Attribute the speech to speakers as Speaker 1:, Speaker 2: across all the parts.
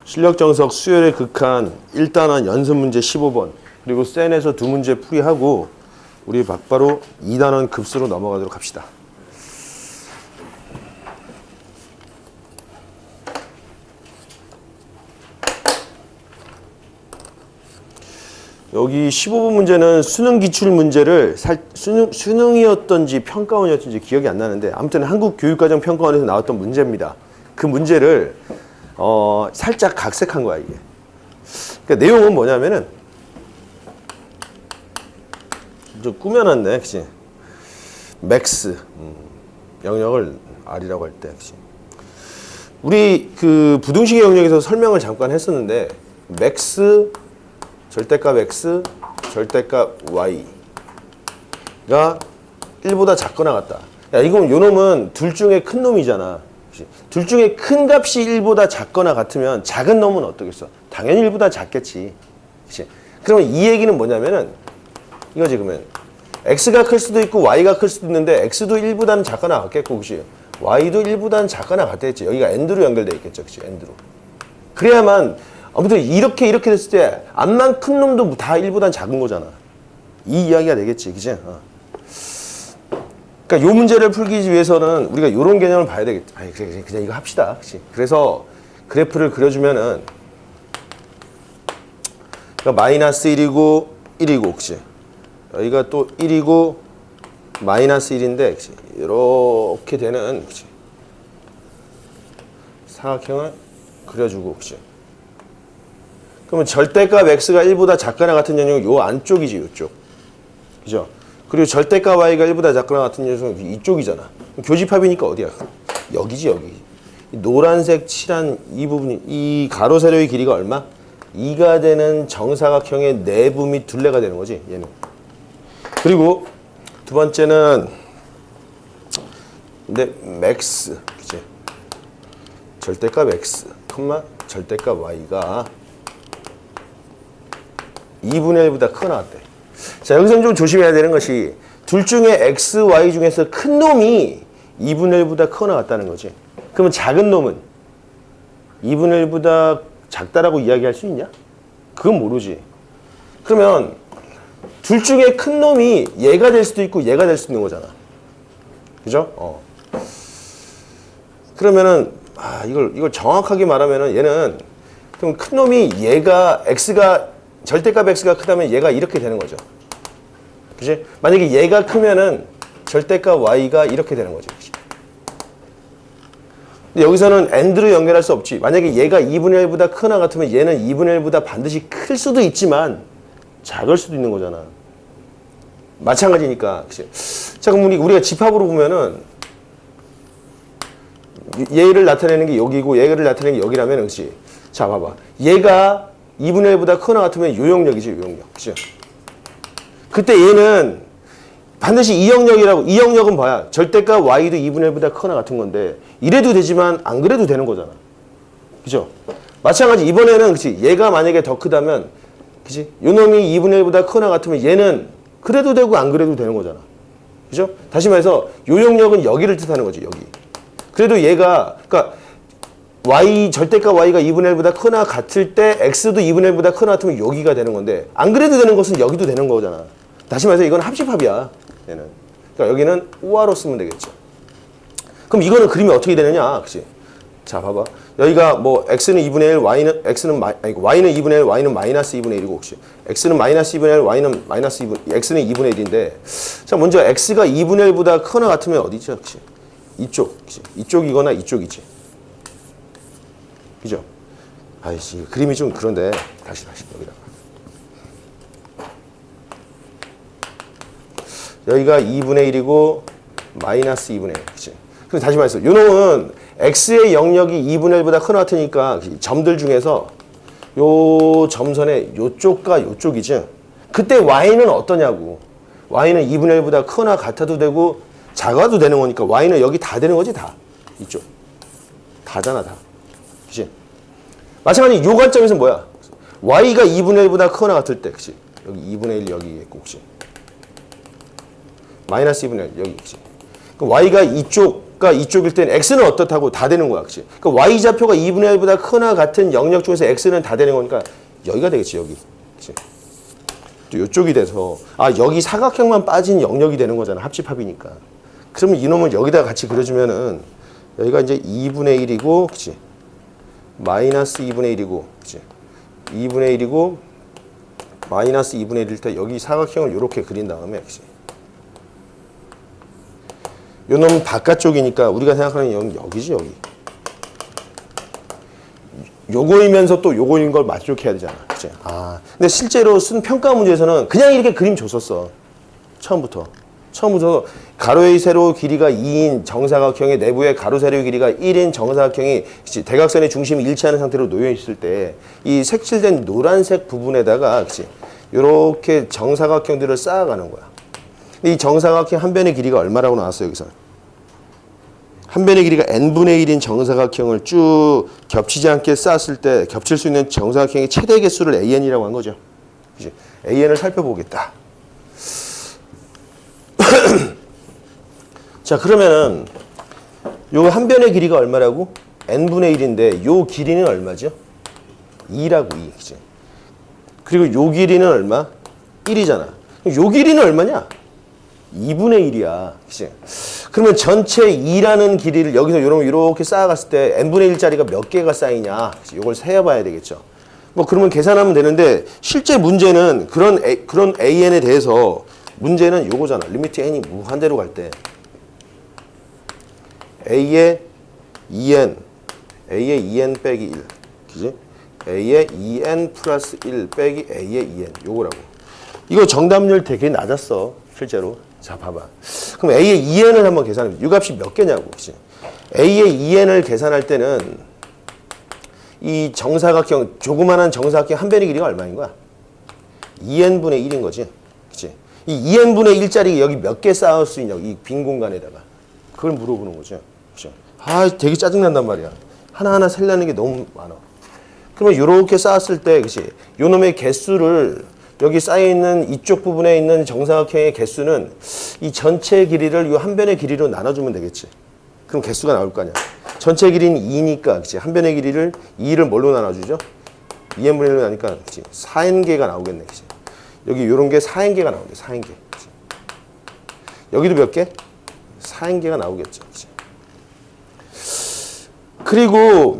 Speaker 1: 실력정석 수열의 극한 1단원 연습 문제 15번 그리고 센에서 2문제 풀이하고 우리 바로 2단원 급수로 넘어가도록 합시다. 여기 15번 문제는 수능 기출 문제를 수능이었던지 평가원이었던지 기억이 안 나는데 아무튼 한국교육과정평가원에서 나왔던 문제입니다. 그 문제를 살짝 각색한 거야 이게. 그러니까 내용은 뭐냐면은 좀 꾸며놨네, 그치? 맥스 영역을 R이라고 할 때, 그치? 우리 그 부등식의 영역에서 설명을 잠깐 했었는데 맥스 절대값 x, 절대값 y가 1보다 작거나 같다. 야, 이건 요 놈은 둘 중에 큰 놈이잖아. 그치? 둘 중에 큰 값이 1보다 작거나 같으면 작은 놈은 어떻겠어? 당연히 1보다 작겠지. 그치? 그러면 이 얘기는 뭐냐면은 이거지. 그러면 x가 클 수도 있고 y가 클 수도 있는데 x도 1보다는 작거나 같겠고, 그치? y도 1보다는 작거나 같겠지. 여기가 end로 연결돼 있겠죠. 그치? end로. 그래야만 아무튼 이렇게 됐을 때 암만 큰 놈도 다 1보단 작은 거잖아. 이 이야기가 되겠지. 그치? 그러니까 요 문제를 풀기 위해서는 우리가 요런 개념을 봐야 되겠지. 아니, 그냥 이거 합시다. 그치? 그래서 그래프를 그려주면은 그러니까 마이너스 1이고 1이고, 그치? 여기가 또 1이고 마이너스 1인데, 그치? 이렇게 되는, 그치? 사각형을 그려주고, 그치? 그러면 절대값 x가 1보다 작거나 같은 영역은 요 안쪽이지, 요쪽. 그죠? 그리고 절대값 y가 1보다 작거나 같은 영역은 이쪽이잖아. 교집합이니까 어디야? 여기지, 여기. 노란색 칠한 이 부분이, 이 가로 세로의 길이가 얼마? 2가 되는 정사각형의 내부 및 둘레가 되는 거지, 얘는. 그리고 두 번째는 근데 맥스, 그치? 절대값 x, 절대값 y가 2분의 1보다 크거나 같대. 자, 여기서는 좀 조심해야 되는 것이 둘 중에 x, y 중에서 큰 놈이 2분의 1보다 크거나 같다는 거지. 그러면 작은 놈은 2분의 1보다 작다라고 이야기할 수 있냐? 그건 모르지. 그러면 둘 중에 큰 놈이 얘가 될 수도 있고 얘가 될 수도 있는 거잖아. 그죠? 그러면은 이걸 정확하게 말하면은 얘는 그럼 큰 놈이 얘가 x가 절대값 x가 크다면 얘가 이렇게 되는 거죠. 그치? 만약에 얘가 크면은 절대값 y가 이렇게 되는 거지. 그치? 근데 여기서는 end로 연결할 수 없지. 만약에 얘가 2분의 1보다 크거나 같으면 얘는 2분의 1보다 반드시 클 수도 있지만 작을 수도 있는 거잖아. 마찬가지니까. 그치? 자, 그럼 우리가 집합으로 보면은 얘를 나타내는 게 여기고 얘를 나타내는 게 여기라면, 그치? 자, 봐봐. 얘가 2분의 1보다 크거나 같으면 요 영역이지, 요 영역. 그죠? 그때 얘는 반드시 이 영역이라고, 이 영역은 뭐야? 절대값 y도 2분의 1보다 크거나 같은 건데, 이래도 되지만 안 그래도 되는 거잖아. 그죠? 마찬가지, 이번에는, 그치? 얘가 만약에 더 크다면, 그치? 요 놈이 2분의 1보다 크거나 같으면 얘는 그래도 되고 안 그래도 되는 거잖아. 그죠? 다시 말해서, 요 영역은 여기를 뜻하는 거지, 여기. 그래도 얘가, 그러니까, 절대값 y가 2분의 1보다 크거나 같을 때 x도 2분의 1보다 크거나 같으면 여기가 되는 건데 안 그래도 되는 것은 여기도 되는 거잖아. 다시 말해서 이건 합집합이야. 얘는. 그러니까 여기는 우화로 쓰면 되겠죠. 그럼 이거는 그림이 어떻게 되느냐? 그치? 자, 봐봐. 여기가 뭐 x는 2분의 1, y는 2분의 1, y는 마이너스 2분의 1이고, 혹시 x는 마이너스 2분의 1, y는 마이너스 2분의 1, x는 2분의 1인데 자, 먼저 x가 2분의 1보다 크거나 같으면 어디죠? 그치? 이쪽. 그치? 이쪽이거나 이쪽이지. 그죠? 아이씨, 그림이 좀 그런데 다시 여기다가 여기가 2분의 1이고 마이너스 2분의 1, 그치? 그럼 다시 말해서 요 놈은 x의 영역이 2분의 1보다 크거나 같으니까 점들 중에서 요 점선의 요쪽과 요쪽이지. 그때 y는 어떠냐고. y는 2분의 1보다 크거나 같아도 되고 작아도 되는 거니까 y는 여기 다 되는 거지, 다. 이쪽. 다잖아, 다. 그치? 마찬가지 요 관점에서 뭐야? y가 2분의 1보다 크거나 같을 때, 그치? 여기 2분의 1 여기 있고, 그치? 마이너스 2분의 1 여기, 그치? 그럼 y가 이쪽 X가 이쪽일 땐 X는 어떻다고 다 되는 거야. 그치? 그러니까 Y좌표가 2분의 1보다 크나 같은 영역 중에서 X는 다 되는 거니까 여기가 되겠지, 여기. 그치? 또 이쪽이 돼서 여기 사각형만 빠진 영역이 되는 거잖아. 합집합이니까. 그러면 이놈은 여기다 같이 그려주면은 여기가 이제 2분의 1이고, 그치? 마이너스 2분의 1이고, 그치? 2분의 1이고, 마이너스 2분의 1일 때 여기 사각형을 이렇게 그린 다음에, 그치? 요 놈은 바깥쪽이니까 우리가 생각하는 여기지, 여기. 요거이면서 또 요거인 걸 맞춰야 되잖아. 그치? 근데 실제로 쓴 평가 문제에서는 그냥 이렇게 그림 줬었어. 처음부터 가로의 세로 길이가 2인 정사각형의 내부의 가로 세로의 길이가 1인 정사각형이 대각선의 중심이 일치하는 상태로 놓여 있을 때 이 색칠된 노란색 부분에다가 이렇게 정사각형들을 쌓아가는 거야. 근데 이 정사각형 한 변의 길이가 얼마라고 나왔어요, 여기서? 한 변의 길이가 n분의 1인 정사각형을 쭉 겹치지 않게 쌓았을 때 겹칠 수 있는 정사각형의 최대 개수를 an이라고 한 거죠. 그치? an을 살펴보겠다. 자, 그러면은 요 한 변의 길이가 얼마라고? n분의 1인데 요 길이는 얼마죠? 2라고 2. 그치? 그리고 요 길이는 얼마? 1이잖아. 요 길이는 얼마냐? 2분의 1이야. 그치? 그러면 전체 2라는 길이를 여기서 이렇게 쌓아갔을 때 n분의 1짜리가 몇 개가 쌓이냐? 이걸 세어봐야 되겠죠. 뭐 그러면 계산하면 되는데 실제 문제는 그런 an에 대해서 문제는 요거잖아. 리미트 n이 무한대로 갈 때 a의 2n 빼기 1. 그지? a의 2n 플러스 1 빼기 a의 2n. 요거라고. 이거 정답률 되게 낮았어. 실제로. 자, 봐봐. 그럼 a의 2n을 한번 계산해. 이 값이 몇 개냐고. 그치? a의 2n을 계산할 때는 이 정사각형, 조그만한 정사각형 한 변의 길이가 얼마인 거야? 2n분의 1인 거지. 그치? 이 2n분의 1짜리 여기 몇 개 쌓을 수 있냐고. 이 빈 공간에다가. 그걸 물어보는 거죠. 그치? 되게 짜증난단 말이야. 하나하나 세려는 게 너무 많아. 그러면 이렇게 쌓았을 때, 그치? 요 놈의 개수를 여기 쌓여있는 이쪽 부분에 있는 정사각형의 개수는 이 전체 길이를 이 한 변의 길이로 나눠주면 되겠지. 그럼 개수가 나올 거 아니야. 전체 길이는 2니까, 그치? 한 변의 길이를 2를 뭘로 나눠주죠? 2n분의 1로 나니까, 그치? 4n개가 나오겠네, 그치? 여기 요런 게 4n개가 나오게, 4n개. 그치? 여기도 몇 개? 4n개가 나오겠죠, 그치? 그리고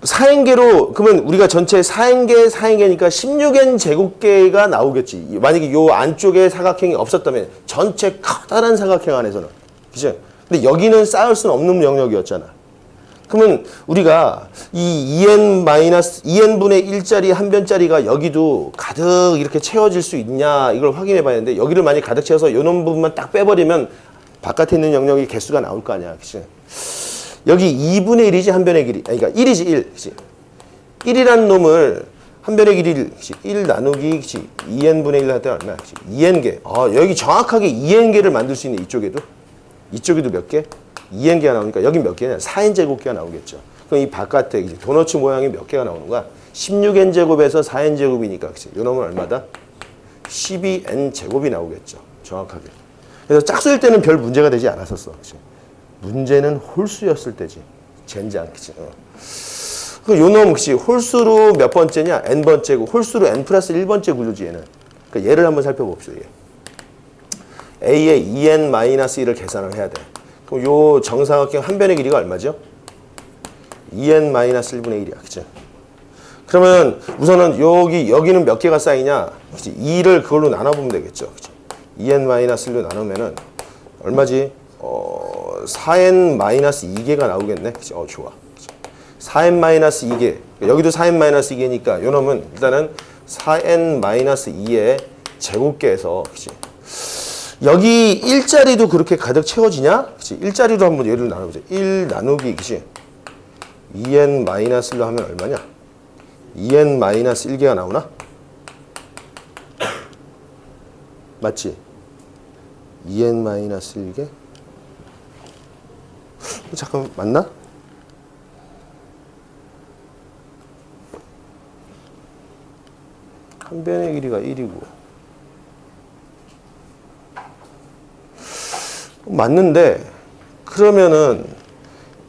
Speaker 1: 4n개로 그러면 우리가 전체 4n개니까 16n 제곱개가 나오겠지. 만약에 요 안쪽에 사각형이 없었다면 전체 커다란 사각형 안에서는. 그죠? 근데 여기는 쌓을 수는 없는 영역이었잖아. 그러면 우리가 이 2n분의 1짜리 한 변짜리가 여기도 가득 이렇게 채워질 수 있냐 이걸 확인해 봐야 되는데 여기를 만약 가득 채워서 요 놈 부분만 딱 빼버리면 바깥에 있는 영역이 개수가 나올 거 아니야. 그치? 여기 2분의 1이지 한 변의 길이. 그러니까 1이지 1. 그치? 1이라는 놈을 한 변의 길이를 1 나누기 2n분의 1 할 때 얼마야? 2n개. 여기 정확하게 2n개를 만들 수 있는 이쪽에도 몇 개? 2n개가 나오니까 여기 몇 개냐? 4n제곱개가 나오겠죠. 그럼 이 바깥에 도너츠 모양이 몇 개가 나오는 거야? 16n제곱에서 4n제곱이니까 그치? 요 놈은 얼마다? 12n제곱이 나오겠죠. 정확하게. 그래서 짝수일 때는 별 문제가 되지 않았었어. 그치? 문제는 홀수였을 때지. 젠장. 그치? 요 놈 혹시 홀수로 몇 번째냐? n번째고 홀수로 n 플러스 1번째 구조지 얘는. 그러니까 얘를 한번 살펴봅시다. 얘. a의 2n-1을 계산을 해야 돼. 그럼 요 정사각형 한 변의 길이가 얼마죠? 2n-1분의 1이야. 그치? 그러면 우선은 여기는 몇 개가 쌓이냐? 그치? 2를 그걸로 나눠보면 되겠죠. 그치? 2n-1로 나누면은 얼마지? 4n-2개가 나오겠네. 그치? 좋아. 4n-2개. 여기도 4n-2개니까 요 놈은 일단은 4n-2의 제곱계에서 그치? 여기 1자리도 그렇게 가득 채워지냐? 그치? 1자리도 한번 예를 나눠보자. 1 나누기 그치? 2n-1로 하면 얼마냐? 2n-1개가 나오나? 맞지? 2n-1개? 잠깐 맞나? 한 변의 길이가 1이고 맞는데 그러면은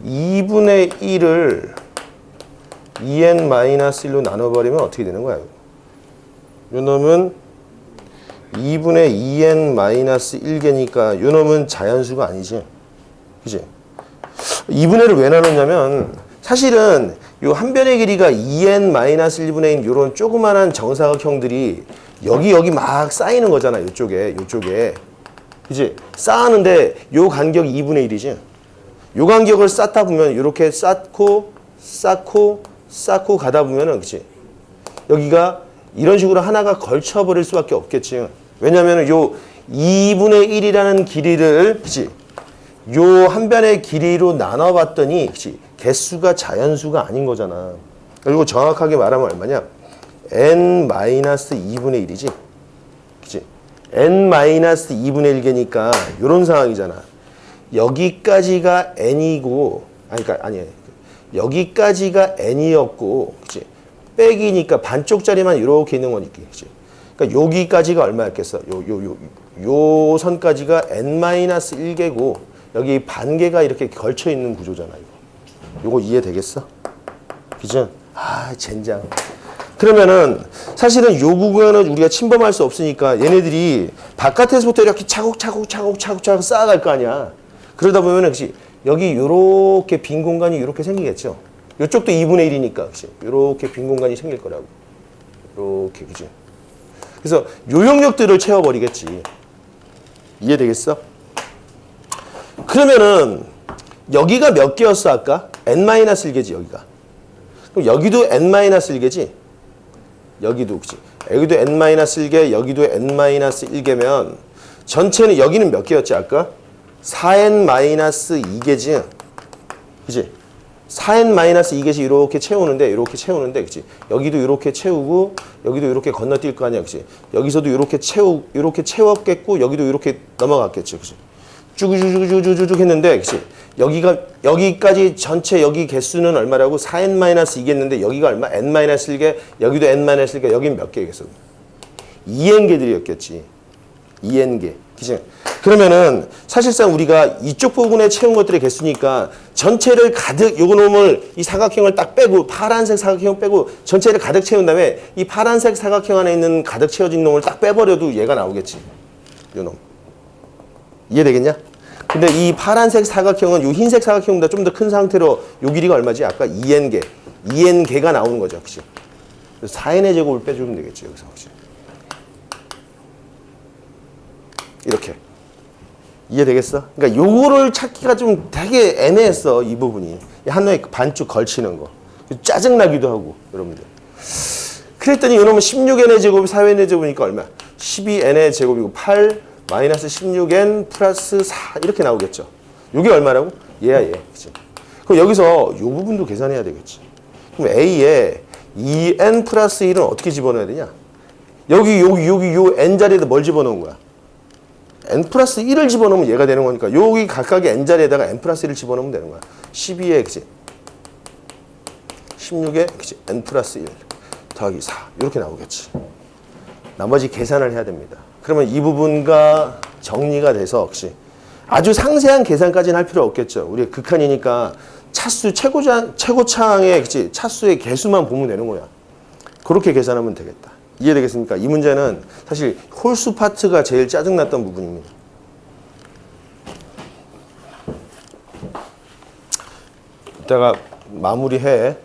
Speaker 1: 2분의 1을 2n-1로 나눠버리면 어떻게 되는 거야? 요 놈은 2분의 2n-1개니까 요 놈은 자연수가 아니지. 그지? 2분의 1을 왜 나눴냐면 사실은 요 한 변의 길이가 2n-1분의 1 요런 조그만한 정사각형들이 여기 막 쌓이는 거잖아. 요쪽에. 그지? 쌓았는데 요 간격이 2분의 1이지. 요 간격을 쌓다 보면 이렇게 쌓고 가다 보면은 그치? 여기가 이런 식으로 하나가 걸쳐버릴 수밖에 없겠지. 왜냐면은 요 2분의 1이라는 길이를 그치? 요 한 변의 길이로 나눠봤더니 그치? 개수가 자연수가 아닌 거잖아. 그리고 정확하게 말하면 얼마냐? n-2분의 1이지. 그치? n-2분의 1개니까 요런 상황이잖아. 여기까지가 n이고 여기까지가 n이었고 그치? 빼기니까 반쪽짜리만 이렇게 있는 거니까 그치? 그러니까 여기까지가 얼마였겠어? 요 선까지가 n-1개고 여기 반개가 이렇게 걸쳐 있는 구조잖아. 요거 이해되겠어? 그죠? 아 젠장. 그러면은 사실은 요 부분은 우리가 침범할 수 없으니까 얘네들이 바깥에서부터 이렇게 차곡차곡 쌓아갈 거 아니야. 그러다 보면은 그치? 여기 요렇게 빈 공간이 요렇게 생기겠죠. 요쪽도 2분의 1이니까 그치? 요렇게 빈 공간이 생길 거라고. 요렇게 그치? 그래서 요 영역들을 채워버리겠지. 이해되겠어? 그러면은 여기가 몇 개였어 아까? n-1개지 여기가. 그럼 여기도 n-1개지? 여기도 그치? 여기도 n-1개, 여기도 n-1개면 전체는 여기는 몇 개였지 아까? 4n-2개지? 그치? 4n-2개씩 이렇게 채우는데, 그치? 여기도 이렇게 채우고, 여기도 이렇게 건너뛸 거 아니야, 그치? 여기서도 이렇게 채웠겠고, 여기도 이렇게 넘어갔겠지, 그치? 쭉 했는데, 그치? 여기까지 전체 여기 개수는 얼마라고? 4n-2개였는데, 여기가 얼마? n-1개, 여기도 n-1개, 여긴 몇 개겠어? 2n개들이었겠지. 2n개. 그치? 그러면은 사실상 우리가 이쪽 부분에 채운 것들의 개수니까 전체를 가득 요거 놈을 이 사각형을 딱 빼고 파란색 사각형 빼고 전체를 가득 채운 다음에 이 파란색 사각형 안에 있는 가득 채워진 놈을 딱 빼버려도 얘가 나오겠지. 요 놈. 이해되겠냐? 근데 이 파란색 사각형은 요 흰색 사각형보다 좀 더 큰 상태로 요 길이가 얼마지? 아까 2n개. 2n개가 나오는 거죠. 그치? 4n의 제곱을 빼주면 되겠지. 여기서. 그치? 이렇게. 이해되겠어? 그러니까 요거를 찾기가 좀 되게 애매했어. 이 부분이. 하나의 반쪽 걸치는 거. 짜증나기도 하고 여러분들. 그랬더니 이놈은 16n의 제곱이 4n의 제곱이니까 얼마? 12n의 제곱이고 8 마이너스 16n 플러스 4 이렇게 나오겠죠. 요게 얼마라고? 얘야 얘. 그치? 그럼 여기서 요 부분도 계산해야 되겠지. 그럼 A에 2n 플러스 1은 어떻게 집어넣어야 되냐? 여기 요 n 자리에다 뭘 집어넣은 거야? n 플러스 1을 집어넣으면 얘가 되는 거니까 여기 각각의 n 자리에다가 n 플러스 1을 집어넣으면 되는 거야. 12에 그치? 16에 그치? n 플러스 1 더하기 4 이렇게 나오겠지. 나머지 계산을 해야 됩니다. 그러면 이 부분과 정리가 돼서 그치? 아주 상세한 계산까지는 할 필요 없겠죠. 우리 극한이니까 차수 최고차항의 그치? 차수의 개수만 보면 되는 거야. 그렇게 계산하면 되겠다. 이해되겠습니까? 이 문제는 사실 홀수 파트가 제일 짜증났던 부분입니다. 이따가 마무리해.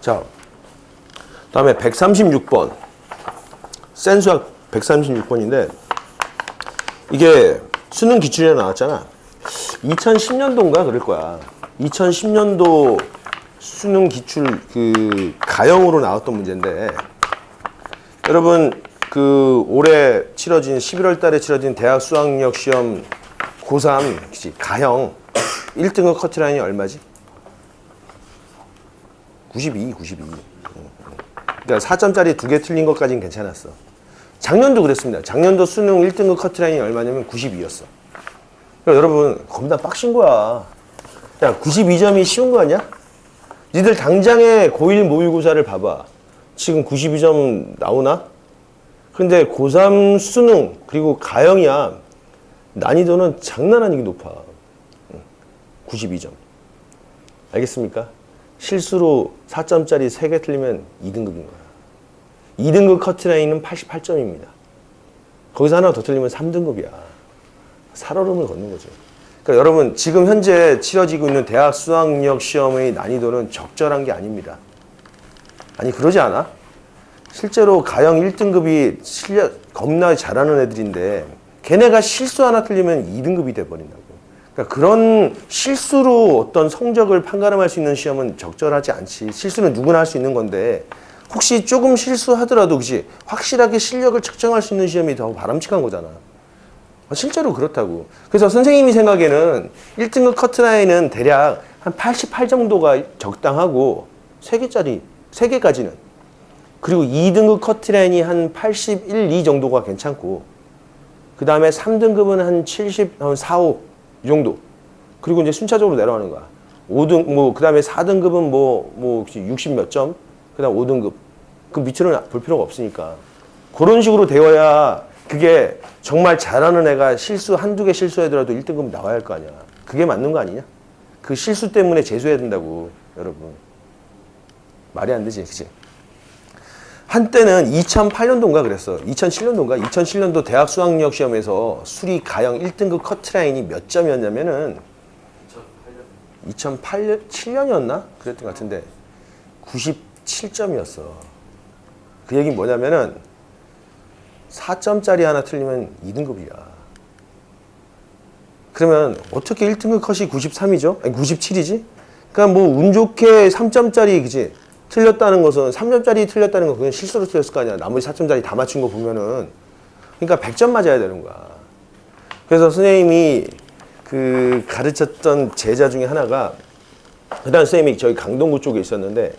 Speaker 1: 자, 다음에 136번. 센수학 136번인데 이게 수능 기출에 나왔잖아. 2010년도인가 그럴 거야. 2010년도 수능 기출 그 가형으로 나왔던 문제인데 여러분 그 올해 치러진 11월 달에 치러진 대학 수학력 시험 고3 그치? 가형 1등급 커트라인이 얼마지? 92. 그러니까 4점짜리 2개 틀린 것까지는 괜찮았어. 작년도 그랬습니다. 작년도 수능 1등급 커트라인이 얼마냐면 92였어. 그러니까 여러분 겁나 빡신 거야. 야 92점이 쉬운 거 아니야? 니들 당장에 고1 모의고사를 봐봐. 지금 92점 나오나? 근데 고3 수능 그리고 가형이야. 난이도는 장난 아니게 높아. 92점. 알겠습니까? 실수로 4점짜리 3개 틀리면 2등급인 거야. 2등급 커트라인은 88점입니다. 거기서 하나 더 틀리면 3등급이야. 살얼음을 걷는 거죠. 그러니까 여러분 지금 현재 치러지고 있는 대학 수학력 시험의 난이도는 적절한 게 아닙니다. 아니 그러지 않아? 실제로 가형 1등급이 실력 겁나 잘하는 애들인데 걔네가 실수 하나 틀리면 2등급이 돼버린다고. 그러니까 그런 실수로 어떤 성적을 판가름할 수 있는 시험은 적절하지 않지. 실수는 누구나 할 수 있는 건데 혹시 조금 실수하더라도 그치? 확실하게 실력을 측정할 수 있는 시험이 더 바람직한 거잖아. 실제로 그렇다고. 그래서 선생님이 생각에는 1등급 커트라인은 대략 한 88 정도가 적당하고 3개짜리, 3개까지는. 그리고 2등급 커트라인이 한 81, 2 정도가 괜찮고 그 다음에 3등급은 한 70, 한 4, 5 이 정도. 그리고 이제 순차적으로 내려가는 거야. 5등, 그 다음에 4등급은 60 몇 점, 그 다음 5등급. 그 밑으로는 볼 필요가 없으니까. 그런 식으로 되어야 그게 정말 잘하는 애가 실수 한두 개 실수하더라도 1등급 나와야 할 거 아니야. 그게 맞는 거 아니냐? 그 실수 때문에 재수해야 된다고, 여러분. 말이 안 되지, 그치? 한때는 2008년도인가 그랬어. 2007년도인가? 2007년도 대학 수학력 시험에서 수리 가형 1등급 커트라인이 몇 점이었냐면은 2008년, 7년이었나? 그랬던 것 같은데 97점이었어. 그 얘기는 뭐냐면은 4점짜리 하나 틀리면 2등급이야. 그러면 어떻게 1등급 컷이 93이죠? 아니 97이지? 그러니까 뭐 운 좋게 3점짜리 그지? 틀렸다는 것은 3점짜리 틀렸다는 건 그냥 실수로 틀렸을 거 아니야. 나머지 4점짜리 다 맞춘 거 보면은 그러니까 100점 맞아야 되는 거야. 그래서 선생님이 그 가르쳤던 제자 중에 하나가 그 당시 선생님이 저희 강동구 쪽에 있었는데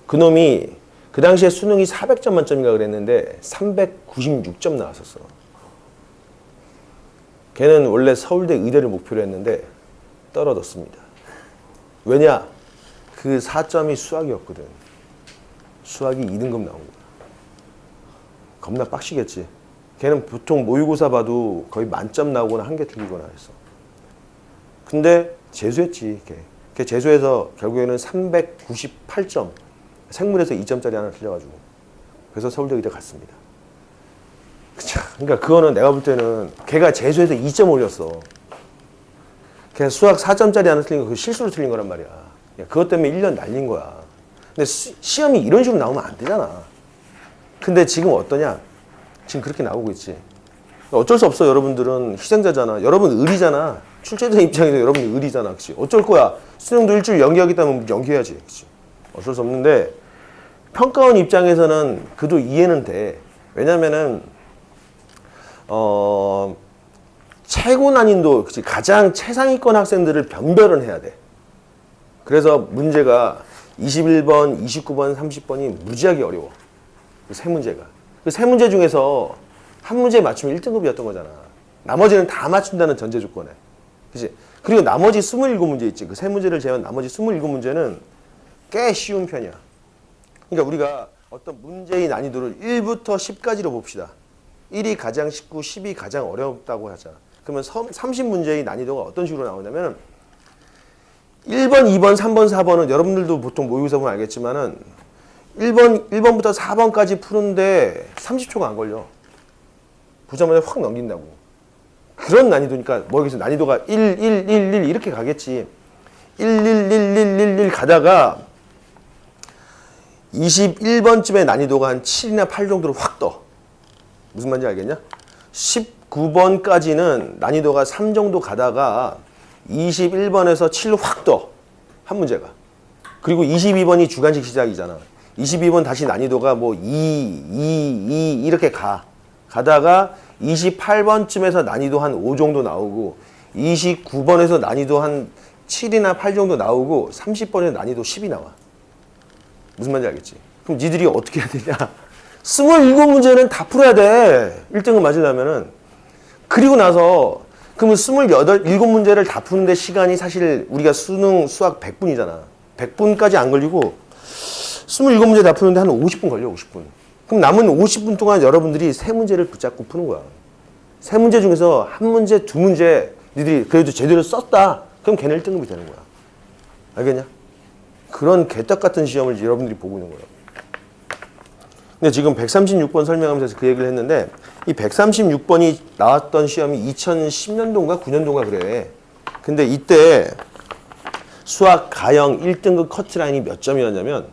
Speaker 1: 그놈이 그 당시에 수능이 400점 만점인가 그랬는데 396점 나왔었어. 걔는 원래 서울대 의대를 목표로 했는데 떨어졌습니다. 왜냐? 그 4점이 수학이었거든. 수학이 2등급 나온 거야. 겁나 빡시겠지. 걔는 보통 모의고사 봐도 거의 만점 나오거나 한 개 틀리거나 했어. 근데 재수했지. 걔 재수해서 결국에는 398점. 생물에서 2점짜리 하나 틀려가지고. 그래서 서울대 의대 갔습니다. 그쵸. 그러니까 그거는 내가 볼 때는 걔가 재수해서 2점 올렸어. 걔 수학 4점짜리 하나 틀린 거 그 실수로 틀린 거란 말이야. 그것 때문에 1년 날린 거야. 근데 시험이 이런 식으로 나오면 안 되잖아. 근데 지금 어떠냐? 지금 그렇게 나오고 있지. 어쩔 수 없어. 여러분들은 희생자잖아. 여러분 을이잖아. 출제자 입장에서 여러분이 을이잖아. 그치? 어쩔 거야. 수능도 일주일 연기하겠다면 연기해야지. 그치? 어쩔 수 없는데 평가원 입장에서는 그도 이해는 돼. 왜냐면은 최고 난이도 그치? 가장 최상위권 학생들을 변별은 해야 돼. 그래서 문제가 21번, 29번, 30번이 무지하게 어려워. 그 세 문제가. 그 세 문제 중에서 한 문제 맞추면 1등급이었던 거잖아. 나머지는 다 맞춘다는 전제 조건에. 그치? 그리고 나머지 27문제 있지. 그 세 문제를 제외한 나머지 27문제는 꽤 쉬운 편이야. 그러니까 우리가 어떤 문제의 난이도를 1부터 10까지로 봅시다. 1이 가장 쉽고 10이 가장 어렵다고 하자. 그러면 30문제의 난이도가 어떤 식으로 나오냐면 1번, 2번, 3번, 4번은 여러분들도 보통 모의고사 보면 알겠지만은 1번부터 4번까지 푸는데 30초가 안 걸려. 보자마자 확 넘긴다고. 그런 난이도니까 뭐 여기서 난이도가 1, 1, 1, 1 이렇게 가겠지. 1, 1, 1, 1, 1, 1 가다가 21번쯤에 난이도가 한 7이나 8 정도로 확 떠. 무슨 말인지 알겠냐? 19번까지는 난이도가 3 정도 가다가 21번에서 7로 확 떠. 한 문제가. 그리고 22번이 주관식 시작이잖아. 22번 다시 난이도가 뭐 2, 2, 2 이렇게 가다가 28번쯤에서 난이도 한 5 정도 나오고 29번에서 난이도 한 7이나 8 정도 나오고 30번에 난이도 10이 나와. 무슨 말인지 알겠지? 그럼 니들이 어떻게 해야 되냐? 27문제는 다 풀어야 돼. 1등급 맞으려면은. 그리고 나서 그러면 7문제를 다 푸는데 시간이 사실 우리가 수학 100분이잖아. 100분까지 안 걸리고 27문제 다 푸는데 한 50분 걸려, 50분. 그럼 남은 50분 동안 여러분들이 3문제를 붙잡고 푸는 거야. 3문제 중에서 1문제, 2문제 니들이 그래도 제대로 썼다. 그럼 걔네 1등급이 되는 거야. 알겠냐? 그런 개떡 같은 시험을 여러분들이 보고 있는 거예요. 근데 지금 136번 설명하면서 그 얘기를 했는데 이 136번이 나왔던 시험이 2010년도인가 9년도인가 그래. 근데 이때 수학 가형 1등급 커트라인이 몇 점이었냐면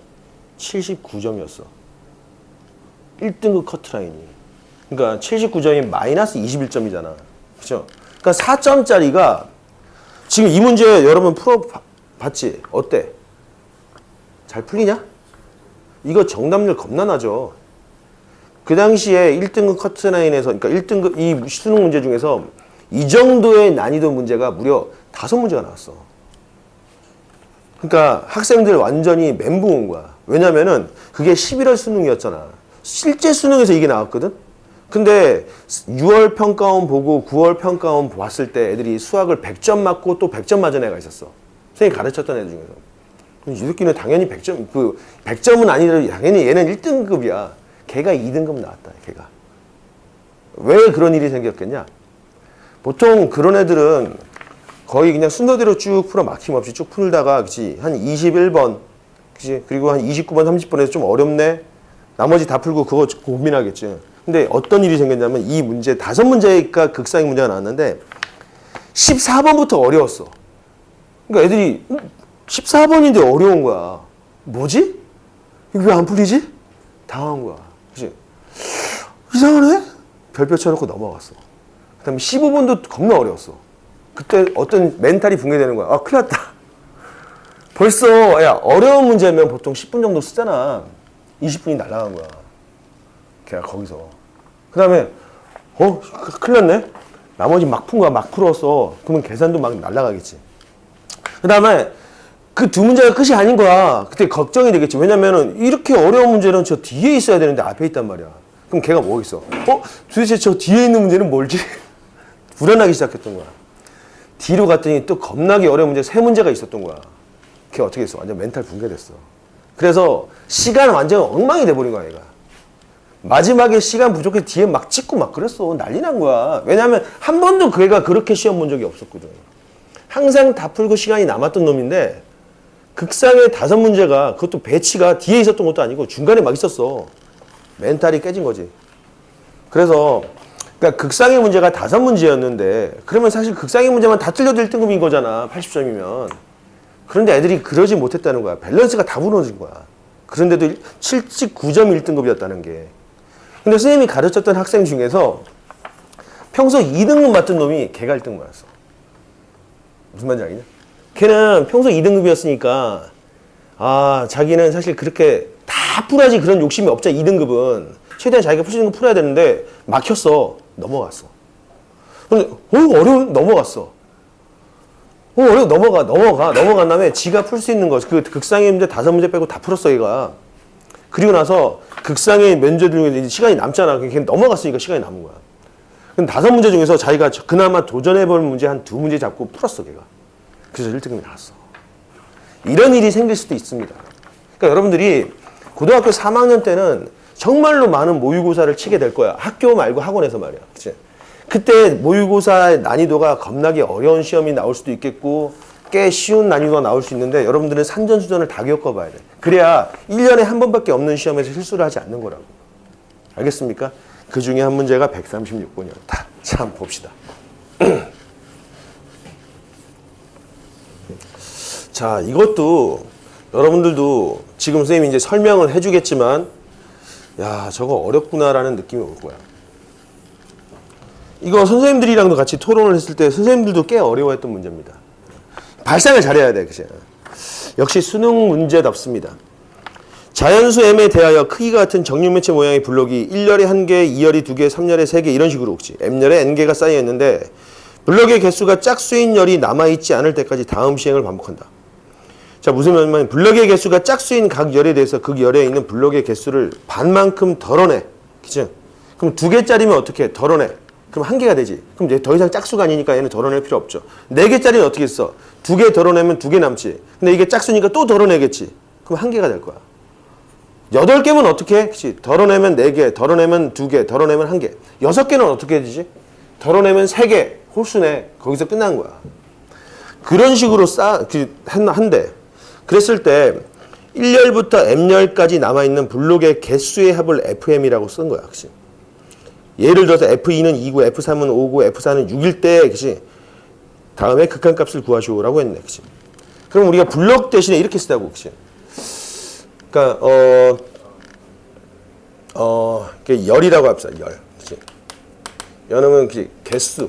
Speaker 1: 79점이었어. 1등급 커트라인이. 그러니까 79점이 마이너스 21점이잖아. 그죠? 그러니까 4점짜리가 지금 이 문제 여러분 풀어봤지? 어때? 잘 풀리냐? 이거 정답률 겁나 나죠. 그 당시에 1등급 커트라인에서, 그러니까 1등급 이 수능 문제 중에서 이 정도의 난이도 문제가 무려 5문제가 나왔어. 그러니까 학생들 완전히 멘붕 온 거야. 왜냐면은 그게 11월 수능이었잖아. 실제 수능에서 이게 나왔거든? 근데 6월 평가원 보고 9월 평가원 봤을 때 애들이 수학을 100점 맞고 또 100점 맞은 애가 있었어. 선생님이 가르쳤던 애들 중에서. 이 새끼는 당연히 100점, 100점은 아니더라도 당연히 얘는 1등급이야. 걔가 2등급 나왔다, 걔가. 왜 그런 일이 생겼겠냐? 보통 그런 애들은 거의 그냥 순서대로 쭉 풀어 막힘없이 쭉 풀다가, 그치? 한 21번, 그치? 그리고 한 29번, 30번에서 좀 어렵네? 나머지 다 풀고 그거 고민하겠지. 근데 어떤 일이 생겼냐면 이 문제, 5문제가 극상의 문제가 나왔는데 14번부터 어려웠어. 그러니까 애들이 14번인데 어려운 거야. 뭐지? 이거 왜 안 풀리지? 당한 거야. 그치? 이상하네? 별표 쳐놓고 넘어갔어. 그 다음에 15번도 겁나 어려웠어. 그때 어떤 멘탈이 붕괴되는 거야. 아, 큰일 났다. 벌써, 야, 어려운 문제면 보통 10분 정도 쓰잖아. 20분이 날아간 거야. 걔가 거기서. 그 다음에, 큰일 났네? 나머지 막 푼 거야. 막 풀었어. 그러면 계산도 막 날아가겠지. 그 다음에, 그 2문제가 끝이 아닌 거야. 그때 걱정이 되겠지. 왜냐면은, 이렇게 어려운 문제는 저 뒤에 있어야 되는데 앞에 있단 말이야. 그럼 걔가 뭐겠어? 도대체 저 뒤에 있는 문제는 뭘지? 불안하기 시작했던 거야. 뒤로 갔더니 또 겁나게 어려운 문제 3문제가 있었던 거야. 걔 어떻게 했어? 완전 멘탈 붕괴됐어. 그래서 시간 완전 엉망이 돼버린 거야, 얘가. 마지막에 시간 부족해서 뒤에 막 찍고 막 그랬어. 난리 난 거야. 왜냐하면 한 번도 그 애가 그렇게 시험 본 적이 없었거든. 항상 다 풀고 시간이 남았던 놈인데 극상의 5문제가 그것도 배치가 뒤에 있었던 것도 아니고 중간에 막 있었어. 멘탈이 깨진 거지. 그래서 그러니까 극상의 문제가 5문제였는데 그러면 사실 극상의 문제만 다 틀려도 1등급인 거잖아. 80점이면. 그런데 애들이 그러지 못했다는 거야. 밸런스가 다 무너진 거야. 그런데도 79점 1등급이었다는 게. 근데 선생님이 가르쳤던 학생 중에서 평소 2등급 맞던 놈이 걔가 1등급 맞았어. 무슨 말인지 알겠냐? 걔는 평소 2등급이었으니까 자기는 사실 그렇게 다 풀어야지 그런 욕심이 없자. 2등급은 최대한 자기가 풀 수 있는 거 풀어야 되는데 막혔어. 넘어갔어. 근데 어려운 넘어갔어. 어려워 넘어간 다음에 지가 풀 수 있는 거 그 극상의 문제 5문제 빼고 다 풀었어 얘가. 그리고 나서 극상의 면제 중에 시간이 남잖아. 걔 넘어갔으니까 시간이 남은 거야. 근데 5문제 중에서 자기가 그나마 도전해볼 문제 한 2문제 잡고 풀었어 걔가. 그래서 1등급이 나왔어. 이런 일이 생길 수도 있습니다. 그러니까 여러분들이 고등학교 3학년 때는 정말로 많은 모의고사를 치게 될 거야. 학교 말고 학원에서 말이야. 그치? 그때 모의고사의 난이도가 겁나게 어려운 시험이 나올 수도 있겠고 꽤 쉬운 난이도가 나올 수 있는데 여러분들은 산전수전을 다 겪어봐야 돼. 그래야 1년에 한 번밖에 없는 시험에서 실수를 하지 않는 거라고. 알겠습니까? 그 중에 한 문제가 136번이었다. 참 봅시다. 자, 이것도 여러분들도 지금 선생님이 이제 설명을 해주겠지만 야, 저거 어렵구나라는 느낌이 올 거야. 이거 선생님들이랑도 같이 토론을 했을 때 선생님들도 꽤 어려워했던 문제입니다. 발상을 잘해야 돼, 그치? 역시 수능 문제답습니다. 자연수 m에 대하여 크기가 같은 정육면체 모양의 블록이 1열에 1개, 2열이 2개, 3열에 3개 이런 식으로 혹시 m열에 n개가 쌓여 있는데 블록의 개수가 짝수인 열이 남아있지 않을 때까지 다음 시행을 반복한다. 자, 무슨 말이냐면 블록의 개수가 짝수인 각 열에 대해서 그 열에 있는 블록의 개수를 반만큼 덜어내. 그치? 그럼 2개짜리면 어떻게 해? 덜어내. 그럼 한 개가 되지. 그럼 이제 더 이상 짝수가 아니니까 얘는 덜어낼 필요 없죠. 4개짜리는 어떻게 써? 2개 덜어내면 2개 남지. 근데 이게 짝수니까 또 덜어내겠지. 그럼 한 개가 될 거야. 8개면 어떻게 해? 그치? 덜어내면 4개, 덜어내면 2개, 덜어내면 1개. 6개는 어떻게 되지? 덜어내면 3개. 홀수네. 거기서 끝난 거야. 그런 식으로 한대. 그랬을 때 1열부터 m열까지 남아있는 블록의 개수의 합을 fm이라고 쓴 거야. 그치? 예를 들어서 F2는 2고, F3은 5고, F4는 6일 때, 그치? 다음에 극한값을 구하시오라고 했네, 그치? 그럼 우리가 블록 대신에 이렇게 쓰다고, 그치? 그러니까, 열이라고 합시다, 열. 그치? 열은 개수.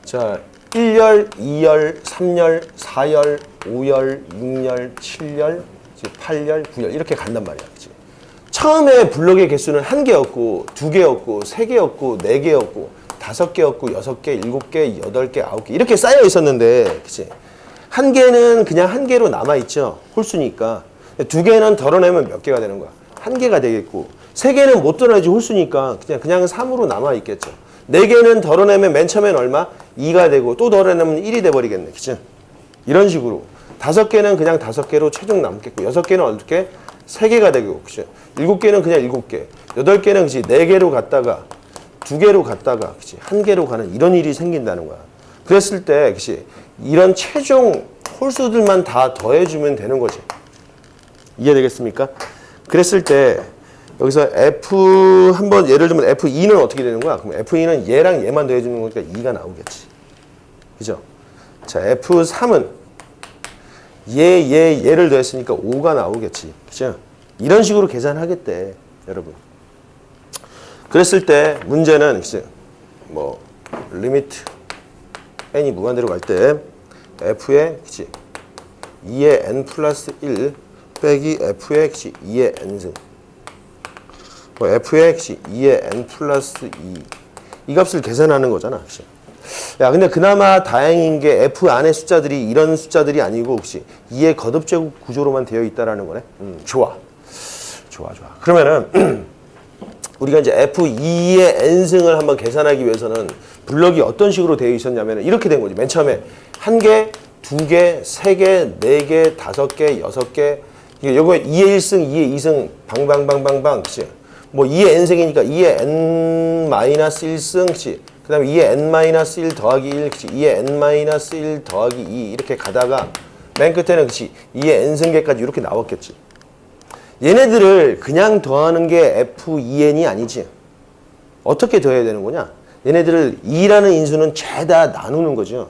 Speaker 1: 자, 1열, 2열, 3열, 4열, 5열, 6열, 7열, 8열, 9열 이렇게 간단 말이야. 그치? 처음에 블록의 개수는 1개였고 2개였고 3개였고 4개였고 5개였고 6개, 7개, 8개, 9개 이렇게 쌓여 있었는데 그치? 1개는 그냥 1개로 남아있죠. 홀수니까. 2개는 덜어내면 몇 개가 되는 거야? 1개가 되겠고 3개는 못 덜어내지 홀수니까 그냥 3으로 남아있겠죠. 4개는 덜어내면 맨 처음엔 얼마? 2가 되고 또 덜어내면 1이 돼버리겠네. 그치? 이런 식으로 5개는 그냥 5개로 최종 남겠고 6개는 어떻게? 3개가 되고 그치? 7개는 그냥 7개 8개는 그치? 4개로 갔다가 2개로 갔다가 그치? 1개로 가는 이런 일이 생긴다는 거야. 그랬을 때 그치? 이런 최종 홀수들만 다 더해주면 되는 거지. 이해되겠습니까? 그랬을 때 여기서 F 한번 예를 들면 F2는 어떻게 되는 거야? 그럼 F2는 얘랑 얘만 더해주는 거니까 2가 나오겠지. 그죠? 자, F3은 얘를 더했으니까 5가 나오겠지. 그죠? 이런 식으로 계산하겠대, 여러분. 그랬을 때 문제는 이제 뭐 리미트 n이 무한대로 갈 때 f의 그치? 2의 n 플러스 1 빼기 f의 그치? 2의 n승 뭐 f의 그치? 2의 n 플러스 2 이 값을 계산하는 거잖아. 그치? 야, 근데 그나마 다행인 게 f 안에 숫자들이 이런 숫자들이 아니고 혹시 2의 거듭제곱 구조로만 되어 있다라는 거네. 좋아. 그러면은 우리가 이제 f2의 n승을 한번 계산하기 위해서는 블럭이 어떤 식으로 되어 있었냐면 이렇게 된 거지. 맨 처음에 1개, 2개, 3개, 4개, 5개, 6개. 요거 2의 1승, 2의 2승 방방방방방. 그치? 뭐 2의 n승이니까 2의 n-1승. 그치? 그 다음에 2의 n-1 더하기 1. 그치? 2의 n-1 더하기 2. 이렇게 가다가 맨 끝에는 그치? 2의 n승계까지 이렇게 나왔겠지. 얘네들을 그냥 더하는 게 F2n이 아니지. 어떻게 더해야 되는 거냐? 얘네들을 2라는 인수는 죄다 나누는 거죠.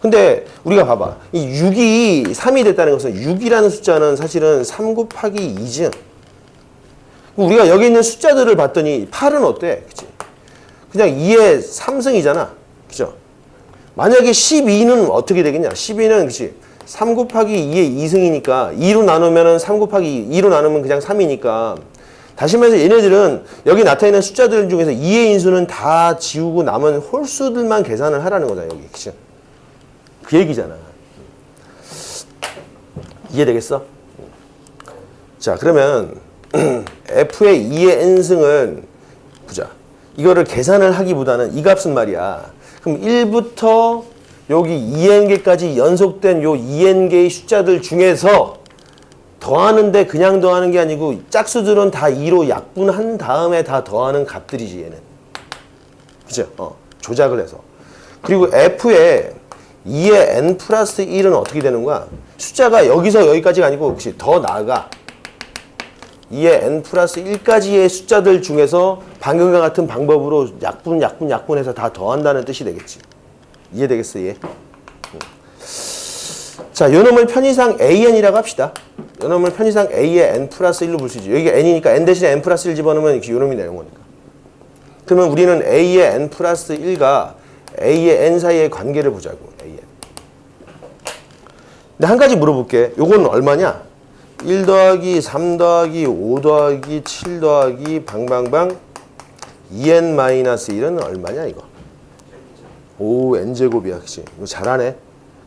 Speaker 1: 근데 우리가 봐봐. 이 6이 3이 됐다는 것은 6이라는 숫자는 사실은 3 곱하기 2지. 우리가 여기 있는 숫자들을 봤더니 8은 어때? 그치? 그냥 2의 3승이잖아. 그죠? 만약에 12는 어떻게 되겠냐? 12는 그치? 3 곱하기 2의 2승이니까 2로 나누면 3 곱하기 2로 나누면 그냥 3이니까 다시 말해서 얘네들은 여기 나타있는 숫자들 중에서 2의 인수는 다 지우고 남은 홀수들만 계산을 하라는 거잖아. 여기 그치? 그 얘기잖아. 이해되겠어? 자, 그러면 f의 2의 n승은 보자. 이거를 계산을 하기보다는 이 값은 말이야. 그럼 1부터 여기 2n개까지 연속된 요 2n개의 숫자들 중에서 더하는데 그냥 더하는 게 아니고 짝수들은 다 2로 약분한 다음에 다 더하는 값들이지 얘는. 그죠? 조작을 해서. 그리고 f의 2의 n 플러스 1은 어떻게 되는 거야? 숫자가 여기서 여기까지가 아니고 혹시 더 나아가. 2의 n 플러스 1까지의 숫자들 중에서 방금과 같은 방법으로 약분해서 다 더한다는 뜻이 되겠지. 이해되겠어, 얘? 자, 요 놈을 편의상 an이라고 합시다. 요 놈을 편의상 a의 n 플러스 1로 볼 수 있지. 여기가 n이니까 n 대신에 n 플러스 1 집어넣으면 요 놈이 되는 거니까. 그러면 우리는 a의 n 플러스 1과 a의 n 사이의 관계를 보자고. a의. 근데 한 가지 물어볼게. 요거는 얼마냐? 1 더하기 3 더하기 5 더하기 7 더하기 방방방 2n-1은 얼마냐 이거? 오, n제곱이야. 그치? 이거 잘하네.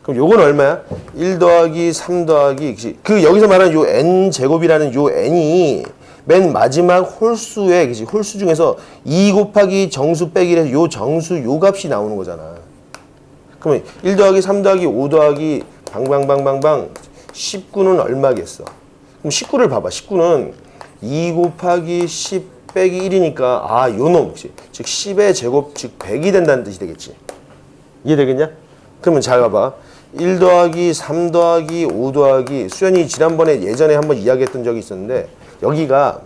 Speaker 1: 그럼 요건 얼마야? 1 더하기 3 더하기 그치? 그 여기서 말하는 요 n제곱이라는 요 n이 맨 마지막 홀수에, 그치? 홀수 중에서 2 곱하기 정수 빼기 1에서 요 정수 요 값이 나오는 거잖아. 그러면 1 더하기 3 더하기 5 더하기 방방방방방 19는 얼마겠어? 그럼 19를 봐봐. 19는 2 곱하기 10 빼기 1이니까 아, 요 놈, 즉 10의 제곱, 즉 100이 된다는 뜻이 되겠지. 이해되겠냐? 그러면 잘 봐봐. 1 더하기 3 더하기 5 더하기 수연이 지난번에 예전에 한번 이야기했던 적이 있었는데 여기가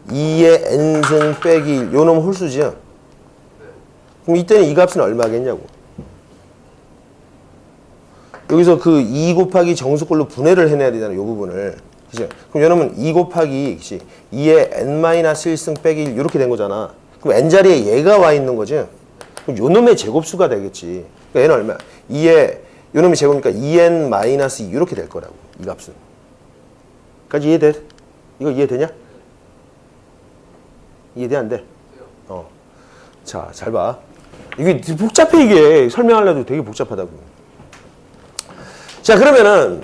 Speaker 1: 2의 n승 빼기 1, 요 놈 홀수지. 그럼 이때는 이 값은 얼마겠냐고. 여기서 그 2 곱하기 정수꼴로 분해를 해내야 되잖아, 요 부분을. 그죠? 그럼 요 놈은 2 곱하기 2의 n-1승 빼기 1 이렇게 된 거잖아. 그럼 n 자리에 얘가 와 있는 거지. 그럼 요 놈의 제곱수가 되겠지. 그러니까 얘는 얼마야? 2의 요 놈이 제곱이니까 2n-2 이렇게 될 거라고. 이 값은. 까지 이해돼? 이거 이해되냐? 이해돼 안 돼? 자, 잘 봐. 이게 복잡해, 이게. 설명하려도 되게 복잡하다고. 자, 그러면은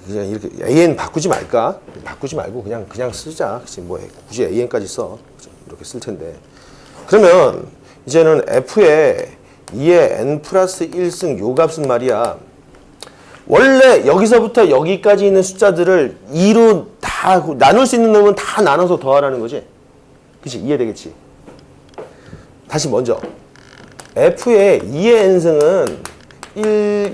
Speaker 1: 그냥 이렇게 AN 바꾸지 말까? 바꾸지 말고 그냥 쓰자. 그치? 뭐 굳이 AN까지 써. 그치? 이렇게 쓸 텐데. 그러면 이제는 F에 2의 n 플러스 1승 요 값은 말이야. 원래 여기서부터 여기까지 있는 숫자들을 2로 다 나눌 수 있는 놈은 다 나눠서 더하라는 거지. 그치? 이해되겠지? 다시 먼저 F의 2의 n승은 1,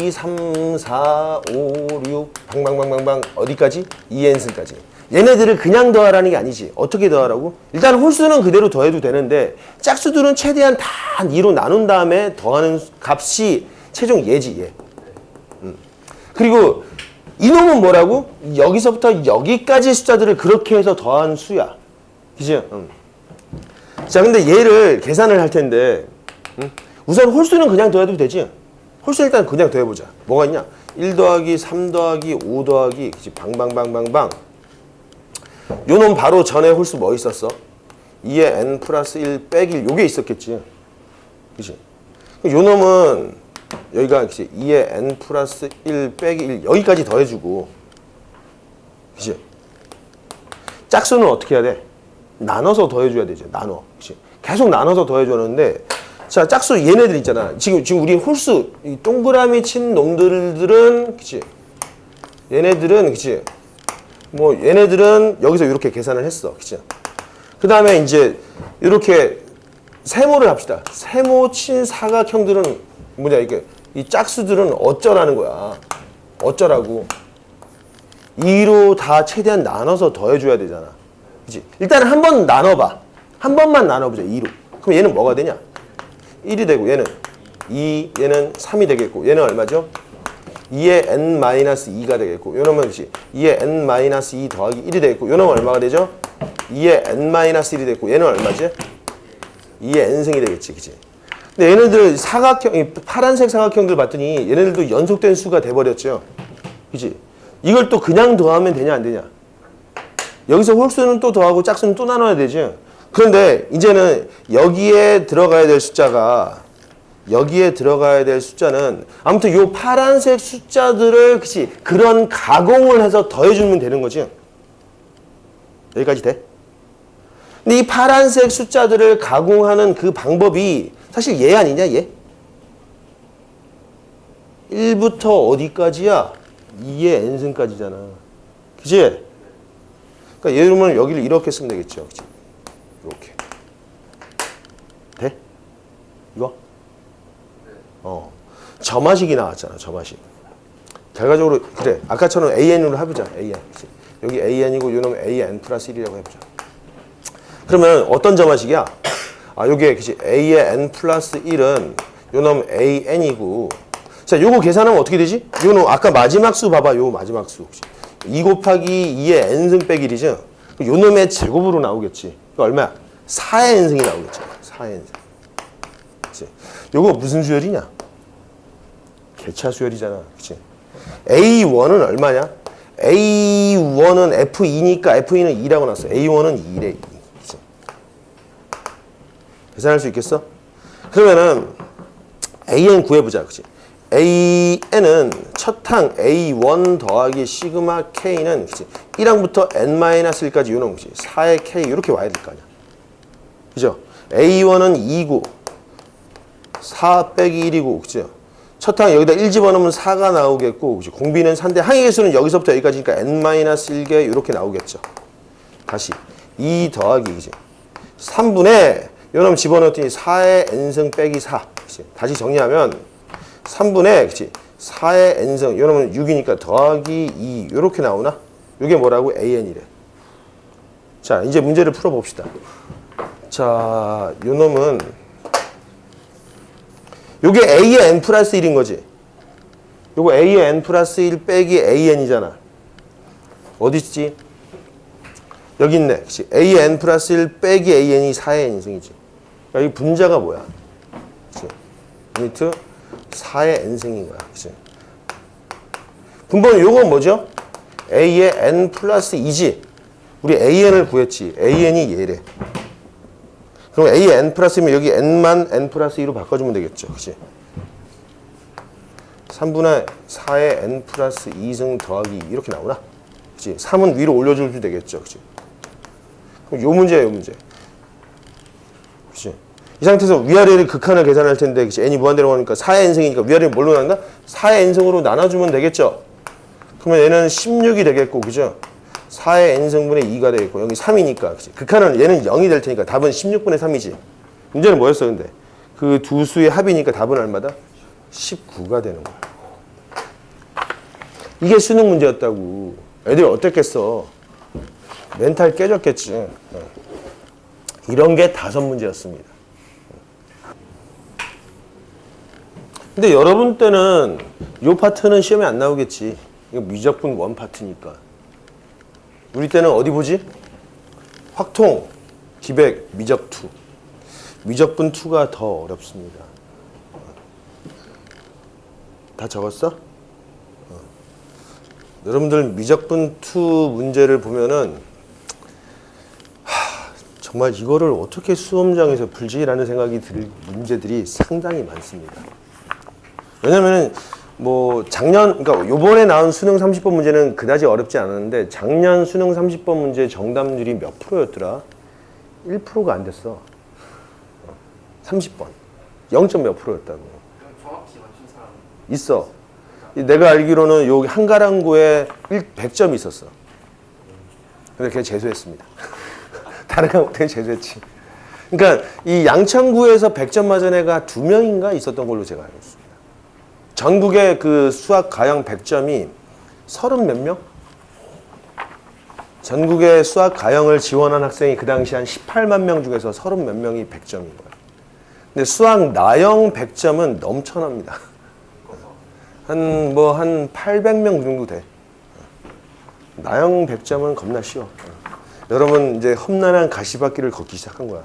Speaker 1: 2, 3, 4, 5, 6 방방방방방 어디까지? 2의 n승까지. 얘네들을 그냥 더하라는 게 아니지. 어떻게 더하라고? 일단 홀수는 그대로 더해도 되는데 짝수들은 최대한 다 2로 나눈 다음에 더하는 값이 최종 얘지, 얘. 그리고 이놈은 뭐라고? 여기서부터 여기까지 숫자들을 그렇게 해서 더한 수야. 그치? 자, 근데 얘를 계산을 할 텐데 우선 홀수는 그냥 더해도 되지. 홀수 일단 그냥 더해보자. 뭐가 있냐? 1 더하기 3 더하기 5 더하기 그치? 방방방방방 요 놈 바로 전에 홀수 뭐 있었어? 2의 n 플러스 1 빼기 1 요게 있었겠지. 그치? 요 놈은 여기가 그치? 2의 n 플러스 1 빼기 1 여기까지 더해주고 그치? 짝수는 어떻게 해야 돼? 나눠서 더해줘야 되지. 나눠. 그치? 계속 나눠서 더해줬는데 자, 짝수 얘네들 있잖아. 지금 우리 홀수 이 동그라미 친 놈들은 그치? 얘네들은 그치? 뭐 얘네들은 여기서 이렇게 계산을 했어. 그치? 그 다음에 이제 이렇게 세모를 합시다. 세모 친 사각형들은 뭐냐 이게 이 짝수들은 어쩌라는 거야. 어쩌라고. 2로 다 최대한 나눠서 더해줘야 되잖아. 그치? 일단 한 번 나눠봐. 한 번만 나눠보자. 2로. 그럼 얘는 뭐가 되냐? 1이 되고 얘는 2, 얘는 3이 되겠고 얘는 얼마죠? 2의 n-2가 되겠고 요놈은 그치? 2의 n-2 더하기 1이 되겠고 요놈은 얼마가 되죠? 2의 n-1이 되겠고 얘는 얼마지? 2의 n승이 되겠지. 그치? 근데 얘네들 사각형, 파란색 사각형들 봤더니 얘네들도 연속된 수가 돼버렸죠. 그치? 이걸 또 그냥 더하면 되냐 안 되냐? 여기서 홀수는 또 더하고 짝수는 또 나눠야 되지. 그런데 이제는 여기에 들어가야 될 숫자가 여기에 들어가야 될 숫자는 아무튼 요 파란색 숫자들을 그치 그런 가공을 해서 더해주면 되는 거지. 여기까지 돼? 근데 이 파란색 숫자들을 가공하는 그 방법이 사실 얘 아니냐 얘? 1부터 어디까지야? 2의 n승까지잖아. 그치? 그러니까 얘를 여기를 이렇게 쓰면 되겠죠. 그치? 이렇게. 돼? 이거? 점화식이 나왔잖아. 점화식. 결과적으로 그래. 아까처럼 AN으로 해보자. AN. 그치? 여기 AN이고 요놈 AN 플러스 1이라고 해보자. 그러면 어떤 점화식이야? 아, 요게 그치? A의 N 플러스 1은 요놈 AN이고 자, 요거 계산하면 어떻게 되지? 요놈 아까 마지막 수 봐봐. 요 마지막 수. 2 곱하기 2의 n승 빼기 1이죠? 요 놈의 제곱으로 나오겠지. 이거 얼마야? 4의 n승이 나오겠죠. 4의 n승. 그치? 요거 무슨 수열이냐? 개차 수열이잖아. 그치? A1은 얼마냐? A1은 F2니까 F2는 2라고 나왔어. A1은 2래. 2. 그치? 계산할 수 있겠어? 그러면은 AN 구해보자. 그치? AN은 첫 항 A1 더하기 시그마 K는 1항부터 N-1까지 요놈 4의 K 이렇게 와야 될 거 아니야. 그죠? A1은 2고 4 빼기 1이고 그죠? 첫 항 여기다 1 집어넣으면 4가 나오겠고 그죠? 공비는 4인데 항의 개수는 여기서부터 여기까지니까 N-1개 이렇게 나오겠죠. 다시 2 더하기 그죠? 3분의 요놈 집어넣었더니 4의 N승 빼기 4 그치? 다시 정리하면 3분의 그치? 4의 N승 요놈은 6이니까 더하기 2 요렇게 나오나? 요게 뭐라고? AN이래. 자 이제 문제를 풀어봅시다. 자 요놈은 요게 A의 N 플러스 1인 거지. 요거 A의 N 플러스 1 빼기 AN이잖아. 어디 있지? 여기 있네. 그치? A의 N 플러스 1 빼기 AN이 4의 N승이지. 그러니까 이 분자가 뭐야? 그치? 유니트 4의 N승인 거야. 그치? 분모는 요건 뭐죠? A의 N 플러스 2지. 우리 AN을 구했지. AN이 얘래. 그럼 A의 N 플러스면 여기 N만 N 플러스 2로 바꿔주면 되겠죠. 그치? 3분의 4의 N 플러스 2승 더하기 2 이렇게 나오나? 그치? 3은 위로 올려줘도 되겠죠. 그치? 그럼 요 문제야, 요 문제. 그치? 이 상태에서 위아래를 극한을 계산할 텐데, 그치? N이 무한대로 가니까 4의 N승이니까 위아래를 뭘로 나눈다? 4의 N승으로 나눠주면 되겠죠? 그러면 얘는 16이 되겠고, 그죠? 4의 N승분의 2가 되겠고, 여기 3이니까, 그치? 극한은 얘는 0이 될 테니까 답은 16분의 3이지. 문제는 뭐였어, 근데? 그 두 수의 합이니까 답은 얼마다? 19가 되는 거야. 이게 수능 문제였다고. 애들이 어땠겠어? 멘탈 깨졌겠지. 이런 게 5문제였습니다. 근데 여러분 때는 이 파트는 시험에 안 나오겠지. 이거 미적분 1 파트니까. 우리 때는 어디 보지? 확통, 기백, 미적 2. 미적분 2가 더 어렵습니다. 다 적었어? 여러분들 미적분 2 문제를 보면은 정말 이거를 어떻게 수험장에서 풀지라는 생각이 들 문제들이 상당히 많습니다. 왜냐면은 뭐 작년 그러니까 요번에 나온 수능 30번 문제는 그다지 어렵지 않았는데 작년 수능 30번 문제 정답률이 몇 프로였더라? 1%가 안 됐어. 30번. 0. 몇 프로였다고.
Speaker 2: 정확히 맞춘 사람
Speaker 1: 있어. 내가 알기로는 여기 한가랑고에 100점이 있었어. 근데 걔 재수했습니다. 다른 과목들은 재수했지. 그러니까 이 양천구에서 100점 맞은 애가 2명인가 있었던 걸로 제가 알고 있습니다. 전국의 그 수학 가형 100점이 30 몇 명? 전국의 수학 가형을 지원한 학생이 그 당시 한 18만 명 중에서 30 몇 명이 100점인 거야. 근데 수학 나형 100점은 넘쳐납니다. 한 800명 정도 돼. 나형 100점은 겁나 쉬워. 여러분 이제 험난한 가시밭길을 걷기 시작한 거야.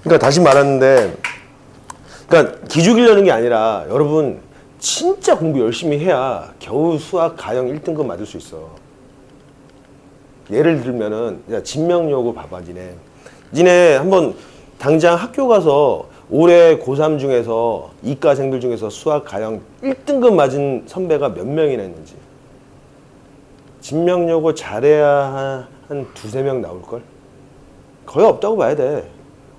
Speaker 1: 그러니까 다시 말하는데, 그러니까 기죽이려는 게 아니라 여러분 진짜 공부 열심히 해야 겨우 수학 가형 1등급 맞을 수 있어. 예를 들면은 야, 진명여고 봐봐. 니네 한번 당장 학교 가서 올해 고3 중에서 이과생들 중에서 수학 가형 1등급 맞은 선배가 몇 명이나 있는지. 진명여고 잘해야 한 2-3명 나올걸? 거의 없다고 봐야 돼.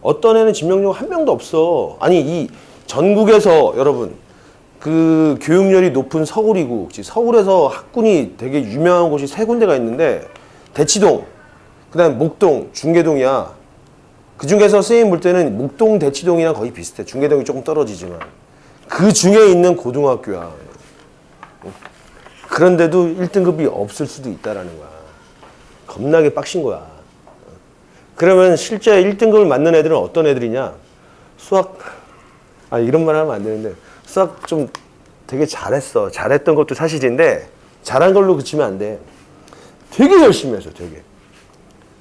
Speaker 1: 어떤 애는 진명여고 한 명도 없어. 아니 이 전국에서 여러분 그 교육열이 높은 서울이고 서울에서 학군이 되게 유명한 곳이 3군데가 있는데 대치동, 그 다음에 목동, 중계동이야. 그 중에서 선생님 볼 때는 목동, 대치동이랑 거의 비슷해. 중계동이 조금 떨어지지만 그 중에 있는 고등학교야. 그런데도 1등급이 없을 수도 있다라는 거야. 겁나게 빡신 거야. 그러면 실제 1등급을 맞는 애들은 어떤 애들이냐? 수학, 이런 말 하면 안 되는데 수학 좀 되게 잘했어. 잘했던 것도 사실인데 잘한 걸로 그치면 안 돼. 되게 열심히 해서 되게.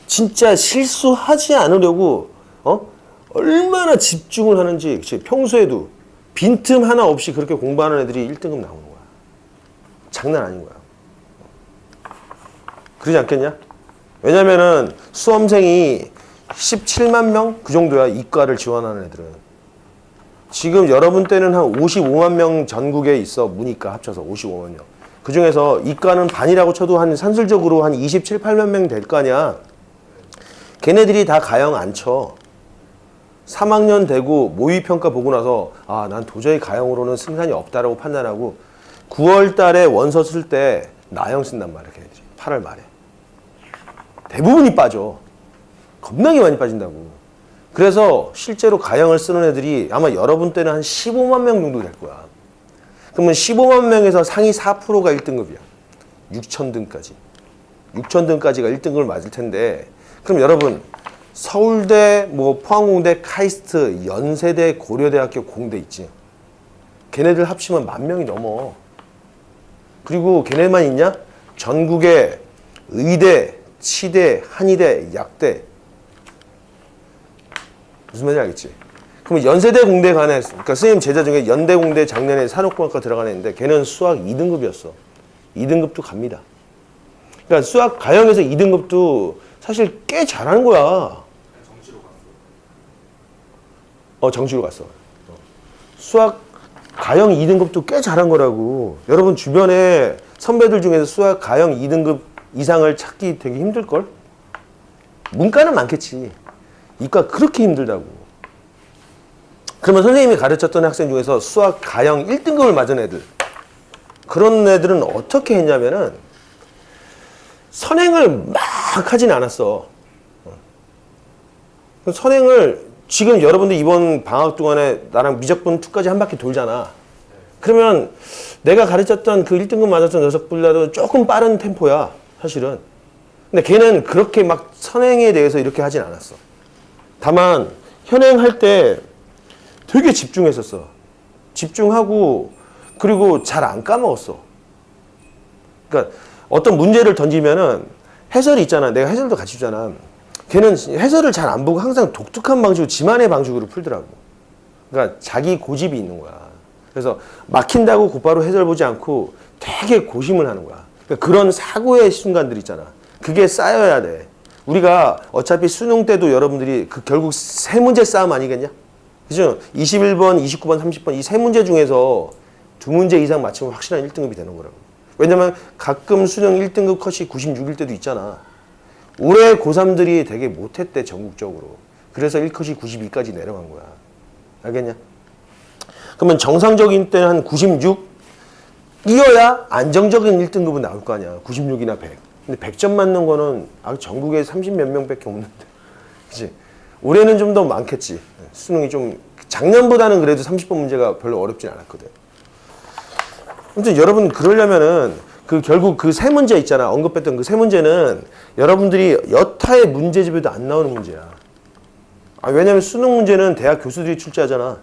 Speaker 1: 진짜 실수하지 않으려고 얼마나 집중을 하는지 평소에도 빈틈 하나 없이 그렇게 공부하는 애들이 1등급 나오는 거야. 장난 아닌 거야. 그러지 않겠냐? 왜냐면은 수험생이 17만 명? 그 정도야. 이과를 지원하는 애들은. 지금 여러분 때는 한 55만 명 전국에 있어. 문이과 합쳐서 55만 명. 그 중에서 이과는 반이라고 쳐도 한 산술적으로 한 27, 8만 명 될 거 아니야. 걔네들이 다 가형 안 쳐. 3학년 되고 모의평가 보고 나서 아, 난 도저히 가형으로는 승산이 없다라고 판단하고 9월 달에 원서 쓸 때 나형 쓴단 말이야, 걔네들이. 8월 말에. 대부분이 빠져. 겁나게 많이 빠진다고. 그래서 실제로 가형을 쓰는 애들이 아마 여러분 때는 한 15만 명 정도 될 거야. 그러면 15만 명에서 상위 4%가 1등급이야. 6,000등까지. 6,000등까지가 1등급을 맞을 텐데 그럼 여러분 서울대, 뭐 포항공대, 카이스트, 연세대, 고려대학교, 공대 있지. 걔네들 합치면 10,000명이 넘어. 그리고 걔네만 있냐? 전국에 의대, 치대, 한의대, 약대. 무슨 말인지 알겠지? 그럼 연세대 공대 간 애, 그러니까 선생님 제자 중에 연대 공대 작년에 산업공학과 들어간 애인데 걔는 수학 2등급이었어. 2등급도 갑니다. 그러니까 수학 가형에서 2등급도 사실 꽤 잘하는 거야.
Speaker 2: 정시로 갔어.
Speaker 1: 정시로 갔어. 수학 가형 2등급도 꽤 잘한 거라고. 여러분 주변에 선배들 중에서 수학 가형 2등급 이상을 찾기 되게 힘들걸? 문과는 많겠지. 이과 그렇게 힘들다고. 그러면 선생님이 가르쳤던 학생 중에서 수학 가형 1등급을 맞은 애들, 그런 애들은 어떻게 했냐면은 선행을 막 하진 않았어. 선행을 지금 여러분들 이번 방학 동안에 나랑 미적분 2까지 한 바퀴 돌잖아. 그러면 내가 가르쳤던 그 1등급 맞았던 녀석보다도 조금 빠른 템포야, 사실은. 근데 걔는 그렇게 막 선행에 대해서 이렇게 하진 않았어. 다만 현행할 때 되게 집중했었어. 집중하고 그리고 잘 안 까먹었어. 그러니까 어떤 문제를 던지면은 해설이 있잖아. 내가 해설도 같이 주잖아. 걔는 해설을 잘 안 보고 항상 독특한 방식으로 지만의 방식으로 풀더라고. 그러니까 자기 고집이 있는 거야. 그래서 막힌다고 곧바로 해설 보지 않고 되게 고심을 하는 거야. 그러니까 그런 사고의 순간들 있잖아. 그게 쌓여야 돼. 우리가 어차피 수능 때도 여러분들이 그 결국 세 문제 싸움 아니겠냐? 그죠? 21번, 29번, 30번 이 세 문제 중에서 2문제 이상 맞추면 확실한 1등급이 되는 거라고. 왜냐면 가끔 수능 1등급 컷이 96일 때도 있잖아. 올해 고3들이 되게 못했대, 전국적으로. 그래서 1컷이 92까지 내려간 거야. 알겠냐? 그러면 정상적인 때는 한 96? 이어야 안정적인 1등급은 나올 거 아니야. 96이나 100. 근데 100점 맞는 거는 전국에 30몇 명밖에 없는데. 그치? 올해는 좀 더 많겠지. 수능이 좀, 작년보다는 그래도 30번 문제가 별로 어렵진 않았거든. 아무튼 여러분, 그러려면은, 결국 그 세 문제 있잖아. 언급했던 그 세 문제는 여러분들이 여타의 문제집에도 안 나오는 문제야. 왜냐면 수능 문제는 대학 교수들이 출제하잖아.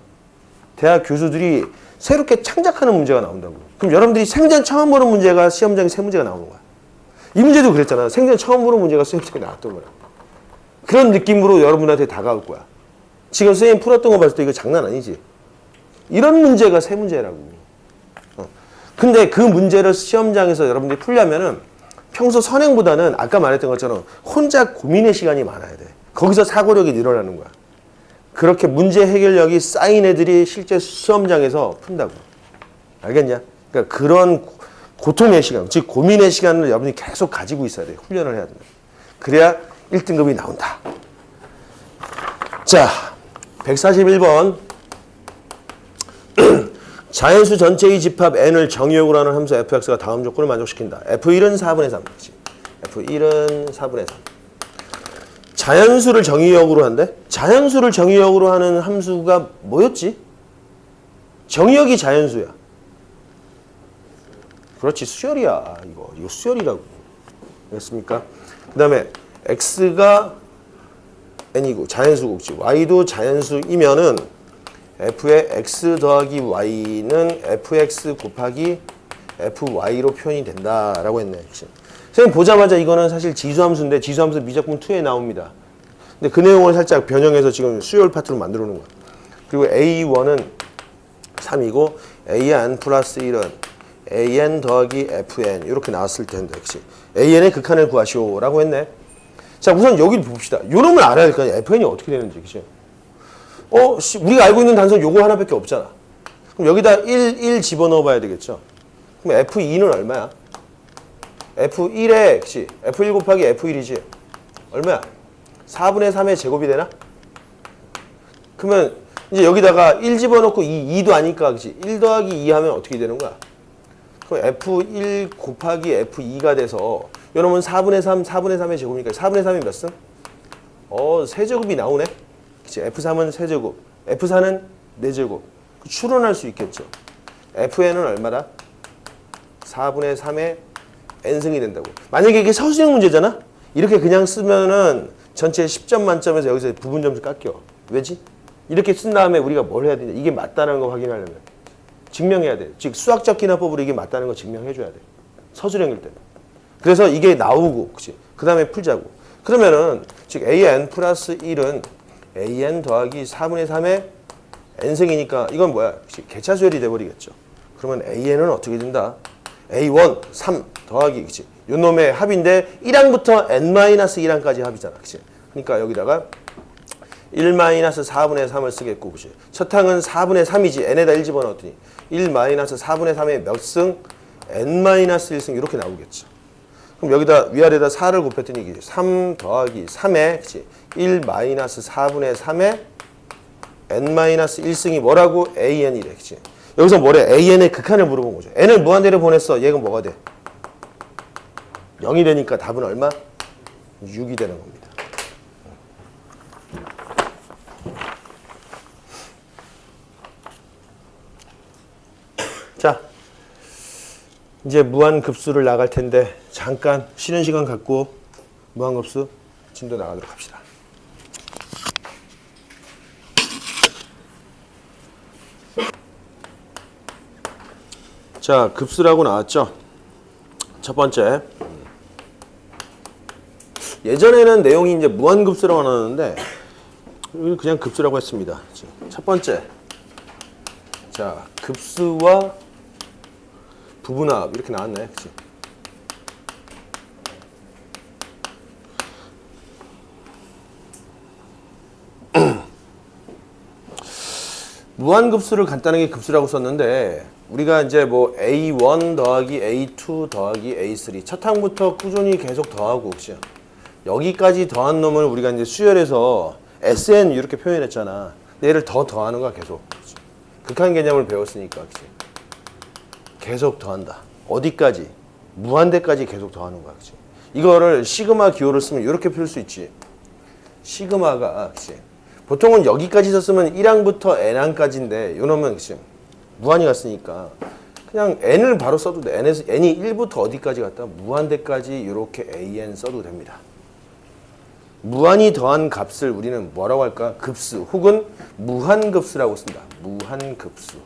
Speaker 1: 대학 교수들이 새롭게 창작하는 문제가 나온다고. 그럼 여러분들이 생전 처음 보는 문제가 시험장에 세 문제가 나오는 거야. 이 문제도 그랬잖아. 생전 처음 보는 문제가 시험장에 나왔던 거야. 그런 느낌으로 여러분한테 다가올 거야. 지금 선생님 풀었던 거 봤을 때 이거 장난 아니지? 이런 문제가 세 문제라고. 근데 그 문제를 시험장에서 여러분들이 풀려면은 평소 선행보다는 아까 말했던 것처럼 혼자 고민의 시간이 많아야 돼. 거기서 사고력이 늘어나는 거야. 그렇게 문제 해결력이 쌓인 애들이 실제 시험장에서 푼다고. 알겠냐? 그러니까 그런 고통의 시간, 즉 고민의 시간을 여러분이 계속 가지고 있어야 돼. 훈련을 해야 된다. 그래야 1등급이 나온다. 자, 141번. 자연수 전체의 집합 n을 정의역으로 하는 함수 fx가 다음 조건을 만족시킨다. f1은 4분의 3. f1은 4분의 3. 자연수를 정의역으로 한대? 자연수를 정의역으로 하는 함수가 뭐였지? 정의역이 자연수야. 그렇지, 수열이야. 이거 수열이라고. 됐습니까? 그 다음에 x가 n이고 자연수고 y도 자연수이면은 f의 x 더하기 y는 fx 곱하기 fy로 표현이 된다라고 했네. 선생님 보자마자 이거는 사실 지수함수인데 지수함수 미적분 2에 나옵니다. 근데 그 내용을 살짝 변형해서 지금 수열 파트로 만들어 놓은 거야. 그리고 a1은 3이고 an 플러스 1은 an 더하기 fn 이렇게 나왔을 텐데, 그치? an의 극한을 구하시오라고 했네. 자, 우선 여기를 봅시다. 요놈을 알아야 될 거 아니야. fn이 어떻게 되는지, 그치? 우리가 알고 있는 단서는 요거 하나밖에 없잖아. 그럼 여기다 1 집어넣어 봐야 되겠죠. 그럼 F2는 얼마야? F1에, 그치? F1 곱하기 F1이지. 얼마야? 4분의 3의 제곱이 되나? 그러면 이제 여기다가 1 집어넣고 2도 아니까, 그치? 1 더하기 2 하면 어떻게 되는 거야? 그럼 F1 곱하기 F2가 돼서 요놈은 4분의 3, 4분의 3의 제곱이니까 4분의 3이 몇 승? 세제곱이 나오네? 그치? F3은 세제곱, F4는 4제곱. 추론할 수 있겠죠. Fn은 얼마다? 4분의 3의 n승이 된다고. 만약에 이게 서술형 문제잖아? 이렇게 그냥 쓰면은 전체 10점 만점에서 여기서 부분 점수 깎여. 왜지? 이렇게 쓴 다음에 우리가 뭘 해야 되냐? 이게 맞다는 거 확인하려면 증명해야 돼. 즉 수학적 기납법으로 이게 맞다는 거 증명해줘야 돼. 서술형일 때는. 그래서 이게 나오고, 그치? 그 다음에 풀자고. 그러면은 즉 an 플러스 1은 an 더하기 4분의 3의 n승이니까 이건 뭐야? 개차수열이 돼버리겠죠. 그러면 an은 어떻게 된다? a1, 3 더하기, 그치? 요 놈의 합인데 1항부터 n-1항까지 합이잖아. 그치? 그러니까 여기다가 1-4분의 3을 쓰겠고, 그치? 첫 항은 4분의 3이지. n에다 1 집어넣었더니 1-4분의 3의 몇 승? n-1승 이렇게 나오겠죠. 그럼 여기다 위아래다 4를 곱했더니 3 더하기 3에, 그치? 1-4분의 3의 n-1승이 뭐라고? an이래. 그치? 여기서 뭐래? an의 극한을 물어본 거죠. n을 무한대로 보냈어. 얘가 뭐가 돼? 0이 되니까 답은 얼마? 6이 되는 겁니다. 자, 이제 무한급수를 나갈 텐데 잠깐 쉬는 시간 갖고 무한급수 진도 나가도록 합시다. 자, 급수라고 나왔죠? 첫 번째. 예전에는 내용이 이제 무한급수라고 나왔는데 그냥 급수라고 했습니다. 첫 번째. 자, 급수와 부분합 이렇게 나왔네. 그치? 무한급수를 간단하게 급수라고 썼는데 우리가 이제 뭐 A1 더하기 A2 더하기 A3 첫 항부터 꾸준히 계속 더하고, 그치? 여기까지 더한 놈을 우리가 이제 수열해서 SN 이렇게 표현했잖아. 얘를 더 더하는 거야, 계속. 그치? 극한 개념을 배웠으니까, 그치? 계속 더한다. 어디까지? 무한대까지 계속 더하는 거야, 그치? 이거를 시그마 기호를 쓰면 이렇게 풀 수 있지. 시그마가, 그치? 보통은 여기까지 썼으면 1항부터 n항까지인데 요놈은, 그치? 무한이 갔으니까 그냥 n을 바로 써도 돼. n이 1부터 어디까지 갔다? 무한대까지 이렇게 an 써도 됩니다. 무한이 더한 값을 우리는 뭐라고 할까? 급수 혹은 무한급수라고 쓴다. 무한급수.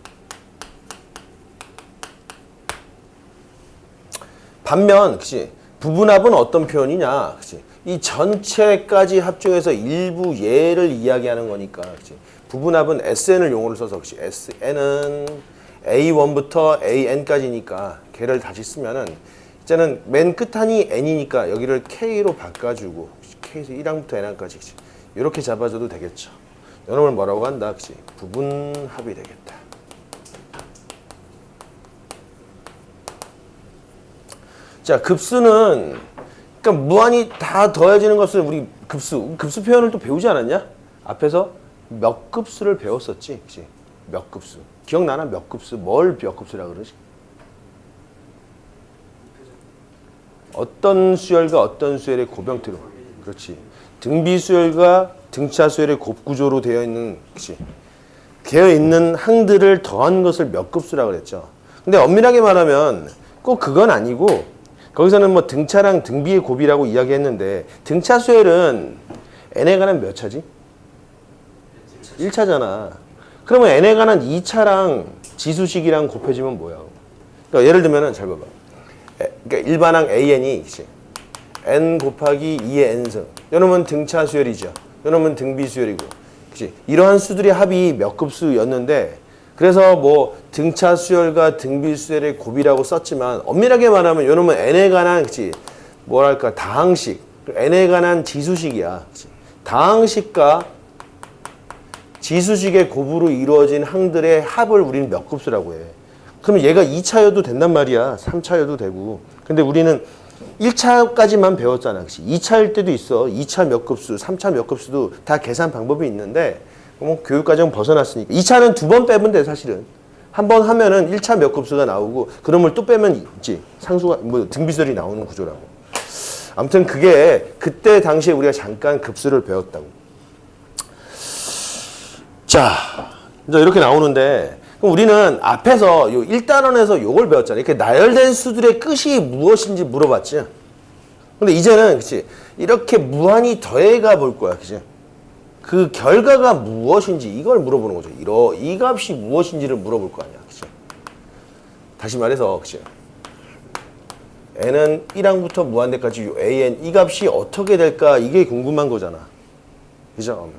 Speaker 1: 반면, 그치? 부분합은 어떤 표현이냐? 그치? 이 전체까지 합종해서 일부 예를 이야기하는 거니까, 그치? 부분합은 SN을 용어로 써서, 그치? SN은 A1부터 AN까지니까 걔를 다시 쓰면은 이제는 맨 끝한이 N이니까 여기를 K로 바꿔주고, K에서 1항부터 N항까지, 그치? 이렇게 잡아줘도 되겠죠. 이놈을 뭐라고 한다? 그치? 부분합이 되겠다. 자, 급수는 그러니까 무한히 다 더해지는 것을 우리 급수 표현을 또 배우지 않았냐? 앞에서 몇 급수를 배웠었지, 그치? 몇 급수. 기억나나? 몇 급수. 뭘 몇 급수라 그러지? 어떤 수열과 어떤 수열의 고병틀로. 그렇지. 등비 수열과 등차 수열의 곱구조로 되어 있는, 그치? 되어 있는 항들을 더한 것을 몇 급수라 그랬죠. 근데 엄밀하게 말하면 꼭 그건 아니고 거기서는 뭐 등차랑 등비의 곱이라고 이야기했는데 등차 수열은 n에 관한 몇 차지? 1차잖아. 그러면 n에 관한 2차랑 지수식이랑 곱해지면 뭐야? 그러니까 예를 들면은 잘 봐봐. 그러니까 일반항 an이, 그치? n 곱하기 2의 n승. 요놈은 등차 수열이죠. 요놈은 등비 수열이고. 그치? 이러한 수들의 합이 몇 급수였는데 그래서 뭐 등차 수열과 등비 수열의 곱이라고 썼지만 엄밀하게 말하면 요놈은 n에 관한, 그치? 뭐랄까 다항식. n에 관한 지수식이야. 그치? 다항식과 지수직의 곱으로 이루어진 항들의 합을 우리는 몇 급수라고 해. 그러면 얘가 2차여도 된단 말이야. 3차여도 되고. 근데 우리는 1차까지만 배웠잖아. 그치? 2차일 때도 있어. 2차 몇 급수, 3차 몇 급수도 다 계산 방법이 있는데 뭐 교육과정 벗어났으니까. 2차는 두 번 빼면 돼, 사실은. 한 번 하면은 1차 몇 급수가 나오고 그놈을 또 빼면 있지. 상수가, 뭐 등비설이 나오는 구조라고. 아무튼 그게 그때 당시에 우리가 잠깐 급수를 배웠다고. 자, 이제 이렇게 나오는데 그럼 우리는 앞에서 요 1단원에서 요걸 배웠잖아. 이렇게 나열된 수들의 끝이 무엇인지 물어봤지. 근데 이제는 그치 이렇게 무한히 더해가 볼 거야. 그치? 그 결과가 무엇인지 이걸 물어보는 거죠. 이 값이 무엇인지를 물어볼 거 아니야. 그치? 다시 말해서 그치? n은 1항부터 무한대까지 요 an 이 값이 어떻게 될까 이게 궁금한 거잖아. 그죠?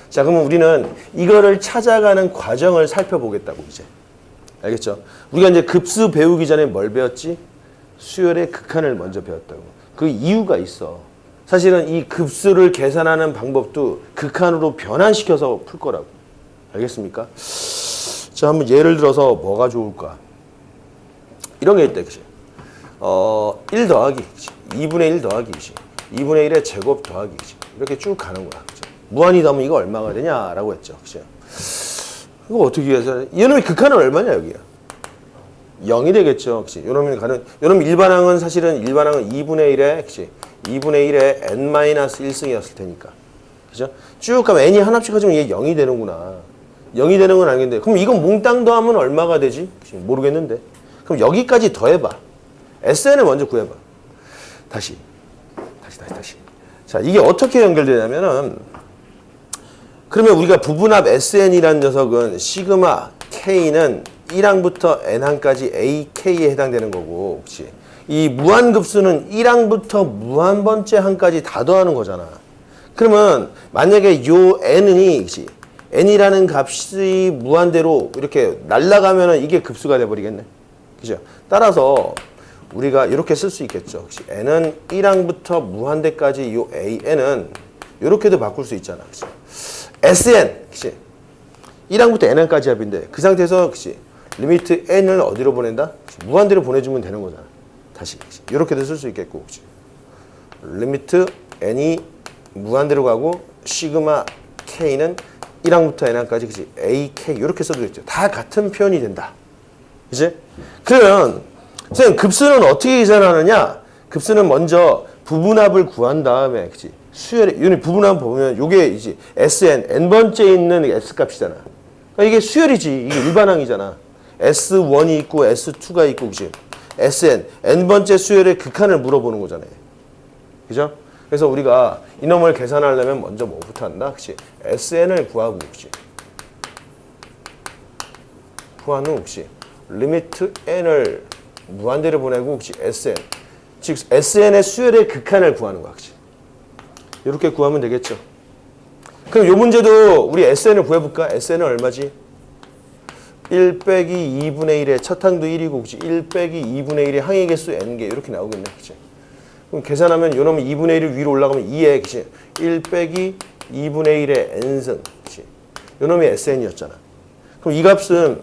Speaker 1: 자, 그러면 우리는 이거를 찾아가는 과정을 살펴보겠다고 이제. 알겠죠? 우리가 이제 급수 배우기 전에 뭘 배웠지? 수열의 극한을 먼저 배웠다고. 그 이유가 있어. 사실은 이 급수를 계산하는 방법도 극한으로 변환시켜서 풀 거라고. 알겠습니까? 자, 한번 예를 들어서 뭐가 좋을까? 이런 게 있다, 그치? 1 더하기, 그치? 2분의 1 더하기, 그치? 2분의 1의 제곱 더하기, 그치? 이렇게 쭉 가는 거야. 그치? 무한히 더하면 이거 얼마가 되냐라고 했죠. 그치? 이거 어떻게 해서, 이놈의 극한은 얼마냐, 여기야? 0이 되겠죠. 그치? 요놈 일반항은 사실은 일반항은 2분의 1에, 그치? 2분의 1에 n-1승이었을 테니까. 그죠? 쭉 가면 n이 하나씩 하지만 이게 0이 되는구나. 0이 되는 건 알겠는데. 그럼 이건 몽땅 더하면 얼마가 되지? 그치? 모르겠는데. 그럼 여기까지 더해봐. SN을 먼저 구해봐. 다시. 자, 이게 어떻게 연결되냐면은, 그러면 우리가 부분합 SN이라는 녀석은 시그마 K는 1항부터 N항까지 AK에 해당되는 거고, 그치? 이 무한급수는 1항부터 무한번째 항까지 다 더하는 거잖아. 그러면 만약에 요 N이, 그치? N이라는 값이 무한대로 이렇게 날아가면은 이게 급수가 돼버리겠네. 그죠? 따라서 우리가 이렇게 쓸 수 있겠죠. 그치? N은 1항부터 무한대까지 요 AN은 이렇게도 바꿀 수 있잖아. 그치? SN, 그치? 1항부터 N항까지 합인데 그 상태에서 그치? 리미트 N을 어디로 보낸다? 그치? 무한대로 보내주면 되는 거잖아. 다시 그치? 이렇게도 쓸 수 있겠고 그치? 리미트 N이 무한대로 가고 시그마 K는 1항부터 N항까지 그치? AK 이렇게 써도 되겠죠. 다 같은 표현이 된다. 그치? 그러면 선생님 급수는 어떻게 계산하느냐? 급수는 먼저 부분합을 구한 다음에 그치? 수열의 이 부분합 보면 요게 이제 SN n번째 있는 S 값이잖아. 그러니까 이게 수열이지. 이게 일반항이잖아. S1이 있고 S2가 있고 그치? SN n번째 수열의 극한을 물어보는 거잖아요. 그죠? 그래서 우리가 이놈을 계산하려면 먼저 뭐부터 한다? 그치? SN을 구하고 그치? 구한 후 그치? 리미트 n을 무한대로 보내고 그치? SN 즉 SN의 수열의 극한을 구하는 거야. 그치? 이렇게 구하면 되겠죠. 그럼 요 문제도 우리 SN을 구해볼까? SN은 얼마지? 1 빼기 2분의 1의 첫 항도 1이고 그치? 1 빼기 2분의 1의 항의 개수 n개 이렇게 나오겠네. 그치? 그럼 계산하면 요 놈은 2분의 1이 위로 올라가면 2에 그치? 1 빼기 2분의 1의 n승 그치? 요 놈이 SN이었잖아. 그럼 이 값은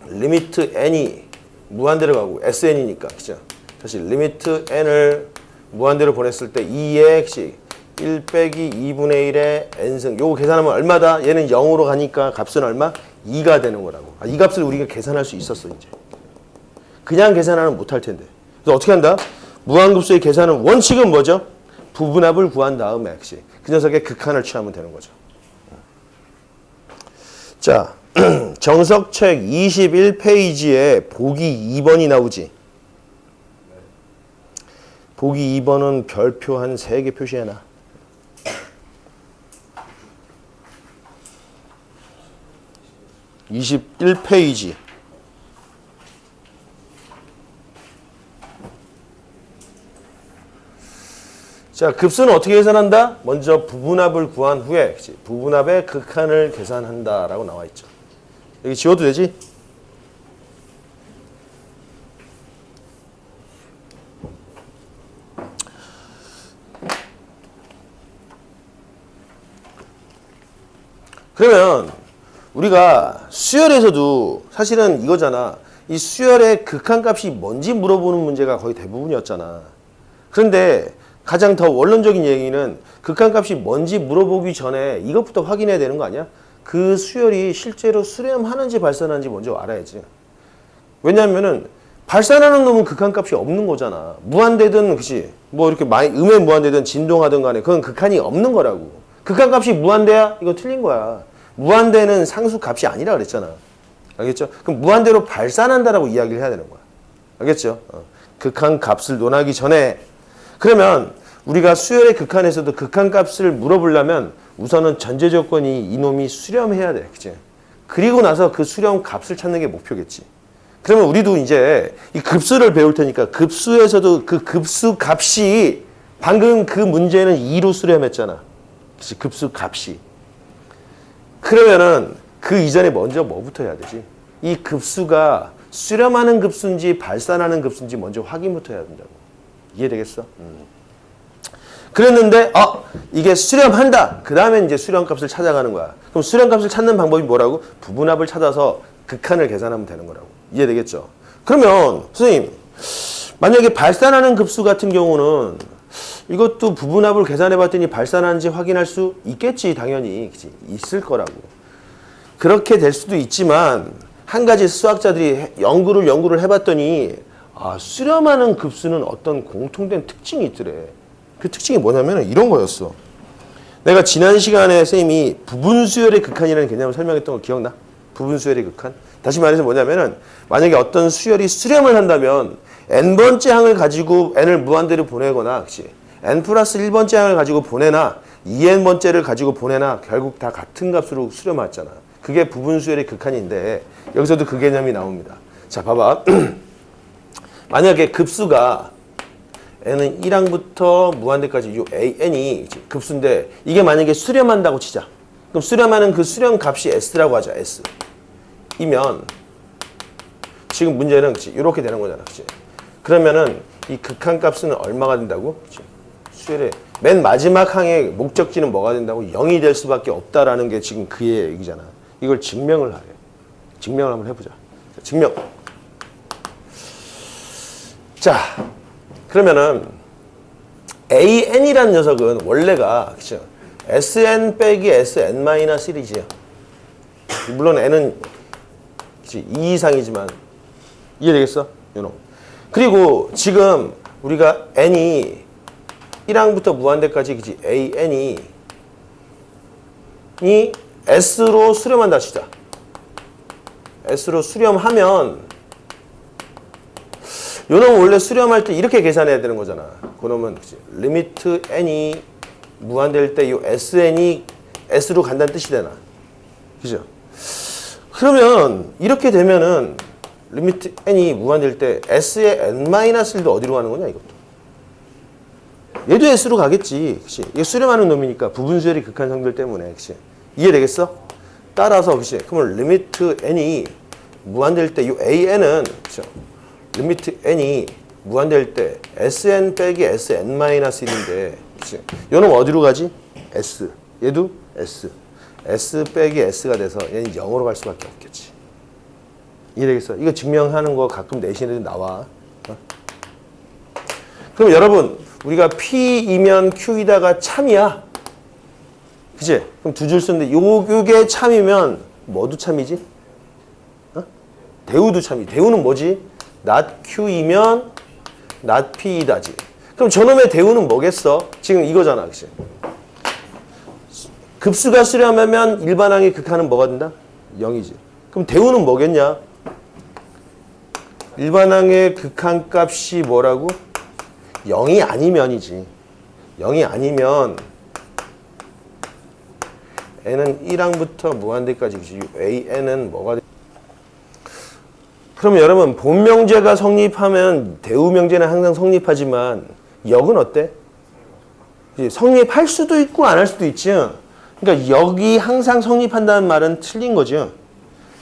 Speaker 1: 리미트 n이 무한대로 가고 SN이니까 그죠? 다시 리미트 n을 무한대로 보냈을 때 2에 그치? 1 빼기 2분의 1의 n승 요거 계산하면 얼마다? 얘는 0으로 가니까 값은 얼마? 2가 되는 거라고. 이 값을 우리가 계산할 수 있었어 이제. 그냥 계산하면 못할 텐데. 그래서 어떻게 한다? 무한급수의 계산은 원칙은 뭐죠? 부분합을 구한 다음에 그치? 그 녀석의 극한을 취하면 되는 거죠. 자, 정석책 21페이지에 보기 2번이 나오지. 보기 2번은 별표 한 3개 표시해놔. (21페이지) 자, 급수는 어떻게 계산한다? 먼저 부분합을 구한 후에 그치? 부분합의 극한을 계산한다 라고 나와 있죠. 여기 지워도 되지? 그러면 우리가 수열에서도 사실은 이거잖아. 이 수열의 극한값이 뭔지 물어보는 문제가 거의 대부분이었잖아. 그런데 가장 더 원론적인 얘기는 극한값이 뭔지 물어보기 전에 이것부터 확인해야 되는 거 아니야? 그 수열이 실제로 수렴하는지 발산하는지 먼저 알아야지. 왜냐하면은 발산하는 놈은 극한값이 없는 거잖아. 무한대든 그치? 뭐 이렇게 많이 음의 무한대든 진동하든 간에 그건 극한이 없는 거라고. 극한값이 무한대야? 이거 틀린 거야. 무한대는 상수값이 아니라 그랬잖아. 알겠죠? 그럼 무한대로 발산한다라고 이야기를 해야 되는 거야. 알겠죠? 극한값을 논하기 전에 그러면 우리가 수열의 극한에서도 극한값을 물어보려면 우선은 전제 조건이 이놈이 수렴해야 돼. 그치? 그리고 나서 그 수렴 값을 찾는 게 목표겠지. 그러면 우리도 이제 이 급수를 배울 테니까 급수에서도 그 급수 값이 방금 그 문제는 2로 수렴했잖아. 그치? 급수 값이. 그러면은 그 이전에 먼저 뭐부터 해야 되지? 이 급수가 수렴하는 급수인지 발산하는 급수인지 먼저 확인부터 해야 된다고. 이해되겠어? 그랬는데 이게 수렴한다. 그 다음에 이제 수렴값을 찾아가는 거야. 그럼 수렴값을 찾는 방법이 뭐라고? 부분합을 찾아서 극한을 계산하면 되는 거라고. 이해되겠죠? 그러면 선생님 만약에 발산하는 급수 같은 경우는 이것도 부분합을 계산해 봤더니 발산하는지 확인할 수 있겠지. 당연히 그치? 있을 거라고. 그렇게 될 수도 있지만 한 가지 수학자들이 연구를 해봤더니 수렴하는 급수는 어떤 공통된 특징이 있더래. 그 특징이 뭐냐면 이런 거였어. 내가 지난 시간에 선생님이 부분수열의 극한이라는 개념을 설명했던 거 기억나? 부분수열의 극한? 다시 말해서 뭐냐면은 만약에 어떤 수열이 수렴을 한다면 n번째 항을 가지고 n을 무한대로 보내거나 그치? n 플러스 1번째 항을 가지고 보내나 2n번째를 가지고 보내나 결국 다 같은 값으로 수렴했잖아. 그게 부분수열의 극한인데 여기서도 그 개념이 나옵니다. 자 봐봐. 만약에 급수가 n은 1항부터 무한대까지 요 an이 급수인데 이게 만약에 수렴한다고 치자. 그럼 수렴하는 그 수렴 값이 s라고 하자. s. 이면 지금 문제는 그치? 이렇게 되는 거잖아. 그치? 그러면은 이 극한 값은 얼마가 된다고? 그치? 수열의 맨 마지막 항의 목적지는 뭐가 된다고? 0이 될 수밖에 없다라는 게 지금 그의 얘기잖아. 이걸 증명을 하래요. 증명을 한번 해보자. 자, 증명. 자, 그러면은 an이라는 녀석은 원래가 그쵸? sn 빼기 sn-1이지요. 물론 n은 그치? 2 이상이지만 이해되겠어? 요놈. 그리고 지금 우리가 n이 1항부터 무한대까지 그치? an이 s로 수렴한다 치자. s로 수렴하면 요놈은 원래 수렴할 때 이렇게 계산해야 되는 거잖아. 그놈은 그치? 리미트 n이 무한될 때 이 sn이 s로 간다는 뜻이 되나? 그죠? 그러면 이렇게 되면은 리미트 n이 무한될 때 s의 n-1도 어디로 가는 거냐 이것도. 얘도 s로 가겠지. 그치? 이게 수렴하는 놈이니까 부분수열이 극한 성들 때문에. 그치? 이해되겠어? 따라서 그치? 그러면 리미트 n이 무한될 때 이 an은 그쵸? 리미트 n이 무한될 때 sn 빼기 sn-1인데 그치? 요놈 어디로 가지? s. 얘도 s. s 빼기 s가 돼서 얘는 0으로 갈 수밖에 없겠지. 이해되겠어? 이거 증명하는 거 가끔 내신에도 나와. 그럼 여러분 우리가 P이면 Q이다가 참이야. 그치? 그럼 두 줄 쓰는데 요게 참이면 뭐도 참이지? 대우도 참이. 대우는 뭐지? not Q이면 not P이다지. 그럼 저놈의 대우는 뭐겠어? 지금 이거잖아. 그치? 급수가 수렴하면 일반항의 극한은 뭐가 된다? 0이지. 그럼 대우는 뭐겠냐? 일반항의 극한값이 뭐라고? 0이 아니면이지. 0이 아니면 n은 1항부터 무한대까지 그치? an은 뭐가 돼? 그럼 여러분 본명제가 성립하면 대우명제는 항상 성립하지만 역은 어때? 성립할 수도 있고 안 할 수도 있지. 그러니까 역이 항상 성립한다는 말은 틀린 거죠.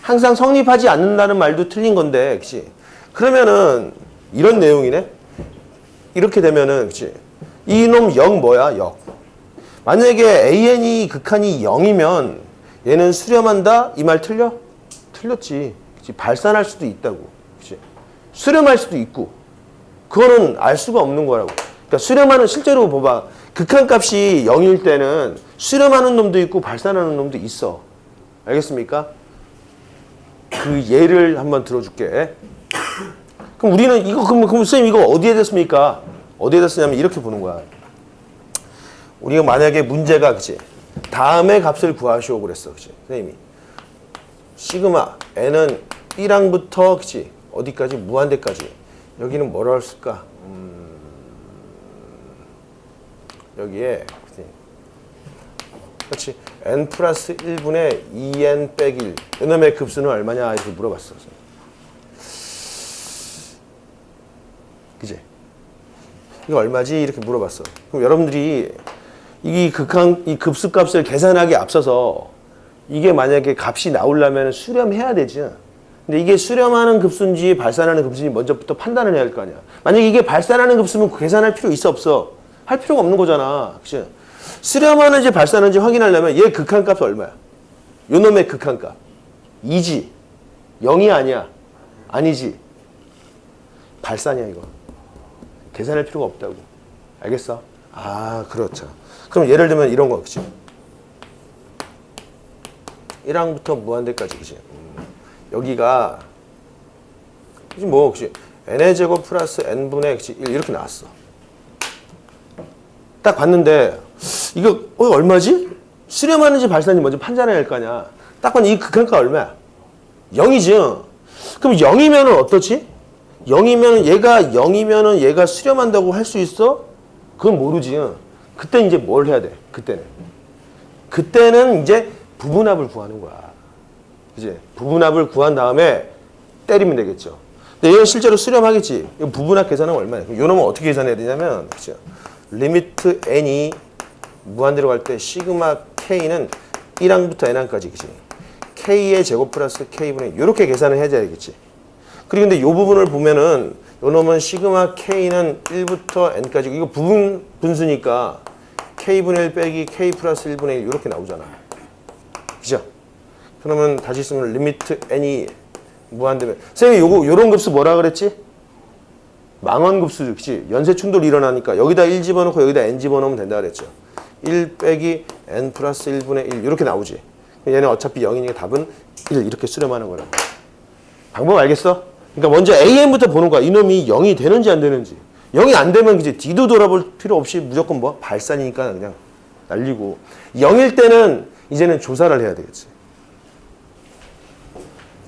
Speaker 1: 항상 성립하지 않는다는 말도 틀린 건데, 그치? 그러면은 이런 내용이네. 이렇게 되면은 그치? 이놈 역 뭐야? 역. 만약에 an이 극한이 0이면 얘는 수렴한다? 이 말 틀려? 틀렸지. 그치? 발산할 수도 있다고. 그치? 수렴할 수도 있고. 그거는 알 수가 없는 거라고. 그러니까 수렴하는 실제로 봐봐. 극한값이 0일 때는 수렴하는 놈도 있고 발산하는 놈도 있어. 알겠습니까? 그 예를 한번 들어줄게. 그럼 우리는 이거 그럼 선생님 이거 어디에 됐습니까? 어디에 됐으냐면 이렇게 보는 거야. 우리가 만약에 문제가 그치? 다음의 값을 구하시오 그랬어. 그치? 선생님이 시그마 n은 1항부터 그치? 어디까지? 무한대까지. 여기는 뭐라 했을까? 여기에 그렇지 n 플러스 1분의 2n 빼기 1 이놈의 급수는 얼마냐 이렇게 물어봤어. 그지? 이거 얼마지? 이렇게 물어봤어. 그럼 여러분들이 이 급수값을 계산하기 앞서서 이게 만약에 값이 나오려면 수렴해야 되지. 근데 이게 수렴하는 급수인지 발산하는 급수인지 먼저부터 판단을 해야 할 거 아니야. 만약에 이게 발산하는 급수면 계산할 필요 있어 없어? 할 필요가 없는 거잖아. 그치? 수렴하는지 발산하는지 확인하려면 얘 극한값이 얼마야? 요 놈의 극한값 2지 0이 아니야. 아니지. 발산이야 이거. 계산할 필요가 없다고. 알겠어? 아 그렇죠. 그럼 예를 들면 이런 거 그치? 1항부터 무한대까지 그치? 여기가 그치 뭐 그치? n의 제곱 플러스 n분의 그치? 1 이렇게 나왔어. 딱 봤는데 이거 얼마지? 수렴하는지 발산인지 먼저 판단해야 할 거 아니야. 딱 봤는데 이 극한가 얼마야? 0이지. 그럼 0이면은 어떻지? 0이면은 얘가 0이면은 얘가 수렴한다고 할 수 있어? 그건 모르지. 그때 이제 뭘 해야 돼? 그때는 이제 부분합을 구하는 거야. 그지? 부분합을 구한 다음에 때리면 되겠죠. 근데 얘는 실제로 수렴하겠지. 이거 부분합 계산하면 얼마냐? 그럼 요 놈은 어떻게 계산해야 되냐면 그죠? 리미트 n이 무한대로 갈 때 시그마 k는 1항부터 n항까지 그치? k의 제곱 플러스 k분의 이렇게 계산을 해야 되겠지. 그리고 근데 이 부분을 보면은 요 놈은 시그마 k는 1부터 n까지 이거 부분 분수니까 k분의 1 빼기 k 플러스 1분의 1 이렇게 나오잖아. 그죠? 그러면 다시 쓰면 리미트 n이 무한대면 선생님 요런 급수 뭐라 그랬지? 망원급수 그치? 연쇄 충돌이 일어나니까 여기다 1 집어넣고 여기다 n 집어넣으면 된다 그랬죠. 1 빼기 n 플러스 1분의 1 이렇게 나오지. 얘는 어차피 0이니까 답은 1 이렇게 수렴하는 거라고. 방법 알겠어? 그러니까 먼저 AN부터 보는 거야. 이놈이 0이 되는지 안 되는지. 0이 안 되면 이제 D도 돌아볼 필요 없이 무조건 뭐 발산이니까 그냥 날리고 0일 때는 이제는 조사를 해야 되겠지.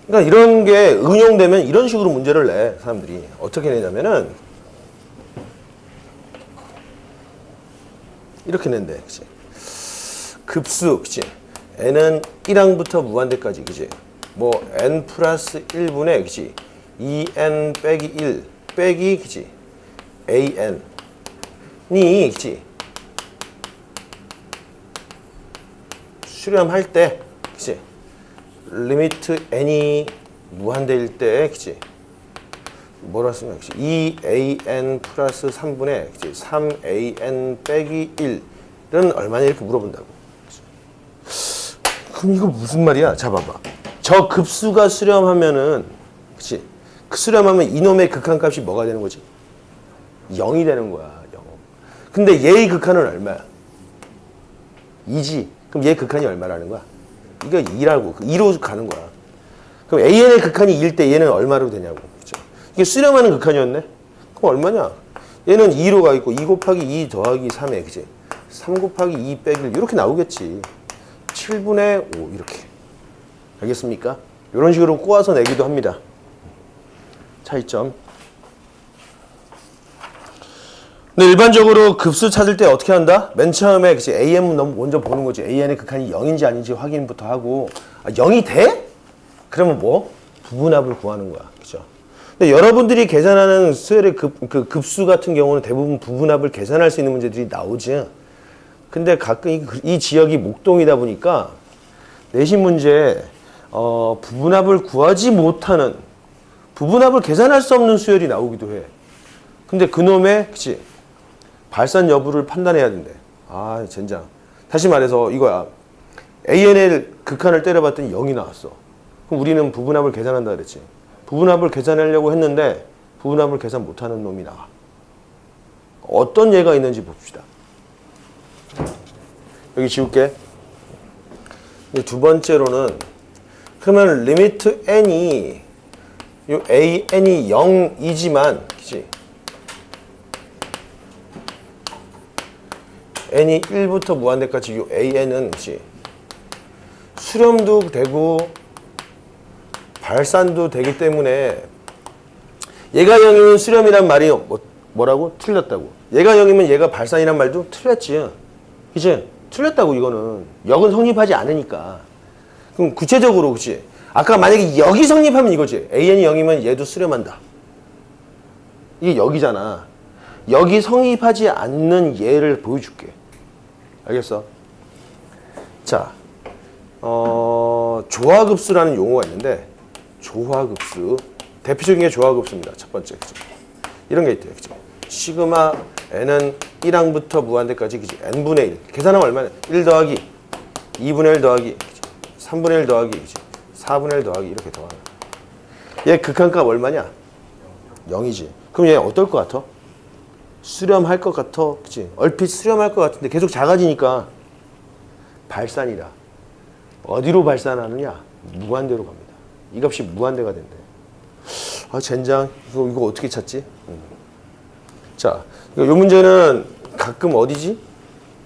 Speaker 1: 그러니까 이런 게 응용되면 이런 식으로 문제를 내 사람들이 어떻게 내냐면은 이렇게 낸대, 그치? 급수, 그치? n은 1항부터 무한대까지, 그치? 뭐 n 플러스 1분의, 그치? 2n 빼기 1 빼기, 그치? an이, 그치? 수렴할 때, 그치? 리미트 n이 무한대일 때, 그치? 뭐라 쓰면, 그치? 2an 플러스 3분의, 그치? 3an 빼기 1은 얼마냐 이렇게 물어본다고. 그치? 그럼 이거 무슨 말이야? 자, 봐봐. 저 급수가 수렴하면은, 그치? 그 수렴하면 이놈의 극한값이 뭐가 되는 거지? 0이 되는 거야, 0. 근데 얘의 극한은 얼마야? 2지. 그럼 얘의 극한이 얼마라는 거야? 이거 2라고. 2로 가는 거야. 그럼 AN의 극한이 2일 때 얘는 얼마로 되냐고. 그죠? 이게 수렴하는 극한이었네? 그럼 얼마냐? 얘는 2로 가 있고 2 곱하기 2 더하기 3에 그지? 3 곱하기 2 빼기 1 이렇게 나오겠지. 7분의 5 이렇게. 알겠습니까? 이런 식으로 꼬아서 내기도 합니다. 차이점. 근데 일반적으로 급수 찾을 때 어떻게 한다? 맨 처음에 그치? AN 먼저 보는 거지. AN의 극한이 0인지 아닌지 확인부터 하고 0이 돼? 그러면 뭐? 부분합을 구하는 거야. 그죠? 근데 여러분들이 계산하는 수열의 급수 같은 경우는 대부분 부분합을 계산할 수 있는 문제들이 나오지. 근데 가끔 이 지역이 목동이다 보니까 내신 문제에 부분합을 구하지 못하는 부분합을 계산할 수 없는 수열이 나오기도 해. 근데 그놈의 그치? 발산 여부를 판단해야 된대. 아, 젠장. 다시 말해서 이거야. AN의 극한을 때려봤더니 0이 나왔어. 그럼 우리는 부분합을 계산한다 그랬지. 부분합을 계산하려고 했는데 부분합을 계산 못하는 놈이 나와. 어떤 예가 있는지 봅시다. 여기 지울게. 두 번째로는 그러면 리미트 n이 요 an이 0이지만 그치? n이 1부터 무한대까지 요 an은 그치? 수렴도 되고 발산도 되기 때문에 얘가 0이면 수렴이란 말이 뭐라고? 틀렸다고. 얘가 0이면 얘가 발산이란 말도 틀렸지. 그치? 틀렸다고 이거는. 역은 성립하지 않으니까. 그럼 구체적으로 그치? 아까 만약에 역이 성립하면 이거지. AN이 0이면 얘도 수렴한다. 이게 역이잖아. 역이 성립하지 않는 예를 보여줄게. 알겠어? 자, 조화급수라는 용어가 있는데 조화급수. 대표적인 게 조화급수입니다. 첫 번째. 그치? 이런 게 있대요. 그치? 시그마 n은 1항부터 무한대까지 그치? n분의 1. 계산하면 얼마냐? 1 더하기 2분의 1 더하기 3분의 1 더하기 그치? 4분의 1 더하기 이렇게 더하는. 얘 극한값 얼마냐? 0이지. 그럼 얘 어떨 것 같아? 수렴할 것 같아. 그치? 얼핏 수렴할 것 같은데 계속 작아지니까 발산이다. 어디로 발산하느냐? 무한대로 갑니다. 이 값이 무한대가 된대. 아, 젠장. 이거 어떻게 찾지? 자, 이 문제는 가끔 어디지?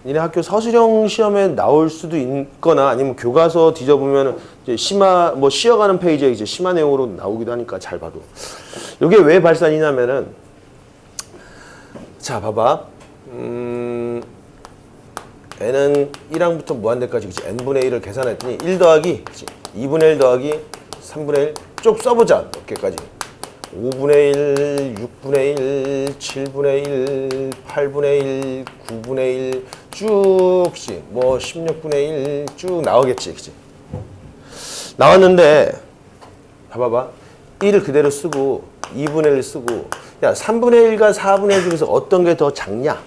Speaker 1: 니네 학교 서술형 시험에 나올 수도 있거나 아니면 교과서 뒤져보면 이제 쉬어가는 페이지에 이제 심화 내용으로 나오기도 하니까 잘 봐도. 이게 왜 발산이냐면은, 자, 봐봐. n은 1항부터 무한대까지 그치? n분의 1을 계산했더니 1 더하기 그치? 2분의 1 더하기 3분의 1 쭉 써보자. 몇 개까지? 5분의 1, 6분의 1, 7분의 1, 8분의 1, 9분의 1 쭉, 그치? 16분의 1 쭉 나오겠지, 그치? 나왔는데, 봐봐봐. 1을 그대로 쓰고, 2분의 1 쓰고, 야, 3분의 1과 4분의 1 중에서 어떤 게 더 작냐?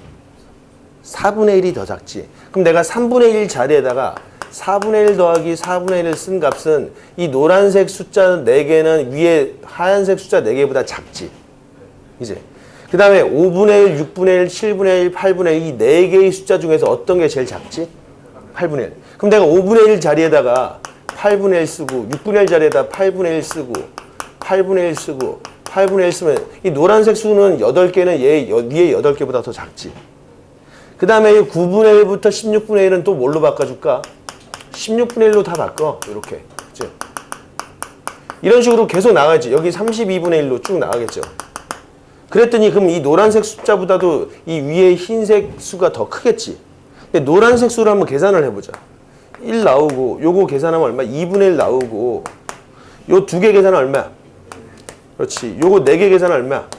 Speaker 1: 4분의 1이 더 작지. 그럼 내가 3분의 1 자리에다가 4분의 1 더하기 4분의 1을 쓴 값은 이 노란색 숫자 4개는 위에 하얀색 숫자 4개보다 작지. 이제 그 다음에 5분의 1, 6분의 1, 7분의 1, 8분의 1 이 4개의 숫자 중에서 어떤 게 제일 작지? 8분의 1. 그럼 내가 5분의 1 자리에다가 8분의 1 쓰고 6분의 1 자리에다 8분의 1 쓰고 8분의 1 쓰고 8분의 1 쓰면 이 노란색 수는 8개는 얘 위에 8개보다 더 작지. 그 다음에 9분의 1부터 16분의 1은 또 뭘로 바꿔줄까? 16분의 1로 다 바꿔. 이렇게. 그치? 이런 식으로 계속 나가지. 여기 32분의 1로 쭉 나가겠죠. 그랬더니 그럼 이 노란색 숫자보다도 이 위에 흰색 수가 더 크겠지. 근데 노란색 수를 한번 계산을 해보자. 1 나오고 요거 계산하면 얼마? 2분의 1 나오고 요 2개 계산하면 얼마야? 그렇지. 요거 4개 계산하면 얼마야?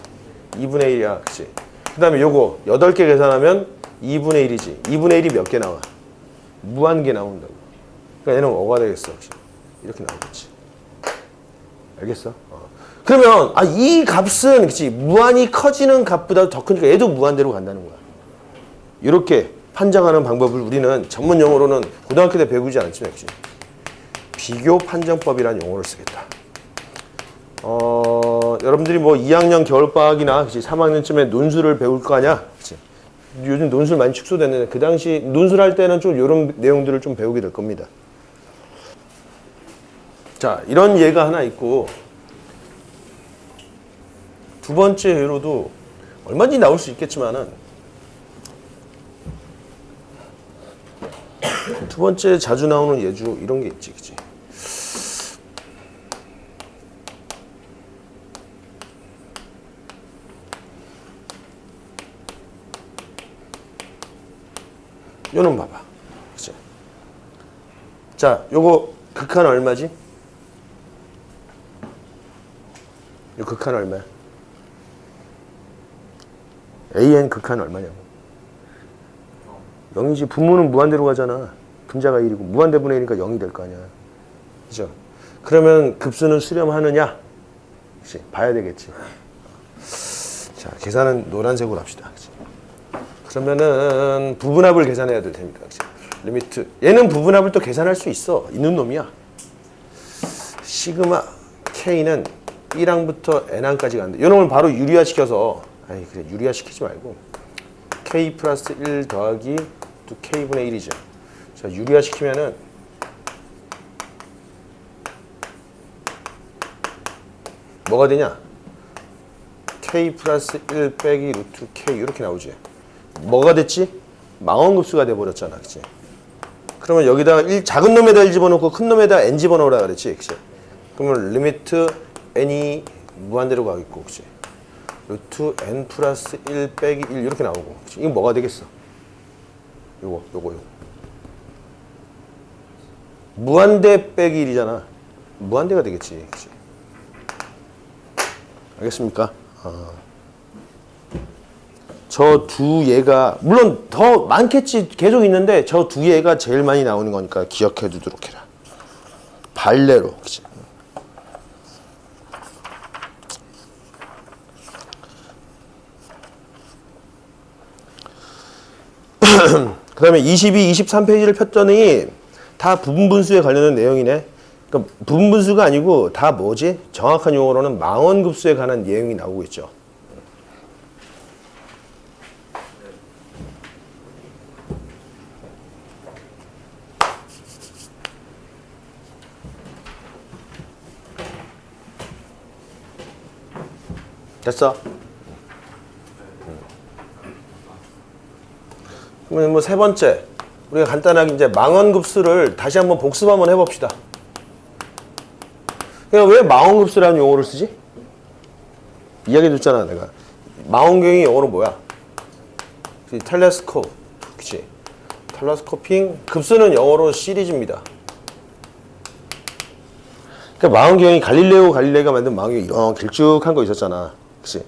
Speaker 1: 2분의 1이야. 그치? 그 다음에 요거 8개 계산하면 2분의 1이지. 2분의 1이 몇 개 나와? 무한개 나온다고. 그러니까 얘는 뭐가 되겠어? 이렇게 나오겠지. 알겠어? 그러면 이 값은 그치 무한히 커지는 값보다 더 크니까 얘도 무한대로 간다는 거야. 이렇게 판정하는 방법을 우리는 전문 용어로는 고등학교 때 배우지 않았지만 그치? 비교 판정법이라는 용어를 쓰겠다. 여러분들이 뭐 2학년 겨울방학이나 그치 3학년쯤에 논술을 배울 거 아니야? 그치? 요즘 논술 많이 축소됐는데 그 당시 논술할 때는 좀 이런 내용들을 좀 배우게 될 겁니다. 자, 이런 예가 하나 있고 두 번째 예로도 얼마든지 나올 수 있겠지만은 두 번째 자주 나오는 예주 이런 게 있지, 그치? 요놈 봐봐, 그치? 자, 요거 극한 얼마지? 요 극한 얼마야? AN 극한 얼마냐고. 0이지. 분모는 무한대로 가잖아. 분자가 1이고 무한대분의 1이니까 0이 될 거 아니야. 그죠? 그러면 급수는 수렴하느냐? 그치? 봐야 되겠지. 자, 계산은 노란색으로 합시다. 그치? 그러면은 부분합을 계산해야 될 테니까. 그치? 리미트. 얘는 부분합을 또 계산할 수 있어. 있는 놈이야. 시그마 K는 1항부터 N항까지 가는데 이 놈을 바로 유리화시켜서 아니 그래 유리화시키지 말고 K 플러스 1 더하기 또 K분의 1이죠. 자 유리화시키면은 뭐가 되냐? K 플러스 1 빼기 루트 K 이렇게 나오지. 뭐가 됐지? 망원급수가 돼버렸잖아. 그치? 그러면 여기다가 작은 놈에다 1 집어넣고 큰 놈에다 N 집어넣으라 그랬지. 그치? 그러면 리미트 N이 무한대로 가겠고, 그치? 루트 N 플러스 1 빼기 1 이렇게 나오고. 그치? 이건 뭐가 되겠어? 요거. 무한대 빼기 1이잖아. 무한대가 되겠지. 그치? 알겠습니까? 저 두 얘가 물론 더 많겠지 계속 있는데 저 두 얘가 제일 많이 나오는 거니까 기억해 두도록 해라. 발레로. 그치? 그 다음에 22, 23페이지를 폈더니 다 부분분수에 관련된 내용이네. 그러니까 부분분수가 아니고 다 뭐지? 정확한 용어로는 망원급수에 관한 내용이 나오고 있죠. 됐어? 그러면 뭐 세 번째 우리가 간단하게 이제 망원급수를 다시 한번 복습 한번 해봅시다. 그냥 왜 망원급수라는 용어를 쓰지? 이야기 줬잖아 내가. 망원경이 영어로 뭐야? 텔레스코프. 그치? 텔레스코핑. 급수는 영어로 시리즈입니다. 그러니까 망원경이 갈릴레이가 만든 망원경이 이런 길쭉한 거 있었잖아. 그치?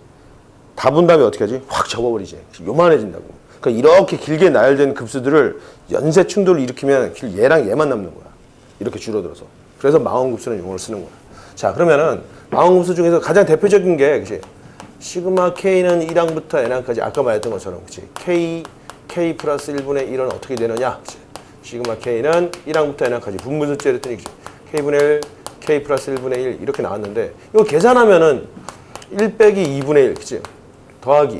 Speaker 1: 다 본 다음에 어떻게 하지? 확 접어버리지. 요만해진다고. 그러니까 이렇게 길게 나열된 급수들을 연쇄 충돌을 일으키면 얘랑 얘만 남는 거야. 이렇게 줄어들어서. 그래서 망원급수는 용어를 쓰는 거야. 자, 그러면은 망원급수 중에서 가장 대표적인 게 그치? 시그마 K는 1항부터 N항까지 아까 말했던 것처럼 그치? K 플러스 1분의 1은 어떻게 되느냐? 그치? 시그마 K는 1항부터 N항까지 분분수째 했더니 그치? K분의 1, K 플러스 1분의 1 이렇게 나왔는데 이거 계산하면은 1 빼기 2분의 1 그치? 더하기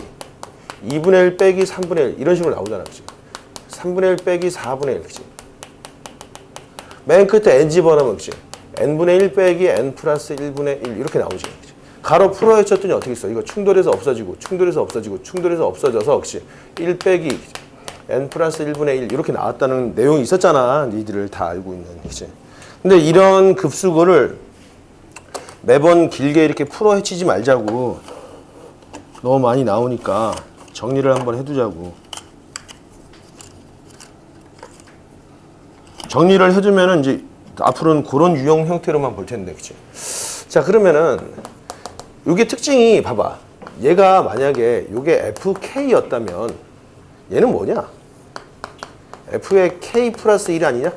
Speaker 1: 2분의 1 빼기 3분의 1 이런 식으로 나오잖아. 그치? 3분의 1 빼기 4분의 1 그치? 맨 끝에 n 집어넣으면 그치? n분의 1 빼기 n 플러스 1분의 1 이렇게 나오지. 그치? 가로 풀어 헤쳤더니 어떻게 있어? 이거 충돌해서 없어지고 충돌해서 없어지고 충돌해서 없어져서 그치? 1 빼기 그치? n 플러스 1분의 1 이렇게 나왔다는 내용이 있었잖아. 니들을 다 알고 있는. 그치? 근데 이런 급수거를 매번 길게 이렇게 풀어 헤치지 말자고. 너무 많이 나오니까 정리를 한번 해두자고. 정리를 해주면은 이제 앞으로는 그런 유형 형태로만 볼 텐데, 그치? 자, 그러면은 이게 특징이 봐봐. 얘가 만약에 이게 FK였다면 얘는 뭐냐? F의 K 플러스 1 아니냐?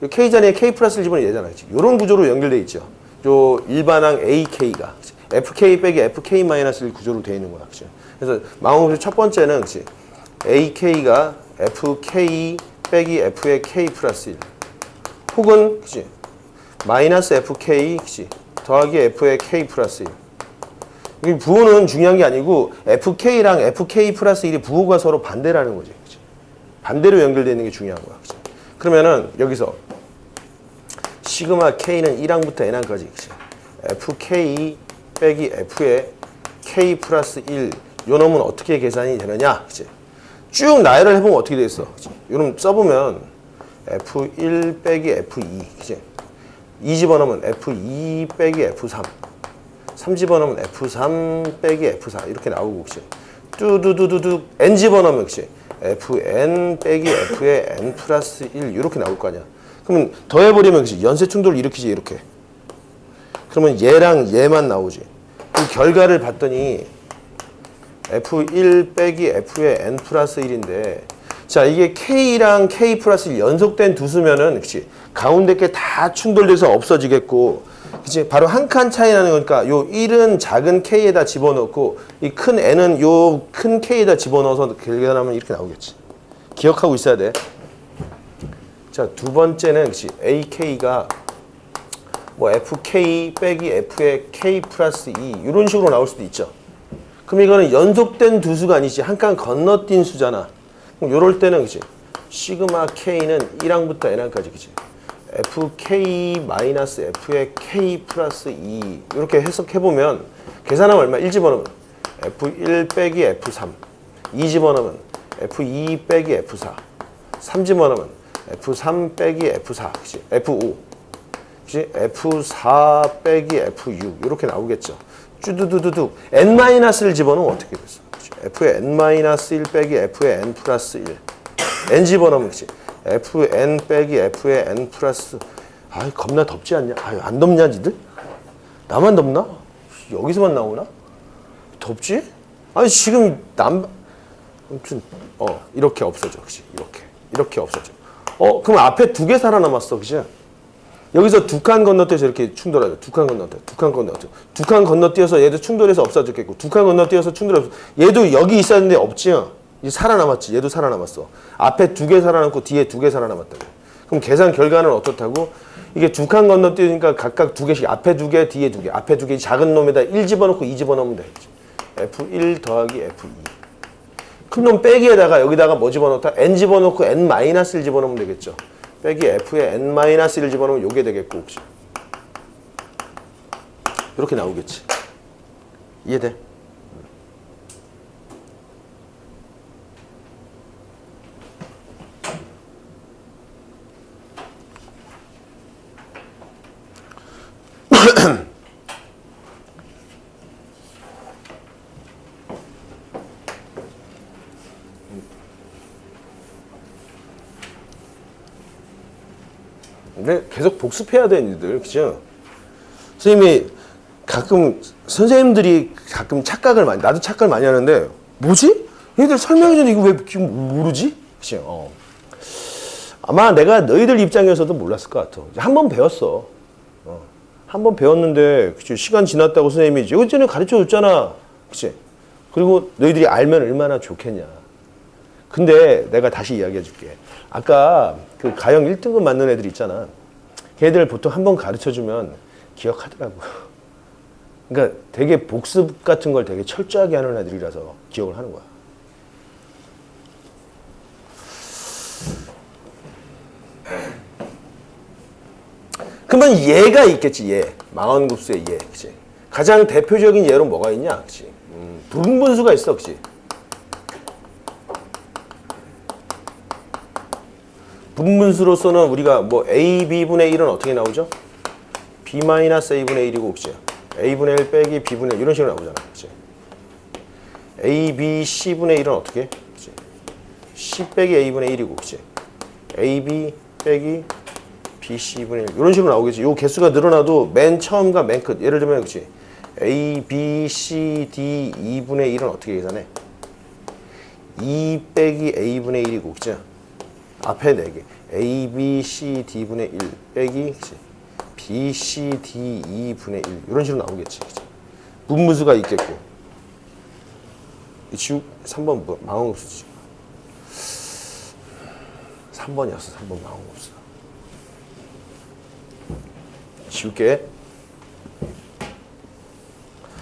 Speaker 1: 이 K 자리에 K 플러스 1 집어넣으면 얘잖아, 그치? 이런 구조로 연결돼 있죠. 요 일반항 AK가 그치? FK 빼기 FK 마이너스 1 구조로 되어 있는 거야, 그치? 그래서 망원급수 첫 번째는 그치? AK가 FK 빼기 F의 K 플러스 1 혹은 그치? 마이너스 FK 그치? 더하기 F의 K 플러스 1 이 부호는 중요한 게 아니고 FK랑 FK 플러스 1이 부호가 서로 반대라는 거지, 그치? 반대로 연결되어 있는 게 중요한 거야, 그치? 그러면은 여기서 시그마 K는 1항부터 N항까지 그치? FK 빼기 F의 K 플러스 1 요 놈은 어떻게 계산이 되느냐, 그치? 쭉 나열을 해보면 어떻게 되겠어, 그치? 요 놈 써보면 F1 빼기 F2 그치? 2 집어넣으면 F2 빼기 F3 3 집어넣으면 F3 빼기 F4 이렇게 나오고 그치? 뚜두두두두 N 집어넣으면 그치? Fn 빼기 F의 N 플러스 1 이렇게 나올 거 아니야. 그러면 더해버리면 그치? 연쇄 충돌을 일으키지 이렇게. 그러면 얘랑 얘만 나오지. 그 결과를 봤더니 F1 빼기 F의 N 플러스 1인데 자 이게 K랑 K 플러스 1 연속된 두 수면은 그치? 가운데 게 다 충돌돼서 없어지겠고 그치? 바로 한 칸 차이 나는 거니까 요 1은 작은 K에다 집어넣고 이 큰 N은 요 큰 K에다 집어넣어서 계산하면 이렇게 나오겠지. 기억하고 있어야 돼. 자, 두 번째는 그치, AK가 뭐 FK 빼기 F의 K 플러스 2 이런 식으로 나올 수도 있죠. 그럼 이거는 연속된 두 수가 아니지 한 칸 건너뛴 수잖아. 그럼 요럴 때는 그치, 시그마 K는 1항부터 N항까지 그치, FK 마이너스 F의 K 플러스 2 이렇게 해석해보면 계산하면 얼마? 1 집어넣으면 F1 빼기 F3 2 집어넣으면 F2 빼기 F4 3 집어넣으면 F3 빼기 F4 그치? F5 그치? F4 빼기 F6 이렇게 나오겠죠. 쭈두두두둑 N-를 집어넣으면 어떻게 됐어? 그치? F의 N-1 빼기 F의 N 플러스 1 N 집어넣으면 그치? Fn 빼기 F의 N 플러스 아이 겁나 덥지 않냐? 아유 안 덥냐 니들? 나만 덥나? 여기서만 나오나? 덥지? 아니 지금 아무튼 이렇게 없어져 그치? 이렇게 없어져. 그럼 앞에 두 개 살아남았어 그치? 여기서 두 칸 건너뛰어서 이렇게 충돌하죠. 두 칸 건너뛰어서 얘도 충돌해서 없어졌겠고 두 칸 건너뛰어서 충돌해서 얘도 여기 있었는데 없지? 이제 살아남았지. 얘도 살아남았어. 앞에 두 개 살아남고 뒤에 두 개 살아남았다고. 그럼 계산 결과는 어떻다고? 이게 두 칸 건너뛰니까 각각 두 개씩 앞에 두 개, 뒤에 두 개. 앞에 두 개 작은 놈에다 1 집어넣고 2 집어넣으면 되겠지. F1 더하기 F2. 큰 놈 빼기에다가 여기다가 뭐 집어넣다? N 집어넣고 N-1 집어넣으면 되겠죠. 빼기 F에 N-1 집어넣으면 요게 되겠고 혹시. 이렇게 나오겠지. 이해돼? 근데 계속 복습해야 돼, 니들. 그죠? 선생님이 선생님들이 가끔 착각을 나도 착각을 많이 하는데, 뭐지? 얘들 설명해줬는데 이거 왜 지금 모르지? 그죠? 아마 내가 너희들 입장에서도 몰랐을 것 같아. 한 번 배웠어. 한 번 배웠는데, 그치? 시간 지났다고 선생님이 이거 전에 가르쳐 줬잖아. 그치? 그리고 너희들이 알면 얼마나 좋겠냐. 근데 내가 다시 이야기해 줄게. 아까 그 가형 1등급 맞는 애들 있잖아. 걔들 보통 한 번 가르쳐 주면 기억하더라고. 그러니까 되게 복습 같은 걸 되게 철저하게 하는 애들이라서 기억을 하는 거야. 그러면 얘가 있겠지, 얘. 망원급수의 얘. 그치? 가장 대표적인 예로 뭐가 있냐? 그치? 부분분수가 있어, 그치? 분분수로서는 우리가 뭐 a, b분의 1은 어떻게 나오죠? b-a분의 1이고 그치? a분의 1 빼기 b분의 1 이런 식으로 나오잖아. 그치? a, b, c분의 1은 어떻게? 그치? c 빼기 a분의 1이고 그치? a, b 빼기 b, c분의 1 이런 식으로 나오겠지. 요 개수가 늘어나도 맨 처음과 맨 끝. 예를 들면 그치? a, b, c, d 2분의 1은 어떻게 계산해? 2 빼기 a분의 1이고 그치? 앞에 4개. A, B, C, D분의 1 빼기 그치? B, C, D, 2분의 1 이런 식으로 나오겠지. 그치? 분무수가 있겠고. 3번 뭐, 망원급수지. 3번이었어. 3번 망원급수. 지울게.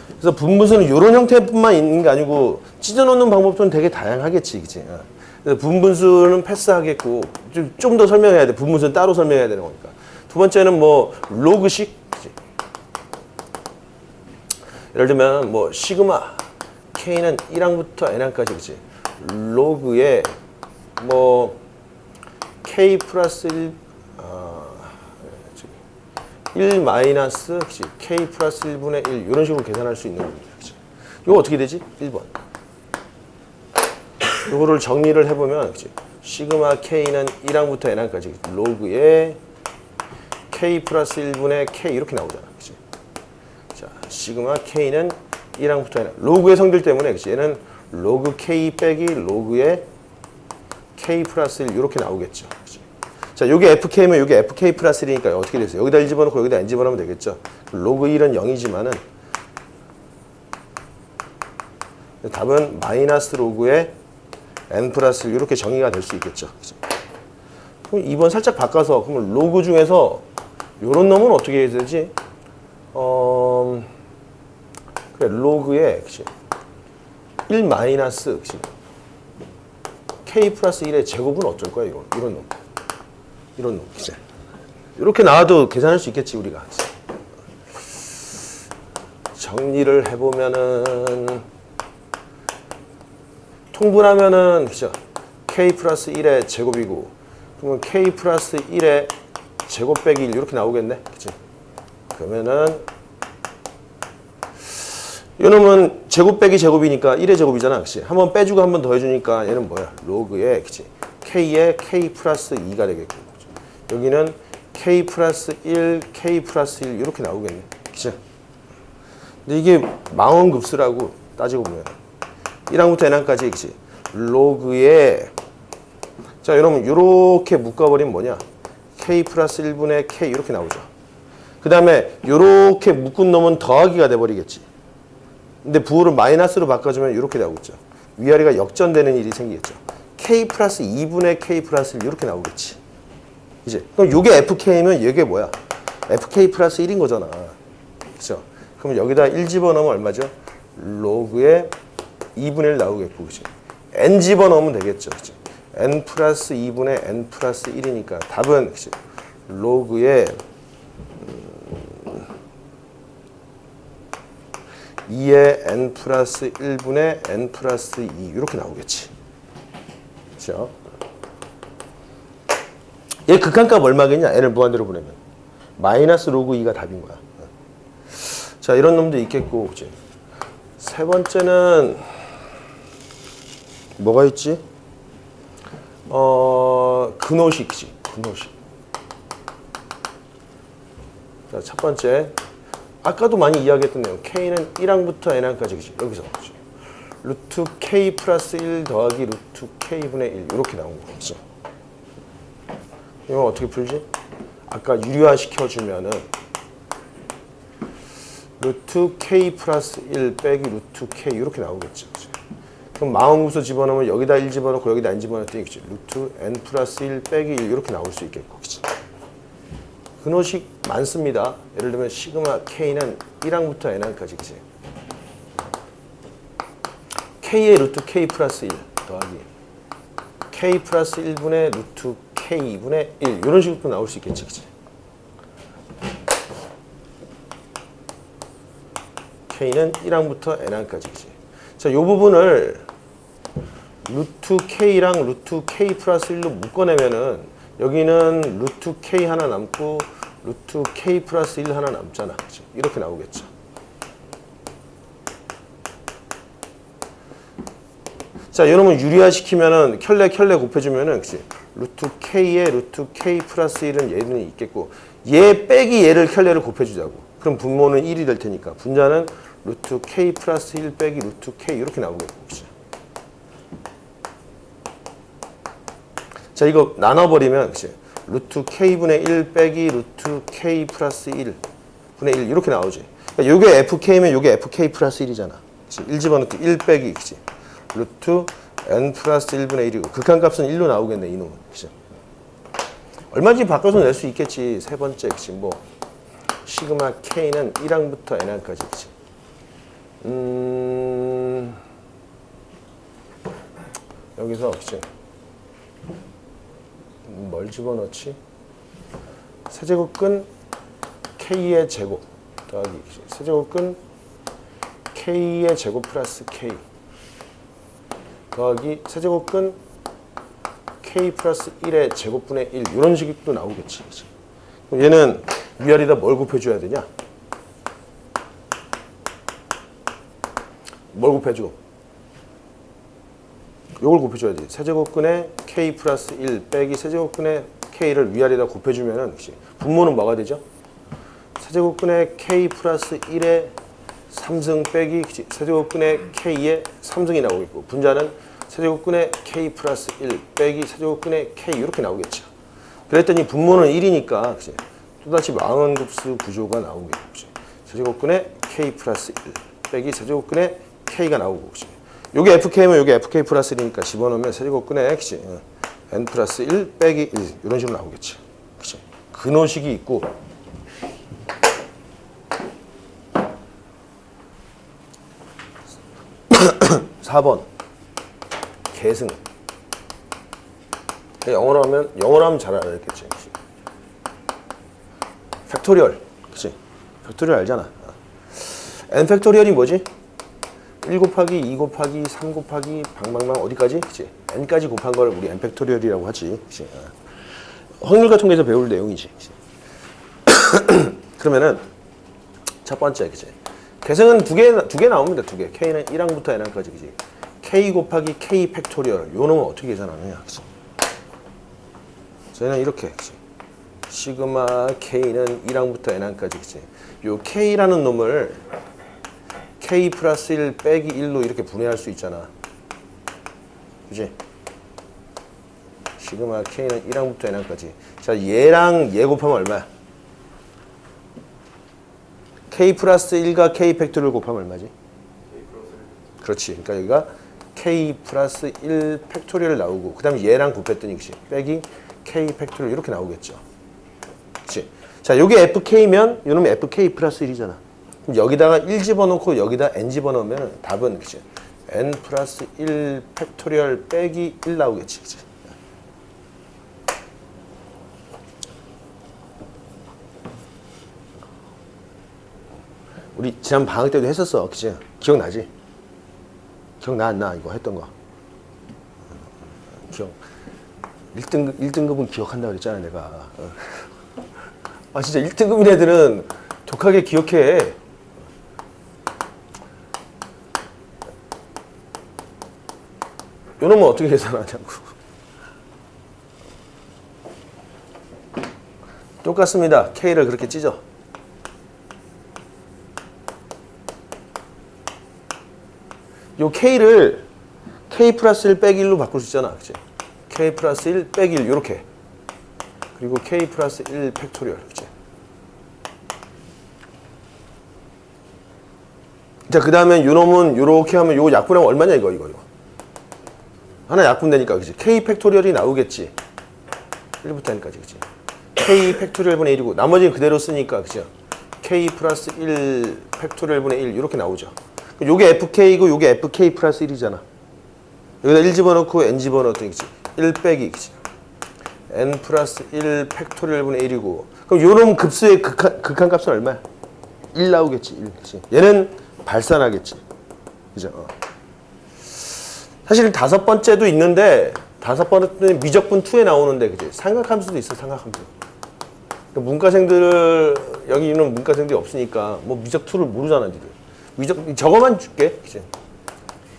Speaker 1: 그래서 분무수는 이런 형태뿐만 있는 게 아니고 찢어놓는 방법도 되게 다양하겠지. 그치? 그래서 분분수는 패스하겠고 좀 더 설명해야 돼. 분분수는 따로 설명해야 되는 거니까. 두 번째는 뭐 로그식. 그치? 예를 들면 뭐 시그마 K는 1항부터 N항까지 그치? 로그에 뭐 K 플러스 1 마이너스 그치? K 플러스 1분의 1 이런 식으로 계산할 수 있는 겁니다. 그치? 이거 어떻게 되지? 1번. 이거를 정리를 해보면 그치? 시그마 K는 1항부터 N항까지 로그에 K 플러스 1분의 K 이렇게 나오잖아. 그치? 자, 시그마 K는 1항부터 N 로그의 성질 때문에 그치? 얘는 로그 K 빼기 로그의 K 플러스 1 이렇게 나오겠죠. 그치? 자, 요게 FK면 요게 FK 플러스 1이니까 어떻게 됐어요? 여기다 1 집어넣고 여기다 N 집어넣으면 되겠죠. 로그 1은 0이지만은 답은 마이너스 로그의 N 플러스 1 이렇게 정의가 될 수 있겠죠. 그치? 그럼 2번 살짝 바꿔서 그러면 로그 중에서 요런 놈은 어떻게 해야 되지? 그래 로그에 그치? 1 마이너스 그치? k 플러스 1의 제곱은 어쩔 거야 이런 놈 이런 놈 그치? 이렇게 나와도 계산할 수 있겠지 우리가 그치? 정리를 해보면은 통분하면은 그죠? k 플러스 1의 제곱이고 그러면 k 플러스 1의 제곱 빼기 1 이렇게 나오겠네 그치? 그러면은 이놈은 제곱 빼기 제곱이니까 1의 제곱이잖아 그치? 한번 빼주고 한 번 더 해주니까 얘는 뭐야? 로그에 그치? k에 k 플러스 2가 되겠고 그치? 여기는 k 플러스 1, k 플러스 1 이렇게 나오겠네 그치? 근데 이게 망원급수라고 따지고 보면 1항부터 n항까지 그치? 로그에 자 여러분 이렇게 묶어버리면 뭐냐? k 플러스 1분의 k 이렇게 나오죠. 그 다음에 이렇게 묶은 놈은 더하기가 돼버리겠지. 근데 부호를 마이너스로 바꿔주면 이렇게 나오겠죠. 위아래가 역전되는 일이 생기겠죠. k 플러스 2분의 k 플러스 1 이렇게 나오겠지. 이제 그럼 이게 fk면 이게 뭐야? fk 플러스 1인 거잖아. 그렇죠? 그럼 여기다 1 집어넣으면 얼마죠? 로그에 2분의 1 나오겠고, 그치? n 집어넣으면 되겠죠, 그치? n 플러스 2분의 n 플러스 1이니까 답은, 그치? 로그에 2의 n 플러스 1분의 n 플러스 2 이렇게 나오겠지. 그렇죠? 얘 극한값 얼마겠냐? n을 무한대로 보내면 마이너스 로그 2가 답인 거야. 자, 이런 놈도 있겠고, 그치? 세 번째는 뭐가 있지? 근호식이지. 근호식. 자, 첫 번째. 아까도 많이 이야기했던 내용. K는 1항부터 N항까지, 그치? 여기서. 그치? 루트 K 플러스 1 더하기 루트 K분의 1. 이렇게 나온 거. 그치? 이건 어떻게 풀지? 아까 유리화 시켜주면은 루트 K 플러스 1 빼기 루트 K 이렇게 나오겠죠. 그치? 그럼 마음구수 집어넣으면 여기다 1 집어넣고 여기다 n 집어넣었더니 그치? 루트 n 플러스 1 빼기 1 이렇게 나올 수 있겠고. 그치? 근호식 많습니다. 예를 들면 시그마 K는 1항부터 N항까지 그치? K의 루트 K 플러스 1 더하기 K 플러스 1분의 루트 K분의 1 이런 식으로 나올 수 있겠지. 그치? K는 1항부터 N항까지 그치? 자, 이 부분을 루트 K랑 루트 K 플러스 1로 묶어내면은 여기는 루트 K 하나 남고 루트 K 플러스 1 하나 남잖아. 그치? 이렇게 나오겠죠. 자, 이놈은 유리화 시키면은 켤레 곱해주면은 그치? 루트 K에 루트 K 플러스 1은 얘는 있겠고 얘 빼기 얘를 켤레를 곱해주자고. 그럼 분모는 1이 될 테니까 분자는 루트 K 플러스 1 빼기 루트 K 이렇게 나오겠고. 그치? 자, 이거 나눠버리면 그치? 루트 K분의 1 빼기 루트 K 플러스 1 분의 1 이렇게 나오지. 그러니까 요게 FK면 요게 FK 플러스 1이잖아. 그치? 1 집어넣기 1 빼기 그치? 루트 N 플러스 1분의 1이고 극한값은 1로 나오겠네 이놈은. 그치? 얼마인지 바꿔서 낼 수 있겠지. 세 번째 그치? 뭐 시그마 K는 1항부터 N항까지 그치? 여기서 그치? 뭘 집어넣지? 세제곱근 K의 제곱 더하기 세제곱근 K의 제곱 플러스 K 더하기 세제곱근 K 플러스 1의 제곱분의 1 이런 식으로 나오겠지. 그럼 얘는 위아래다 뭘 곱해줘야 되냐? 뭘 곱해줘? 요걸 곱해줘야지. 세제곱근의 K 플러스 1 빼기 세제곱근의 K를 위아래다 곱해주면은 분모는 뭐가 되죠? 세제곱근의 K 플러스 1의 3승 빼기 세제곱근의 K의 3승이 나오겠고 분자는 세제곱근의 K 플러스 1 빼기 세제곱근의 K 이렇게 나오겠죠. 그랬더니 분모는 1이니까 또다시 망원급수 구조가 나오겠고 세제곱근의 K 플러스 1 빼기 세제곱근의 K가 나오고 요게 FK면 요게 FK 플러스 1이니까 집어넣으면 세제곱근의 n 플러스 1 빼기 1 이런 식으로 나오겠지. 그치? 근호식이 있고 4번 계승. 영어로 하면 잘 알았겠지. 팩토리얼. 그치? 팩토리얼 알잖아. n 팩토리얼이 뭐지? 1 곱하기 2 곱하기 3 곱하기 방방방 어디까지? 그치? n까지 곱한 걸 우리 n 팩토리얼이라고 하지. 그치? 확률과 통계에서 배울 내용이지. 그치? 그러면은 첫 번째, 그치? 계승은 두 개 나옵니다. 두 개. k는 1항부터 n항까지, 그치? k 곱하기 k 팩토리얼. 요 놈은 어떻게 계산하느냐, 그치? 저희는 이렇게, 그치? 시그마 k는 1항부터 n항까지, 그치? 요 k라는 놈을 k 플러스 1 빼기 1로 이렇게 분해할 수 있잖아. 그치? 시그마 k는 1항부터 n항까지. 자, 얘랑 얘 곱하면 얼마야? k 플러스 1과 k 팩토리얼 곱하면 얼마지? 그렇지. 그러니까 여기가 k 플러스 1 팩토리얼 나오고 그 다음에 얘랑 곱했더니 그치? 빼기 k 팩토리얼 이렇게 나오겠죠. 그치? 자, 요게 fk면 요놈이 fk 플러스 1이잖아. 그럼 여기다가 1 집어넣고 여기다 n 집어넣으면 답은 그치? n 플러스 1 팩토리얼 빼기 1 나오겠지. 그치? 우리 지난 방학 때도 했었어. 그치? 기억나지? 기억나 안 나? 이거 했던 거. 기억. 1등급은 기억한다고 그랬잖아, 내가. 아, 진짜 1등급인 애들은 독하게 기억해. 요놈은 어떻게 계산하냐고. 똑같습니다. K를 그렇게 찢어. 요 K를 K 플러스 1 빼기 1로 바꿀 수 있잖아. 그치? K 플러스 1 빼기 1, 요렇게. 그리고 K 플러스 1 팩토리얼. 그치? 자, 그 다음에 요 놈은 요렇게 하면 요 약분하면 얼마냐, 이거. 하나 약분되니까, 그치? K 팩토리얼이 나오겠지. 1부터 n까지, 그치? K 팩토리얼 분의 1이고, 나머지는 그대로 쓰니까, 그죠? K 플러스 1 팩토리얼 분의 1, 이렇게 나오죠. 요게 FK이고 요게 FK 플러스 1이잖아. 여기다 1 집어넣고 n 집어넣었더니 그치? 1 빼기 그치? n 플러스 1 팩토리얼 분의 1이고 그럼 요놈 급수의 극한 값은 얼마야? 1 나오겠지. 1. 그치? 얘는 발산하겠지. 그죠? 사실 다섯 번째도 있는데 다섯 번째는 미적분 2에 나오는데 그치? 삼각함수도 있어. 삼각함수. 그러니까 문과생들 여기 있는 문과생들이 없으니까 뭐 미적 2를 모르잖아. 니들. 저거만 줄게. 그치?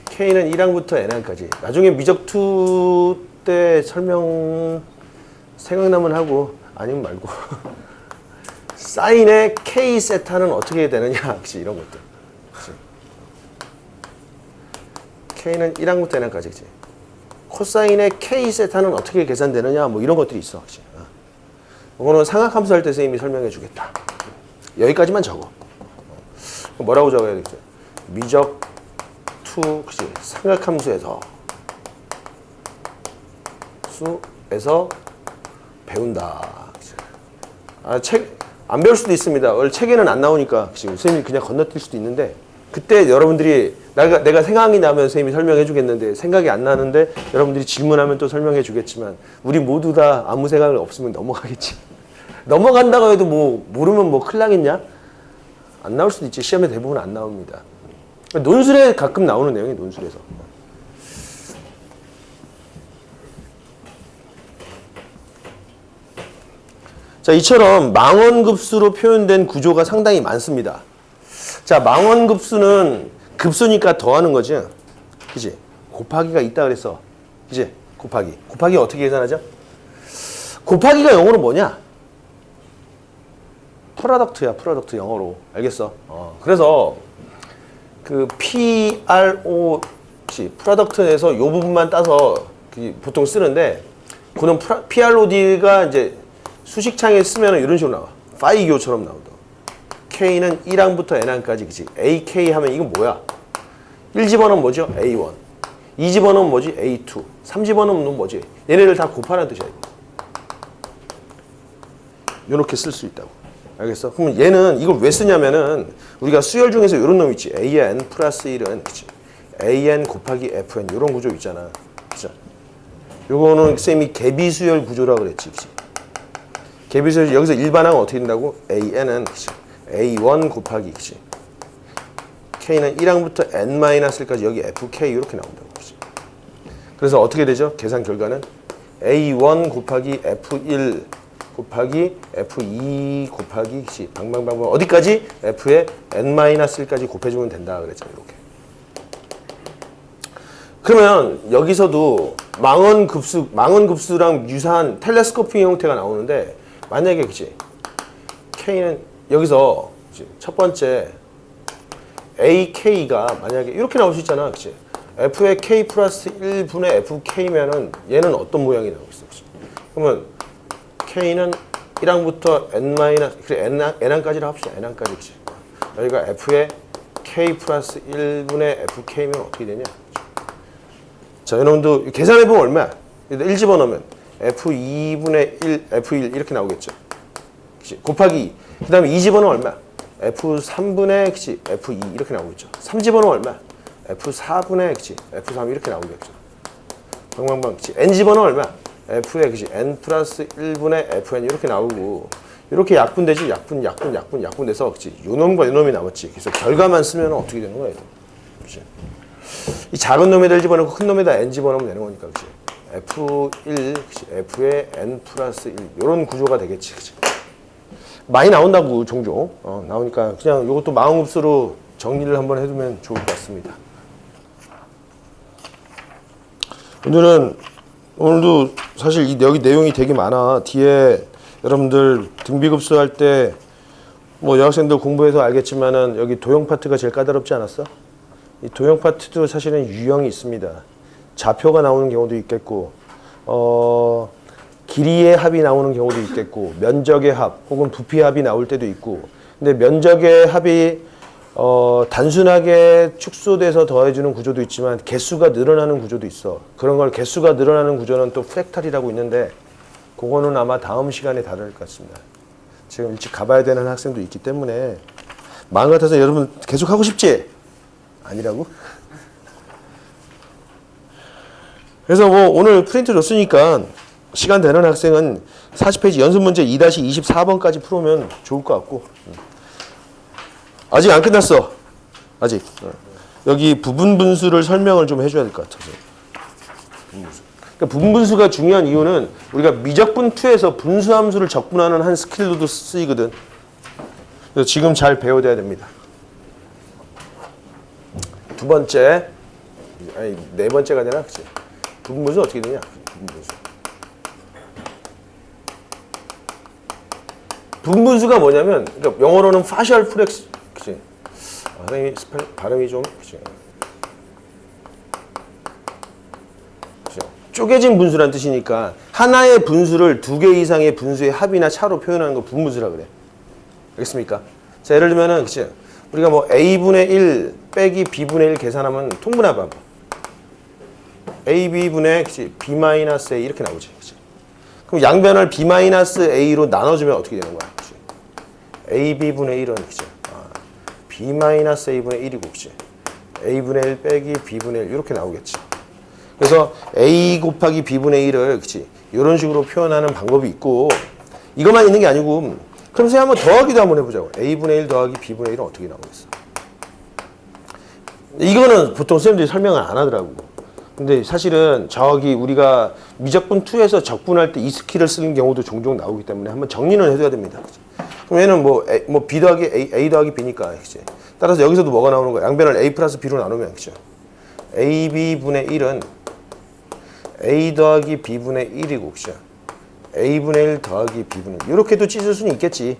Speaker 1: K는 1항부터 N항까지. 나중에 미적 2 때 설명 생각나면 하고 아니면 말고. 사인의 K 세타는 어떻게 되느냐. 그치? 이런 것들. 그치? K는 1항부터 N항까지. 그치? 코사인의 K 세타는 어떻게 계산되느냐. 뭐 이런 것들이 있어. 그치? 이거는 상학함수 할 때 선생님이 설명해 주겠다. 여기까지만 적어. 뭐라고 적어야 되겠죠? 미적 2, 그치? 삼각함수에서 배운다. 그치? 아, 책 안 배울 수도 있습니다. 원래 책에는 안 나오니까 그치? 선생님이 그냥 건너뛸 수도 있는데 그때 여러분들이 내가 생각이 나면 선생님이 설명해 주겠는데 생각이 안 나는데 여러분들이 질문하면 또 설명해 주겠지만 우리 모두 다 아무 생각 없으면 넘어가겠지. 넘어간다고 해도 뭐 모르면 뭐 큰일 나겠냐? 안 나올 수도 있지. 시험에 대부분 안 나옵니다. 논술에 가끔 나오는 내용이 논술에서. 자, 이처럼 망원급수로 표현된 구조가 상당히 많습니다. 자, 망원급수는 급수니까 더하는 거지. 그치? 곱하기가 있다 그랬어. 그치? 곱하기 어떻게 계산하죠? 곱하기가 영어로 뭐냐? 프로덕트야, 프로덕트 영어로. 알겠어? 그래서 그 PROC, 프로덕트에서 요 부분만 따서 보통 쓰는데 그는 PROD가 이제 수식창에 쓰면 이런 식으로 나와. 파이교처럼 나온다. K는 1항부터 N항까지, 그치? AK 하면 이건 뭐야? 1 집어넣으면 뭐죠? A1. 2 집어넣으면 뭐지? A2. 3 집어넣으면 뭐지? 얘네를 다 곱하라는 뜻이야. 이렇게 쓸 수 있다고. 알겠어? 그러면 얘는 이걸 왜 쓰냐면은 우리가 수열 중에서 이런 놈 있지. AN 플러스 1은 그치? AN 곱하기 FN 이런 구조 있잖아. 그치? 요거는 쌤이 개비수열 구조라고 그랬지. 그치? 개비수열 여기서 일반항은 어떻게 된다고? AN은 그치? A1 곱하기 그치? K는 1항부터 N-1까지 여기 FK 이렇게 나온다고. 그치? 그래서 어떻게 되죠? 계산 결과는 A1 곱하기 F1 곱하기 F2 곱하기 C 방방방방 어디까지? F에 N-1까지 곱해주면 된다 그랬잖아요. 이렇게. 그러면 여기서도 망원급수랑 유사한 텔레스코핑 형태가 나오는데 만약에 그치? K는 여기서 그치? 첫 번째 AK가 만약에 이렇게 나올 수 있잖아. 그치? F의 K 플러스 1분의 FK면은 얘는 어떤 모양이 나오겠어? 그치? 그러면 K는 1항부터 N-, 그래, N항까지를 합시다. N항까지. 그치? 여기가 F의 K 플러스 1분의 FK면 어떻게 되냐? 자, 여러분도 계산해보면 얼마야? 1 집어넣으면 F2분의 1, F1 이렇게 나오겠죠? 그치? 곱하기 그 다음에 2 집어넣으면 얼마야? F3분의 그치? F2 이렇게 나오겠죠? 3 집어넣으면 얼마야? F4분의 그치? F3 이렇게 나오겠죠? 방방방 그치? N 집어넣으면 얼마야? F에 그치? N 플러스 1분의 FN 이렇게 나오고 이렇게 약분되지? 약분 돼서 그치? 요놈과 요놈이 남았지. 그래서 결과만 쓰면 어떻게 되는 거야? 그치? 이 작은 놈에다 집어넣고 큰 놈에다 N 집어넣으면 되는 거니까 그치? F1 그치? F에 N 플러스 1 이런 구조가 되겠지. 그치? 많이 나온다고 종종 나오니까 그냥 이것도 마음급수로 정리를 한번 해두면 좋을 것 같습니다. 오늘도 사실 여기 내용이 되게 많아. 뒤에 여러분들 등비급수 할 때 뭐 여학생들 공부해서 알겠지만은 여기 도형 파트가 제일 까다롭지 않았어? 이 도형 파트도 사실은 유형이 있습니다. 좌표가 나오는 경우도 있겠고, 길이의 합이 나오는 경우도 있겠고, 면적의 합 혹은 부피 합이 나올 때도 있고. 근데 면적의 합이 단순하게 축소돼서 더해주는 구조도 있지만 개수가 늘어나는 구조도 있어. 그런 걸 개수가 늘어나는 구조는 또 프랙탈이라고 있는데 그거는 아마 다음 시간에 다룰 것 같습니다. 지금 일찍 가봐야 되는 학생도 있기 때문에 마음 같아서 여러분 계속 하고 싶지? 아니라고? 그래서 뭐 오늘 프린트 줬으니까 시간 되는 학생은 40페이지 연습 문제 2-24번까지 풀으면 좋을 것 같고. 아직 안 끝났어. 아직. 여기 부분 분수를 설명을 좀 해줘야 될 것 같아서. 그러니까 부분 분수가 중요한 이유는 우리가 미적분 2에서 분수 함수를 적분하는 한 스킬로도 쓰이거든. 그래서 지금 잘 배워둬야 됩니다. 두 번째, 아니 네 번째가 되나? 그치? 부분 분수 어떻게 되냐? 부분 분수. 부분 분수가 뭐냐면, 그러니까 영어로는 partial fraction. 그치? 선생님이 발음이 좀, 그치? 쪼개진 분수란 뜻이니까 하나의 분수를 두 개 이상의 분수의 합이나 차로 표현하는 거 부분분수라 그래. 알겠습니까? 자, 예를 들면은, 그치? 우리가 뭐 A분의 1 빼기 B분의 1 계산하면 통분해봐. AB분의, 그치? B-A 이렇게 나오지. 그치? 그럼 양변을 B-A로 나눠주면 어떻게 되는 거야? 그치? AB분의 1은, 그치? B-A분의 1이고, 그치? A분의 1 빼기 B분의 1 이렇게 나오겠지. 그래서 A 곱하기 B분의 1을 그치? 이런 식으로 표현하는 방법이 있고 이것만 있는 게 아니고 그럼 선생님 한번 더하기도 한번 해보자고. A분의 1 더하기 B분의 1은 어떻게 나오겠어? 이거는 보통 선생님들이 설명을 안 하더라고. 근데 사실은 저기 우리가 미적분 2에서 적분할 때 이 스킬을 쓰는 경우도 종종 나오기 때문에 한번 정리는 해줘야 됩니다. 그치? 그럼 얘는 뭐 B 더하기 A 더하기 B니까 그치? 따라서 여기서도 뭐가 나오는 거야? 양변을 A 플러스 B로 나누면 그치? AB분의 1은 A 더하기 B분의 1이고, 그죠? A분의 1 더하기 B분의 1. 이렇게도 찢을 수는 있겠지.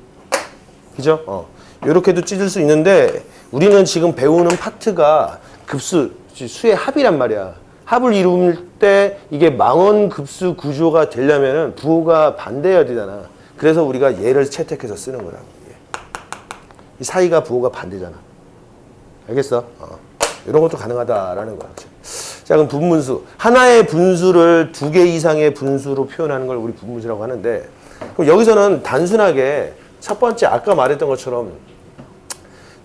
Speaker 1: 그죠? 이렇게도 찢을 수 있는데, 우리는 지금 배우는 파트가 수의 합이란 말이야. 합을 이룰 때 이게 망원급수 구조가 되려면은 부호가 반대여야 되잖아. 그래서 우리가 얘를 채택해서 쓰는 거라고. 이 사이가 부호가 반대잖아. 알겠어? 이런 것도 가능하다라는 거야. 그치? 자, 그럼 분문수. 하나의 분수를 두 개 이상의 분수로 표현하는 걸 우리 분문수라고 하는데, 그럼 여기서는 단순하게 첫 번째 아까 말했던 것처럼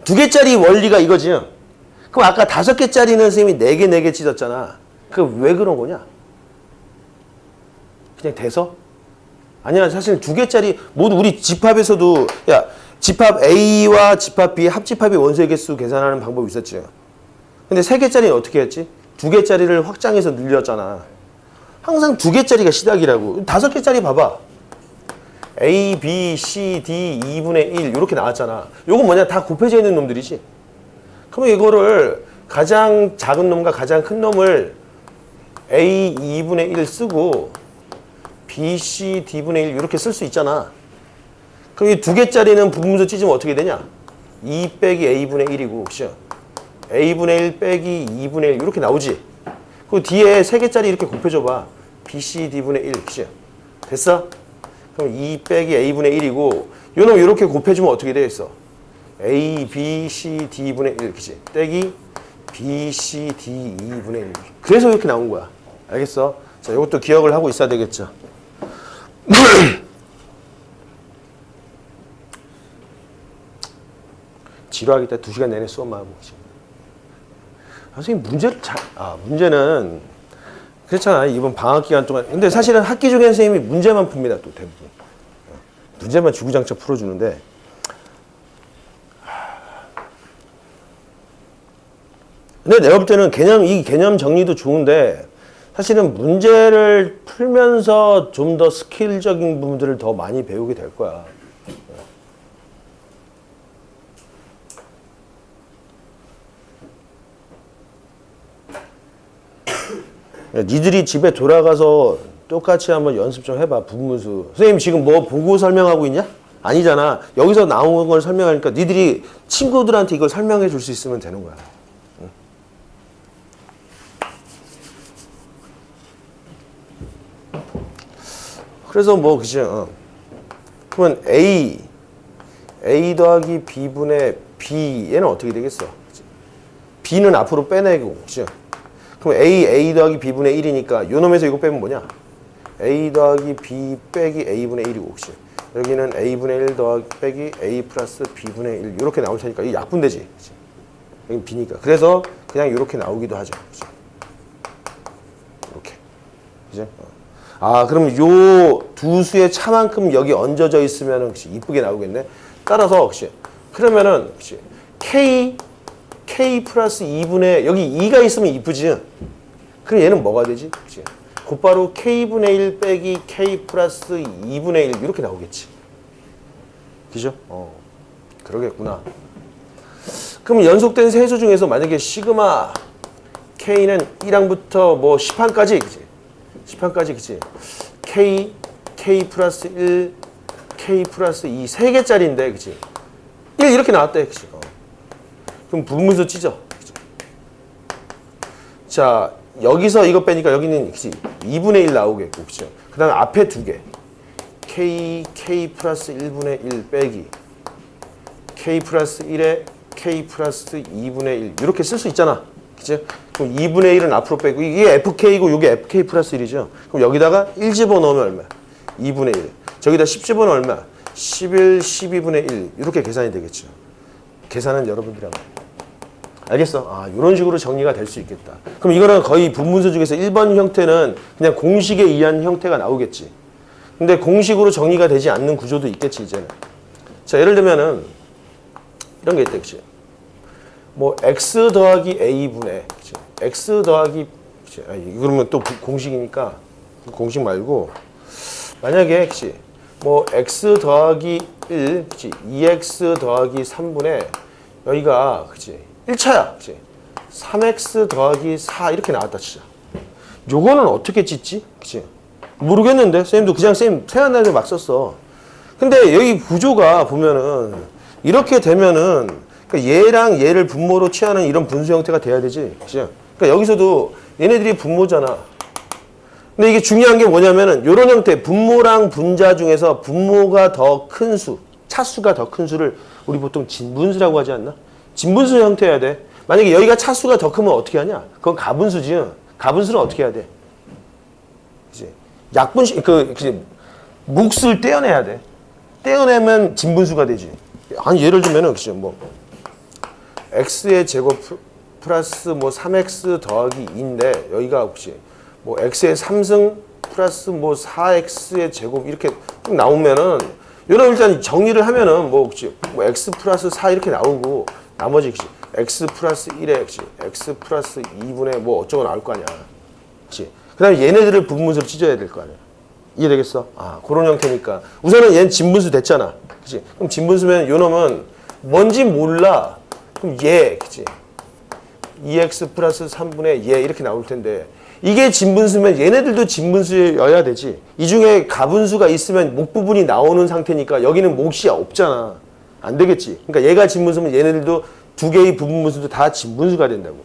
Speaker 1: 두 개짜리 원리가 이거지. 그럼 아까 다섯 개짜리는 선생님이 네 개 찢었잖아. 그 왜 그런 거냐? 그냥 돼서? 아니야, 사실 두 개짜리 모두 우리 집합에서도 야 집합 A와 집합 B 합집합의 원소의 개수 계산하는 방법이 있었지. 근데 세 개짜리는 어떻게 했지? 두 개짜리를 확장해서 늘렸잖아. 항상 두 개짜리가 시작이라고. 다섯 개짜리 봐봐. A, B, C, D 2분의 1 이렇게 나왔잖아. 요건 뭐냐? 다 곱해져 있는 놈들이지. 그러면 이거를 가장 작은 놈과 가장 큰 놈을 A 2분의 1 쓰고 B, C, D분의 1 이렇게 쓸 수 있잖아. 그럼 이 두 개짜리는 분문수 찢으면 어떻게 되냐? 2 빼기 A분의 1이고, 그죠? A분의 1 빼기 2분의 1 이렇게 나오지? 그 뒤에 세 개짜리 이렇게 곱해줘봐. B, C, D분의 1, 그죠? 됐어? 그럼 2 빼기 A분의 1이고, 요놈 이렇게 곱해주면 어떻게 되겠어? A, B, C, D분의 1, 그지? 떼기 B, C, D, 2분의 1. 그래서 이렇게 나온 거야. 알겠어? 자, 이것도 기억을 하고 있어야 되겠죠? 지루하기 때문에 2시간 내내 수업만 하고 있지. 선생님 문제를 문제는 그렇잖아. 이번 방학 기간 동안. 근데 사실은 학기 중에 선생님이 문제만 풉니다. 또 대부분. 문제만 주구장창 풀어주는데 근데 내가 볼 때는 이 개념 정리도 좋은데 사실은 문제를 풀면서 좀 더 스킬적인 부분들을 더 많이 배우게 될 거야. 니들이 집에 돌아가서 똑같이 한번 연습 좀 해봐. 분문수. 선생님 지금 뭐 보고 설명하고 있냐? 아니잖아. 여기서 나온 걸 설명하니까 니들이 친구들한테 이걸 설명해 줄 수 있으면 되는 거야. 그래서 뭐 그죠? 그러면 A 더하기 B분의 B 얘는 어떻게 되겠어? B는 앞으로 빼내고, 그죠? 그럼 A 더하기 B분의 1이니까 요 놈에서 이거 빼면 뭐냐? A 더하기 B 빼기 A분의 1이고, 그치? 여기는 A분의 1 더하기 빼기 A 플러스 B분의 1 이렇게 나올 테니까 이게 약분되지, 그치? 여기 B니까. 그래서 그냥 이렇게 나오기도 하죠, 그치? 이렇게, 그치? 그럼 요 두 수의 차만큼 여기 얹어져 있으면은, 그치? 이쁘게 나오겠네? 따라서, 그치? 그러면은, 그치? K 플러스 2분의 여기 2가 있으면 이쁘지. 그럼 얘는 뭐가 되지? 그치? 곧바로 K분의 1 빼기 K 플러스 2분의 1 이렇게 나오겠지. 그죠? 그러겠구나. 그럼 연속된 세수 중에서 만약에 시그마 K는 1항부터 뭐 10항까지, 그치? 10항까지, 그치? K 플러스 1, K 플러스 2, 3개짜리인데, 그치? 1 이렇게 나왔대, 그치? 그럼 분문수 찢어. 그치? 자, 여기서 이거 빼니까 여기는, 그치? 2분의 1 나오겠고, 그쵸? 그 다음에 앞에 두 개. K 플러스 1분의 1 빼기. K 플러스 1에 K 플러스 2분의 1. 이렇게 쓸 수 있잖아. 그치? 그럼 2분의 1은 앞으로 빼고, 이게 FK고, 이게 FK 플러스 1이죠. 그럼 여기다가 1 집어넣으면 얼마? 2분의 1. 저기다 10 집어넣으면 얼마? 11, 12분의 1. 이렇게 계산이 되겠죠. 계산은 여러분들이 하면. 알겠어? 이런 식으로 정리가 될 수 있겠다. 그럼 이거는 거의 분문수 중에서 1번 형태는 그냥 공식에 의한 형태가 나오겠지. 근데 공식으로 정리가 되지 않는 구조도 있겠지, 이제는. 자, 예를 들면은 이런 게 있대, 그치? 뭐 x 더하기 a분의, 그치? x 더하기, 그치? 그러면 또 공식이니까 공식 말고 만약에, 그치? 뭐 x 더하기 1, 그치? 2x 더하기 3분의 여기가, 그치? 1차야, 그치? 3x 더하기 4 이렇게 나왔다 치자. 요거는 어떻게 찢지? 그치? 모르겠는데 쌤도 그냥 쌤 생각나는 대로 막 썼어. 근데 여기 구조가 보면은 이렇게 되면은 그러니까 얘랑 얘를 분모로 취하는 이런 분수 형태가 돼야 되지, 그치? 그러니까 여기서도 얘네들이 분모잖아. 근데 이게 중요한 게 뭐냐면은 이런 형태 분모랑 분자 중에서 분모가 더 큰 수, 차수가 더 큰 수를 우리 보통 진분수라고 하지 않나? 진분수 형태여야 돼. 만약에 여기가 차수가 더 크면 어떻게 하냐? 그건 가분수지. 가분수는 어떻게 해야 돼? 그치? 약분식, 그치? 몫을 떼어내야 돼. 떼어내면 진분수가 되지. 아니, 예를 들면은, 그치? 뭐, x의 제곱 플러스 뭐 3x 더하기 2인데, 여기가 혹시 뭐 x의 3승 플러스 뭐 4x의 제곱 이렇게 쭉 나오면은, 여러분 일단 정리를 하면은 뭐, 그치? 뭐 x 플러스 4 이렇게 나오고, 나머지, 그치? x 플러스 1에, 그치? x 플러스 2분의 뭐 어쩌고 나올 거 아니야. 그치? 그 다음에 얘네들을 부분수로 찢어야 될 거 아니야. 이해되겠어? 아, 그런 형태니까. 우선은 얘는 진분수 됐잖아. 그치? 그럼 진분수면 요 놈은 뭔지 몰라. 그럼 얘, 그치? 2x 플러스 3분의 얘 이렇게 나올 텐데, 이게 진분수면 얘네들도 진분수여야 되지. 이 중에 가분수가 있으면 목 부분이 나오는 상태니까 여기는 몫이 없잖아. 안 되겠지. 그러니까 얘가 진분수면 얘네들도 두 개의 부분분수도 다 진분수가 된다고.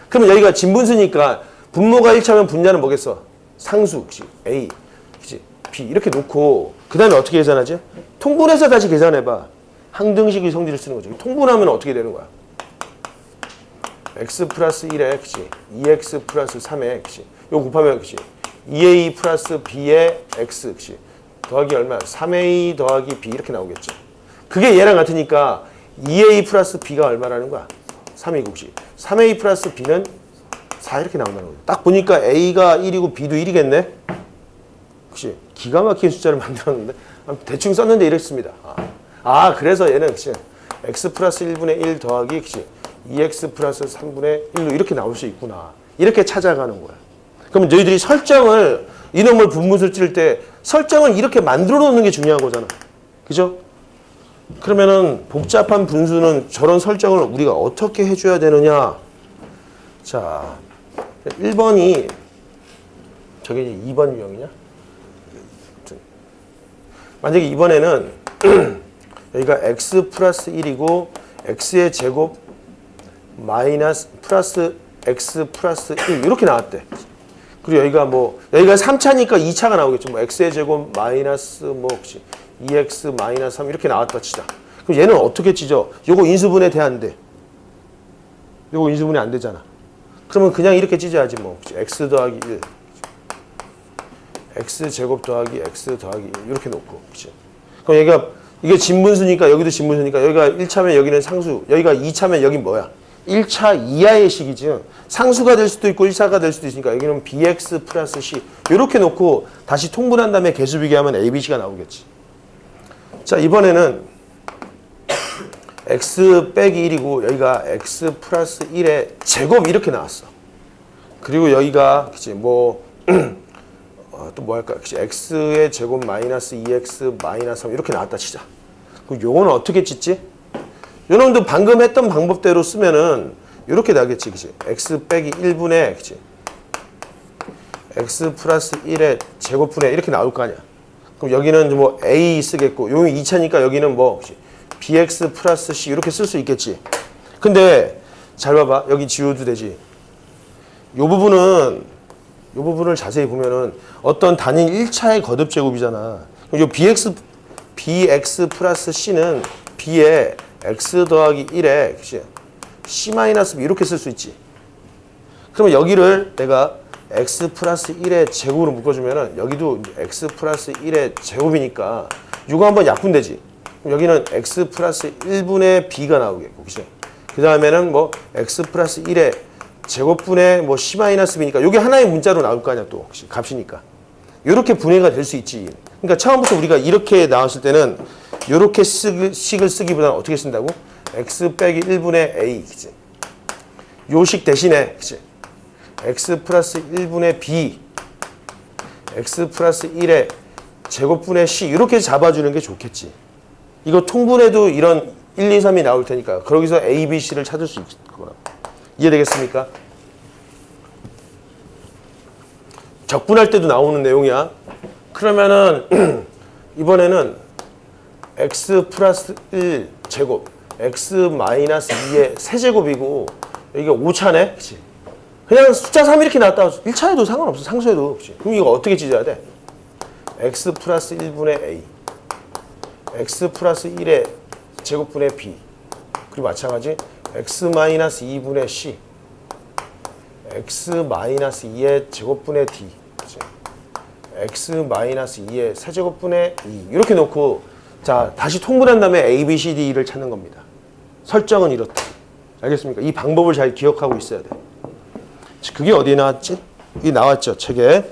Speaker 1: 그러면 여기가 진분수니까 분모가 1차면 분자는 뭐겠어? 상수, 그치? A, 그치? B 이렇게 놓고 그 다음에 어떻게 계산하지? 통분해서 다시 계산해봐. 항등식의 성질을 쓰는 거죠. 통분하면 어떻게 되는 거야? x 플러스 1에, 그치? 2x 플러스 3에, 그치? 이거 곱하면, 그치? 2a 플러스 b의 x, 그치? 더하기 얼마? 3a 더하기 b 이렇게 나오겠지. 그게 얘랑 같으니까 2a 플러스 b가 얼마라는 거야? 3이고, 그치? 3a 플러스 b는 4 이렇게 나온다는 거야. 딱 보니까 a가 1이고 b도 1이겠네? 그치? 기가 막힌 숫자를 만들었는데 대충 썼는데 이랬습니다. 그래서 얘는, 그치? x 플러스 1분의 1 더하기, 그치? 2x 플러스 3분의 1로 이렇게 나올 수 있구나. 이렇게 찾아가는 거야. 그러면 너희들이 설정을, 이놈을 분분수를 찔 때 설정을 이렇게 만들어 놓는 게 중요한 거잖아. 그죠? 그러면은 복잡한 분수는 저런 설정을 우리가 어떻게 해줘야 되느냐. 자, 1번이 저게 이제 2번 유형이냐? 만약에 이번에는 여기가 x 플러스 1이고 x의 제곱 마이너스 플러스 x 플러스 1 이렇게 나왔대. 그리고 여기가 3차니까 2차가 나오겠죠. 뭐 x의 제곱 마이너스 뭐 혹시 2x 마이너스 3 이렇게 나왔다 치자. 그럼 얘는 어떻게 찢어? 요거 인수분해 돼 안 돼? 요거 인수분해 안 되잖아. 그러면 그냥 이렇게 찢어야지 뭐. x 더하기 1 x 제곱 더하기 x 더하기 1 이렇게 놓고. 그치? 그럼 이게 진분수니까 여기도 진분수니까 여기가 1차면 여기는 상수, 여기가 2차면 여긴 뭐야? 1차 이하의 식이지. 상수가 될 수도 있고 1차가 될 수도 있으니까 여기는 bx 플러스 c 이렇게 놓고 다시 통분한 다음에 개수 비교하면 abc가 나오겠지. 자, 이번에는 x 빼기 1이고 여기가 x 플러스 1의 제곱 이렇게 나왔어. 그리고 여기가 그치 뭐 또 뭐 할까? 그치 x의 제곱 마이너스 2x 마이너스 3 이렇게 나왔다 치자. 그럼 요거는 어떻게 찢지? 요놈도 방금 했던 방법대로 쓰면은 이렇게 나겠지, 그치? x 빼기 1분의, 그치? x 플러스 1의 제곱분의 이렇게 나올 거 아니야. 그럼 여기는 뭐 a 쓰겠고, 요게 2차니까 여기는 뭐, 그치? bx 플러스 c 이렇게 쓸 수 있겠지. 근데 잘 봐봐, 여기 지워도 되지. 요 부분을 자세히 보면은 어떤 단일 1차의 거듭 제곱이잖아. 요 bx 플러스 c는 b의 x 더하기 1에 그치? c 마이너스 b 이렇게 쓸 수 있지. 그러면 여기를 내가 x 플러스 1의 제곱으로 묶어주면은 여기도 x 플러스 1의 제곱이니까 이거 한번 약분되지. 여기는 x 플러스 1분의 b가 나오겠고, 그치? 그 다음에는 뭐 x 플러스 1의 제곱분의 뭐 c 마이너스 b니까 이게 하나의 문자로 나올 거 아니야 또, 그치? 값이니까. 이렇게 분해가 될 수 있지. 그러니까 처음부터 우리가 이렇게 나왔을 때는 이렇게 식을 쓰기보다는 어떻게 쓴다고? x 빼기 1분의 a, 그치? 요 식 대신에, 그치? x 플러스 1분의 b, x 플러스 1의 제곱분의 c 이렇게 잡아주는 게 좋겠지. 이거 통분해도 이런 1, 2, 3이 나올 테니까 거기서 a, b, c를 찾을 수 있거나. 이해되겠습니까? 적분할 때도 나오는 내용이야. 그러면은 이번에는 x 플러스 1 제곱 x 마이너스 2의 세제곱이고 여기가 5차네? 그치? 그냥 숫자 3 이렇게 나왔다. 1차에도 상관없어. 상수에도. 그치? 그럼 이거 어떻게 찢어야 돼? x 플러스 1분의 a x 플러스 1의 제곱분의 b 그리고 마찬가지 x 마이너스 2분의 c x 마이너스 2의 제곱분의 d. 그치? x 마이너스 2의 세제곱분의 2. 이렇게 놓고 자 다시 통분한 다음에 a, b, c, d를 찾는 겁니다. 설정은 이렇다. 알겠습니까? 이 방법을 잘 기억하고 있어야 돼. 그게 어디에 나왔지? 이 나왔죠, 책에.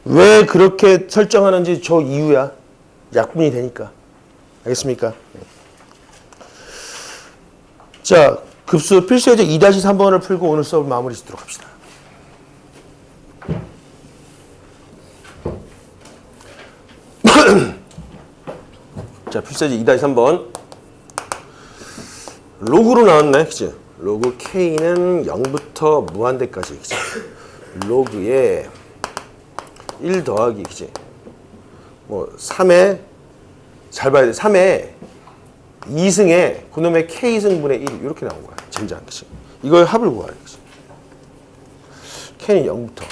Speaker 1: 왜 그렇게 설정하는지 저 이유야. 약분이 되니까. 알겠습니까? 자, 급수 필수예제 2-3번을 풀고 오늘 수업을 마무리 짓도록 합시다. 자, 필수예제 2-3번. 로그로 나왔네, 그치? 로그 K는 0부터 무한대까지, 그치? 로그에 1 더하기, 그치? 뭐, 3에, 잘 봐야 돼. 3에 2승에 그놈의 K승분의 1, 이렇게 나온 거야. 젠장, 그치? 이걸 합을 구하래, 그치? K는 0부터.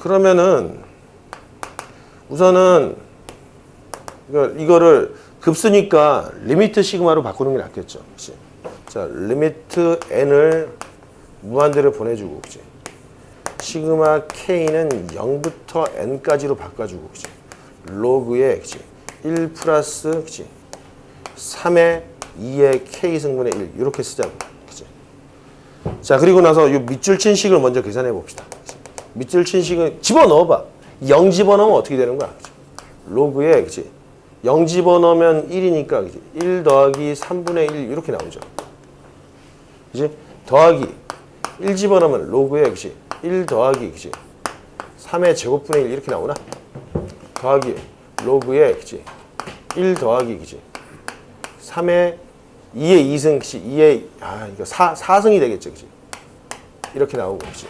Speaker 1: 그러면은, 우선은, 이거를 급수니까 리미트 시그마로 바꾸는 게 낫겠죠. 그치? 자, 리미트 n을 무한대로 보내주고, 그치? 시그마 k는 0부터 n까지로 바꿔주고, 그치? 로그에, 그치? 1 플러스, 그치? 3의 2의 k 승분의 1 이렇게 쓰자고, 그치? 자, 그리고 나서 이 밑줄 친 식을 먼저 계산해 봅시다. 그치? 밑줄 친 식을 집어넣어봐. 0 집어넣으면 어떻게 되는 거야? 그치? 로그에, 그치? 0 집어넣으면 1이니까 1 더하기 3분의 1 이렇게 나오죠. 그치? 더하기 1 집어넣으면 로그에 그치? 1 더하기 그치? 3의 제곱분의 1 이렇게 나오나? 더하기 로그에 그치? 1 더하기 그치? 3의 2의 2승 그치? 2의 이거 4승이 되겠죠. 그치? 이렇게 나오고 그치?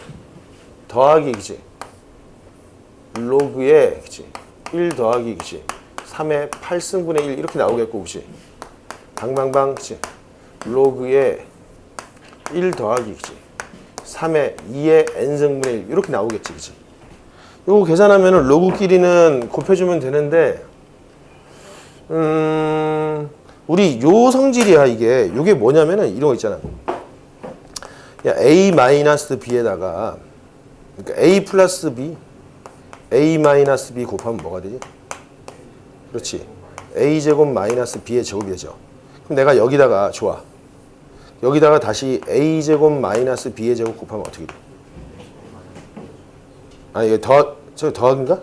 Speaker 1: 더하기 그치? 로그에 그치? 1 더하기 그치? 3의 8승분의 1 이렇게 나오겠고, 그치? 방방방, 그치? 로그에 1 더하기, 그치? 3의 2의 n승분의 1 이렇게 나오겠지, 그치? 요거 계산하면은 로그끼리는 곱해주면 되는데, 우리 요 성질이야, 이게. 요게 뭐냐면은 이런 거 있잖아. 야, a-b에다가, 그러니까 a 플러스 b, a-b 곱하면 뭐가 되지? 그렇지. a제곱 마이너스 b의 제곱이 되죠. 그럼 내가 여기다가 좋아. 여기다가 다시 a제곱 마이너스 b의 제곱 곱하면 어떻게 돼? 아, 이게 저 더하기인가?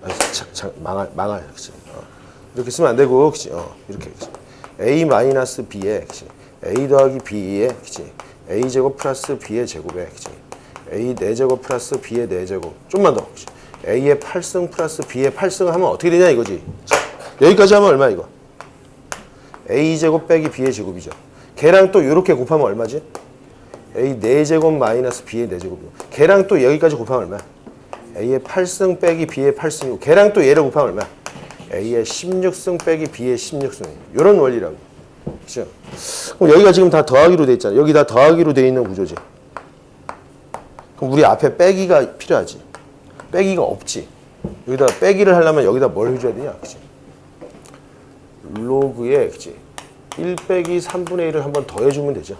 Speaker 1: 아, 망할. 그치? 이렇게 쓰면 안 되고, 그치? 이렇게. 그치? a 마이너스 b에, 그치? a 더하기 b에, 그치? a 제곱 플러스 b의 제곱에, 그치? a 4제곱 플러스 b의 4제곱. 좀만 더. 그치? a의 8승 플러스 b의 8승 하면 어떻게 되냐 이거지. 여기까지 하면 얼마 이거? a제곱 빼기 b의 제곱이죠. 걔랑 또 이렇게 곱하면 얼마지? a 4제곱 마이너스 b의 4제곱이고 걔랑 또 여기까지 곱하면 얼마야? a의 8승 빼기 b의 8승이고 걔랑 또 얘를 곱하면 얼마야? a의 16승 빼기 b의 16승. 이런 원리라고. 그렇죠? 그럼 여기가 지금 다 더하기로 돼 있잖아. 여기 다 더하기로 돼 있는 구조지. 그럼 우리 앞에 빼기가 필요하지. 빼기가 없지. 여기다 빼기를 하려면 여기다 뭘 해줘야 되냐? 그치? 로그에, 그치? 1 빼기 3분의 1을 한번 더해주면 되죠.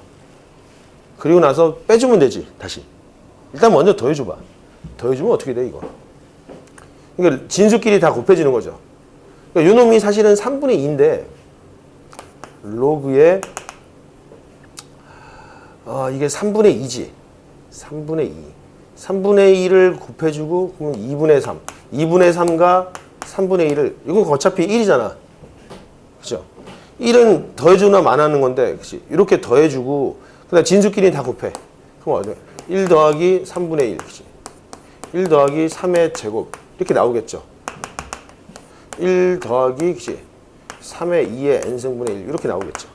Speaker 1: 그리고 나서 빼주면 되지, 다시. 일단 먼저 더해줘봐. 더해주면 어떻게 돼, 이거? 그러니까 진수끼리 다 곱해지는 거죠. 그러니까 요 놈이 사실은 3분의 2인데, 로그에, 이게 3분의 2지. 3분의 2. 3분의 2를 곱해주고 그러면 2분의 3. 2분의 3과 3분의 1을 이건 어차피 1이잖아. 그죠? 1은 더해주나 만하는 건데 그치? 이렇게 더해주고 그다음 진수끼리 다 곱해. 그럼 어디? 1 더하기 3분의 1. 그치? 1 더하기 3의 제곱 이렇게 나오겠죠. 1 더하기 그치? 3의 2의 n승분의 1 이렇게 나오겠죠.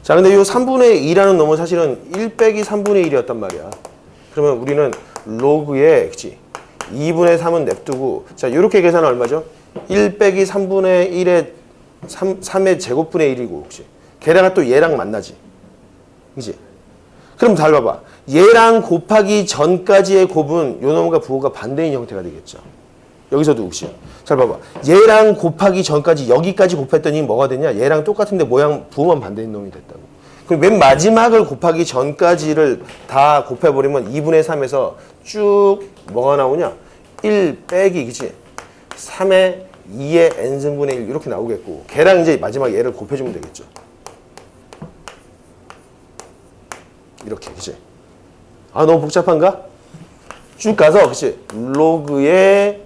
Speaker 1: 자, 근데 이 3분의 2라는 놈은 사실은 1 빼기 3분의 1이었단 말이야. 그러면 우리는 로그에 그치? 2분의 3은 냅두고 자 이렇게 계산은 얼마죠? 1 빼기 3분의 1의 3의 제곱분의 1이고 그치? 걔랑 또 얘랑 만나지. 그치? 그럼 잘 봐봐. 얘랑 곱하기 전까지의 곱은 요 놈과 부호가 반대인 형태가 되겠죠. 여기서도 혹시 잘 봐봐. 얘랑 곱하기 전까지 여기까지 곱했더니 뭐가 되냐? 얘랑 똑같은데 모양 부호만 반대인 놈이 됐다고. 그럼 맨 마지막을 곱하기 전까지를 다 곱해버리면 2분의 3에서 쭉 뭐가 나오냐? 1 빼기, 그치? 3의 2의 n승분의 1 이렇게 나오겠고 걔랑 이제 마지막 얘를 곱해주면 되겠죠. 이렇게, 그치? 아, 너무 복잡한가? 쭉 가서, 그치? 로그의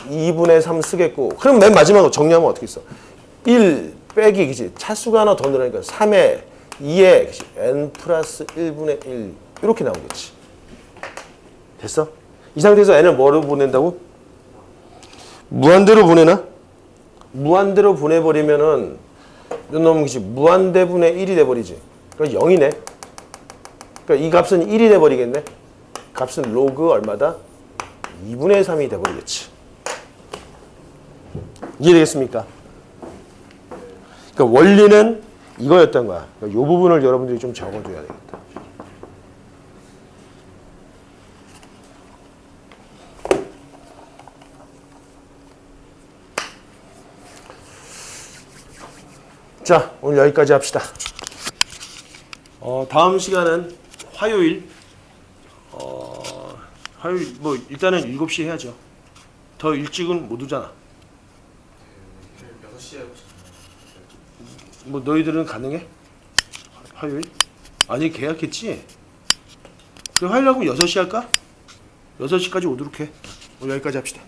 Speaker 1: 2분의 3 쓰겠고 그럼 맨 마지막으로 정리하면 어떻게 있어? 1 빼기, 그치? 차수가 하나 더 늘어나니까 3의 2의 그치? n 플러스 1분의 1 이렇게 나오겠지. 됐어? 이 상태에서 n을 뭐로 보낸다고? 무한대로 보내나? 무한대로 보내버리면은 이놈은 그치? 무한대분의 1이 돼버리지. 그러니까 0이네. 그러니까 이 값은 1이 돼버리겠네. 값은 로그 얼마다? 2분의 3이 돼버리겠지. 이해되겠습니까? 그러니까 원리는 이거였던 거야. 그러니까 이 부분을 여러분들이 좀 적어줘야 되겠다. 자, 오늘 여기까지 합시다. 다음 시간은 화요일. 화요일 뭐 일단은 7시 해야죠. 더 일찍은 못 오잖아.
Speaker 2: 6시에 하고 싶어요.
Speaker 1: 뭐 너희들은 가능해? 화요일? 아니 계약했지? 그럼 화요일 하고 6시 할까? 6시까지 오도록 해. 오늘 여기까지 합시다.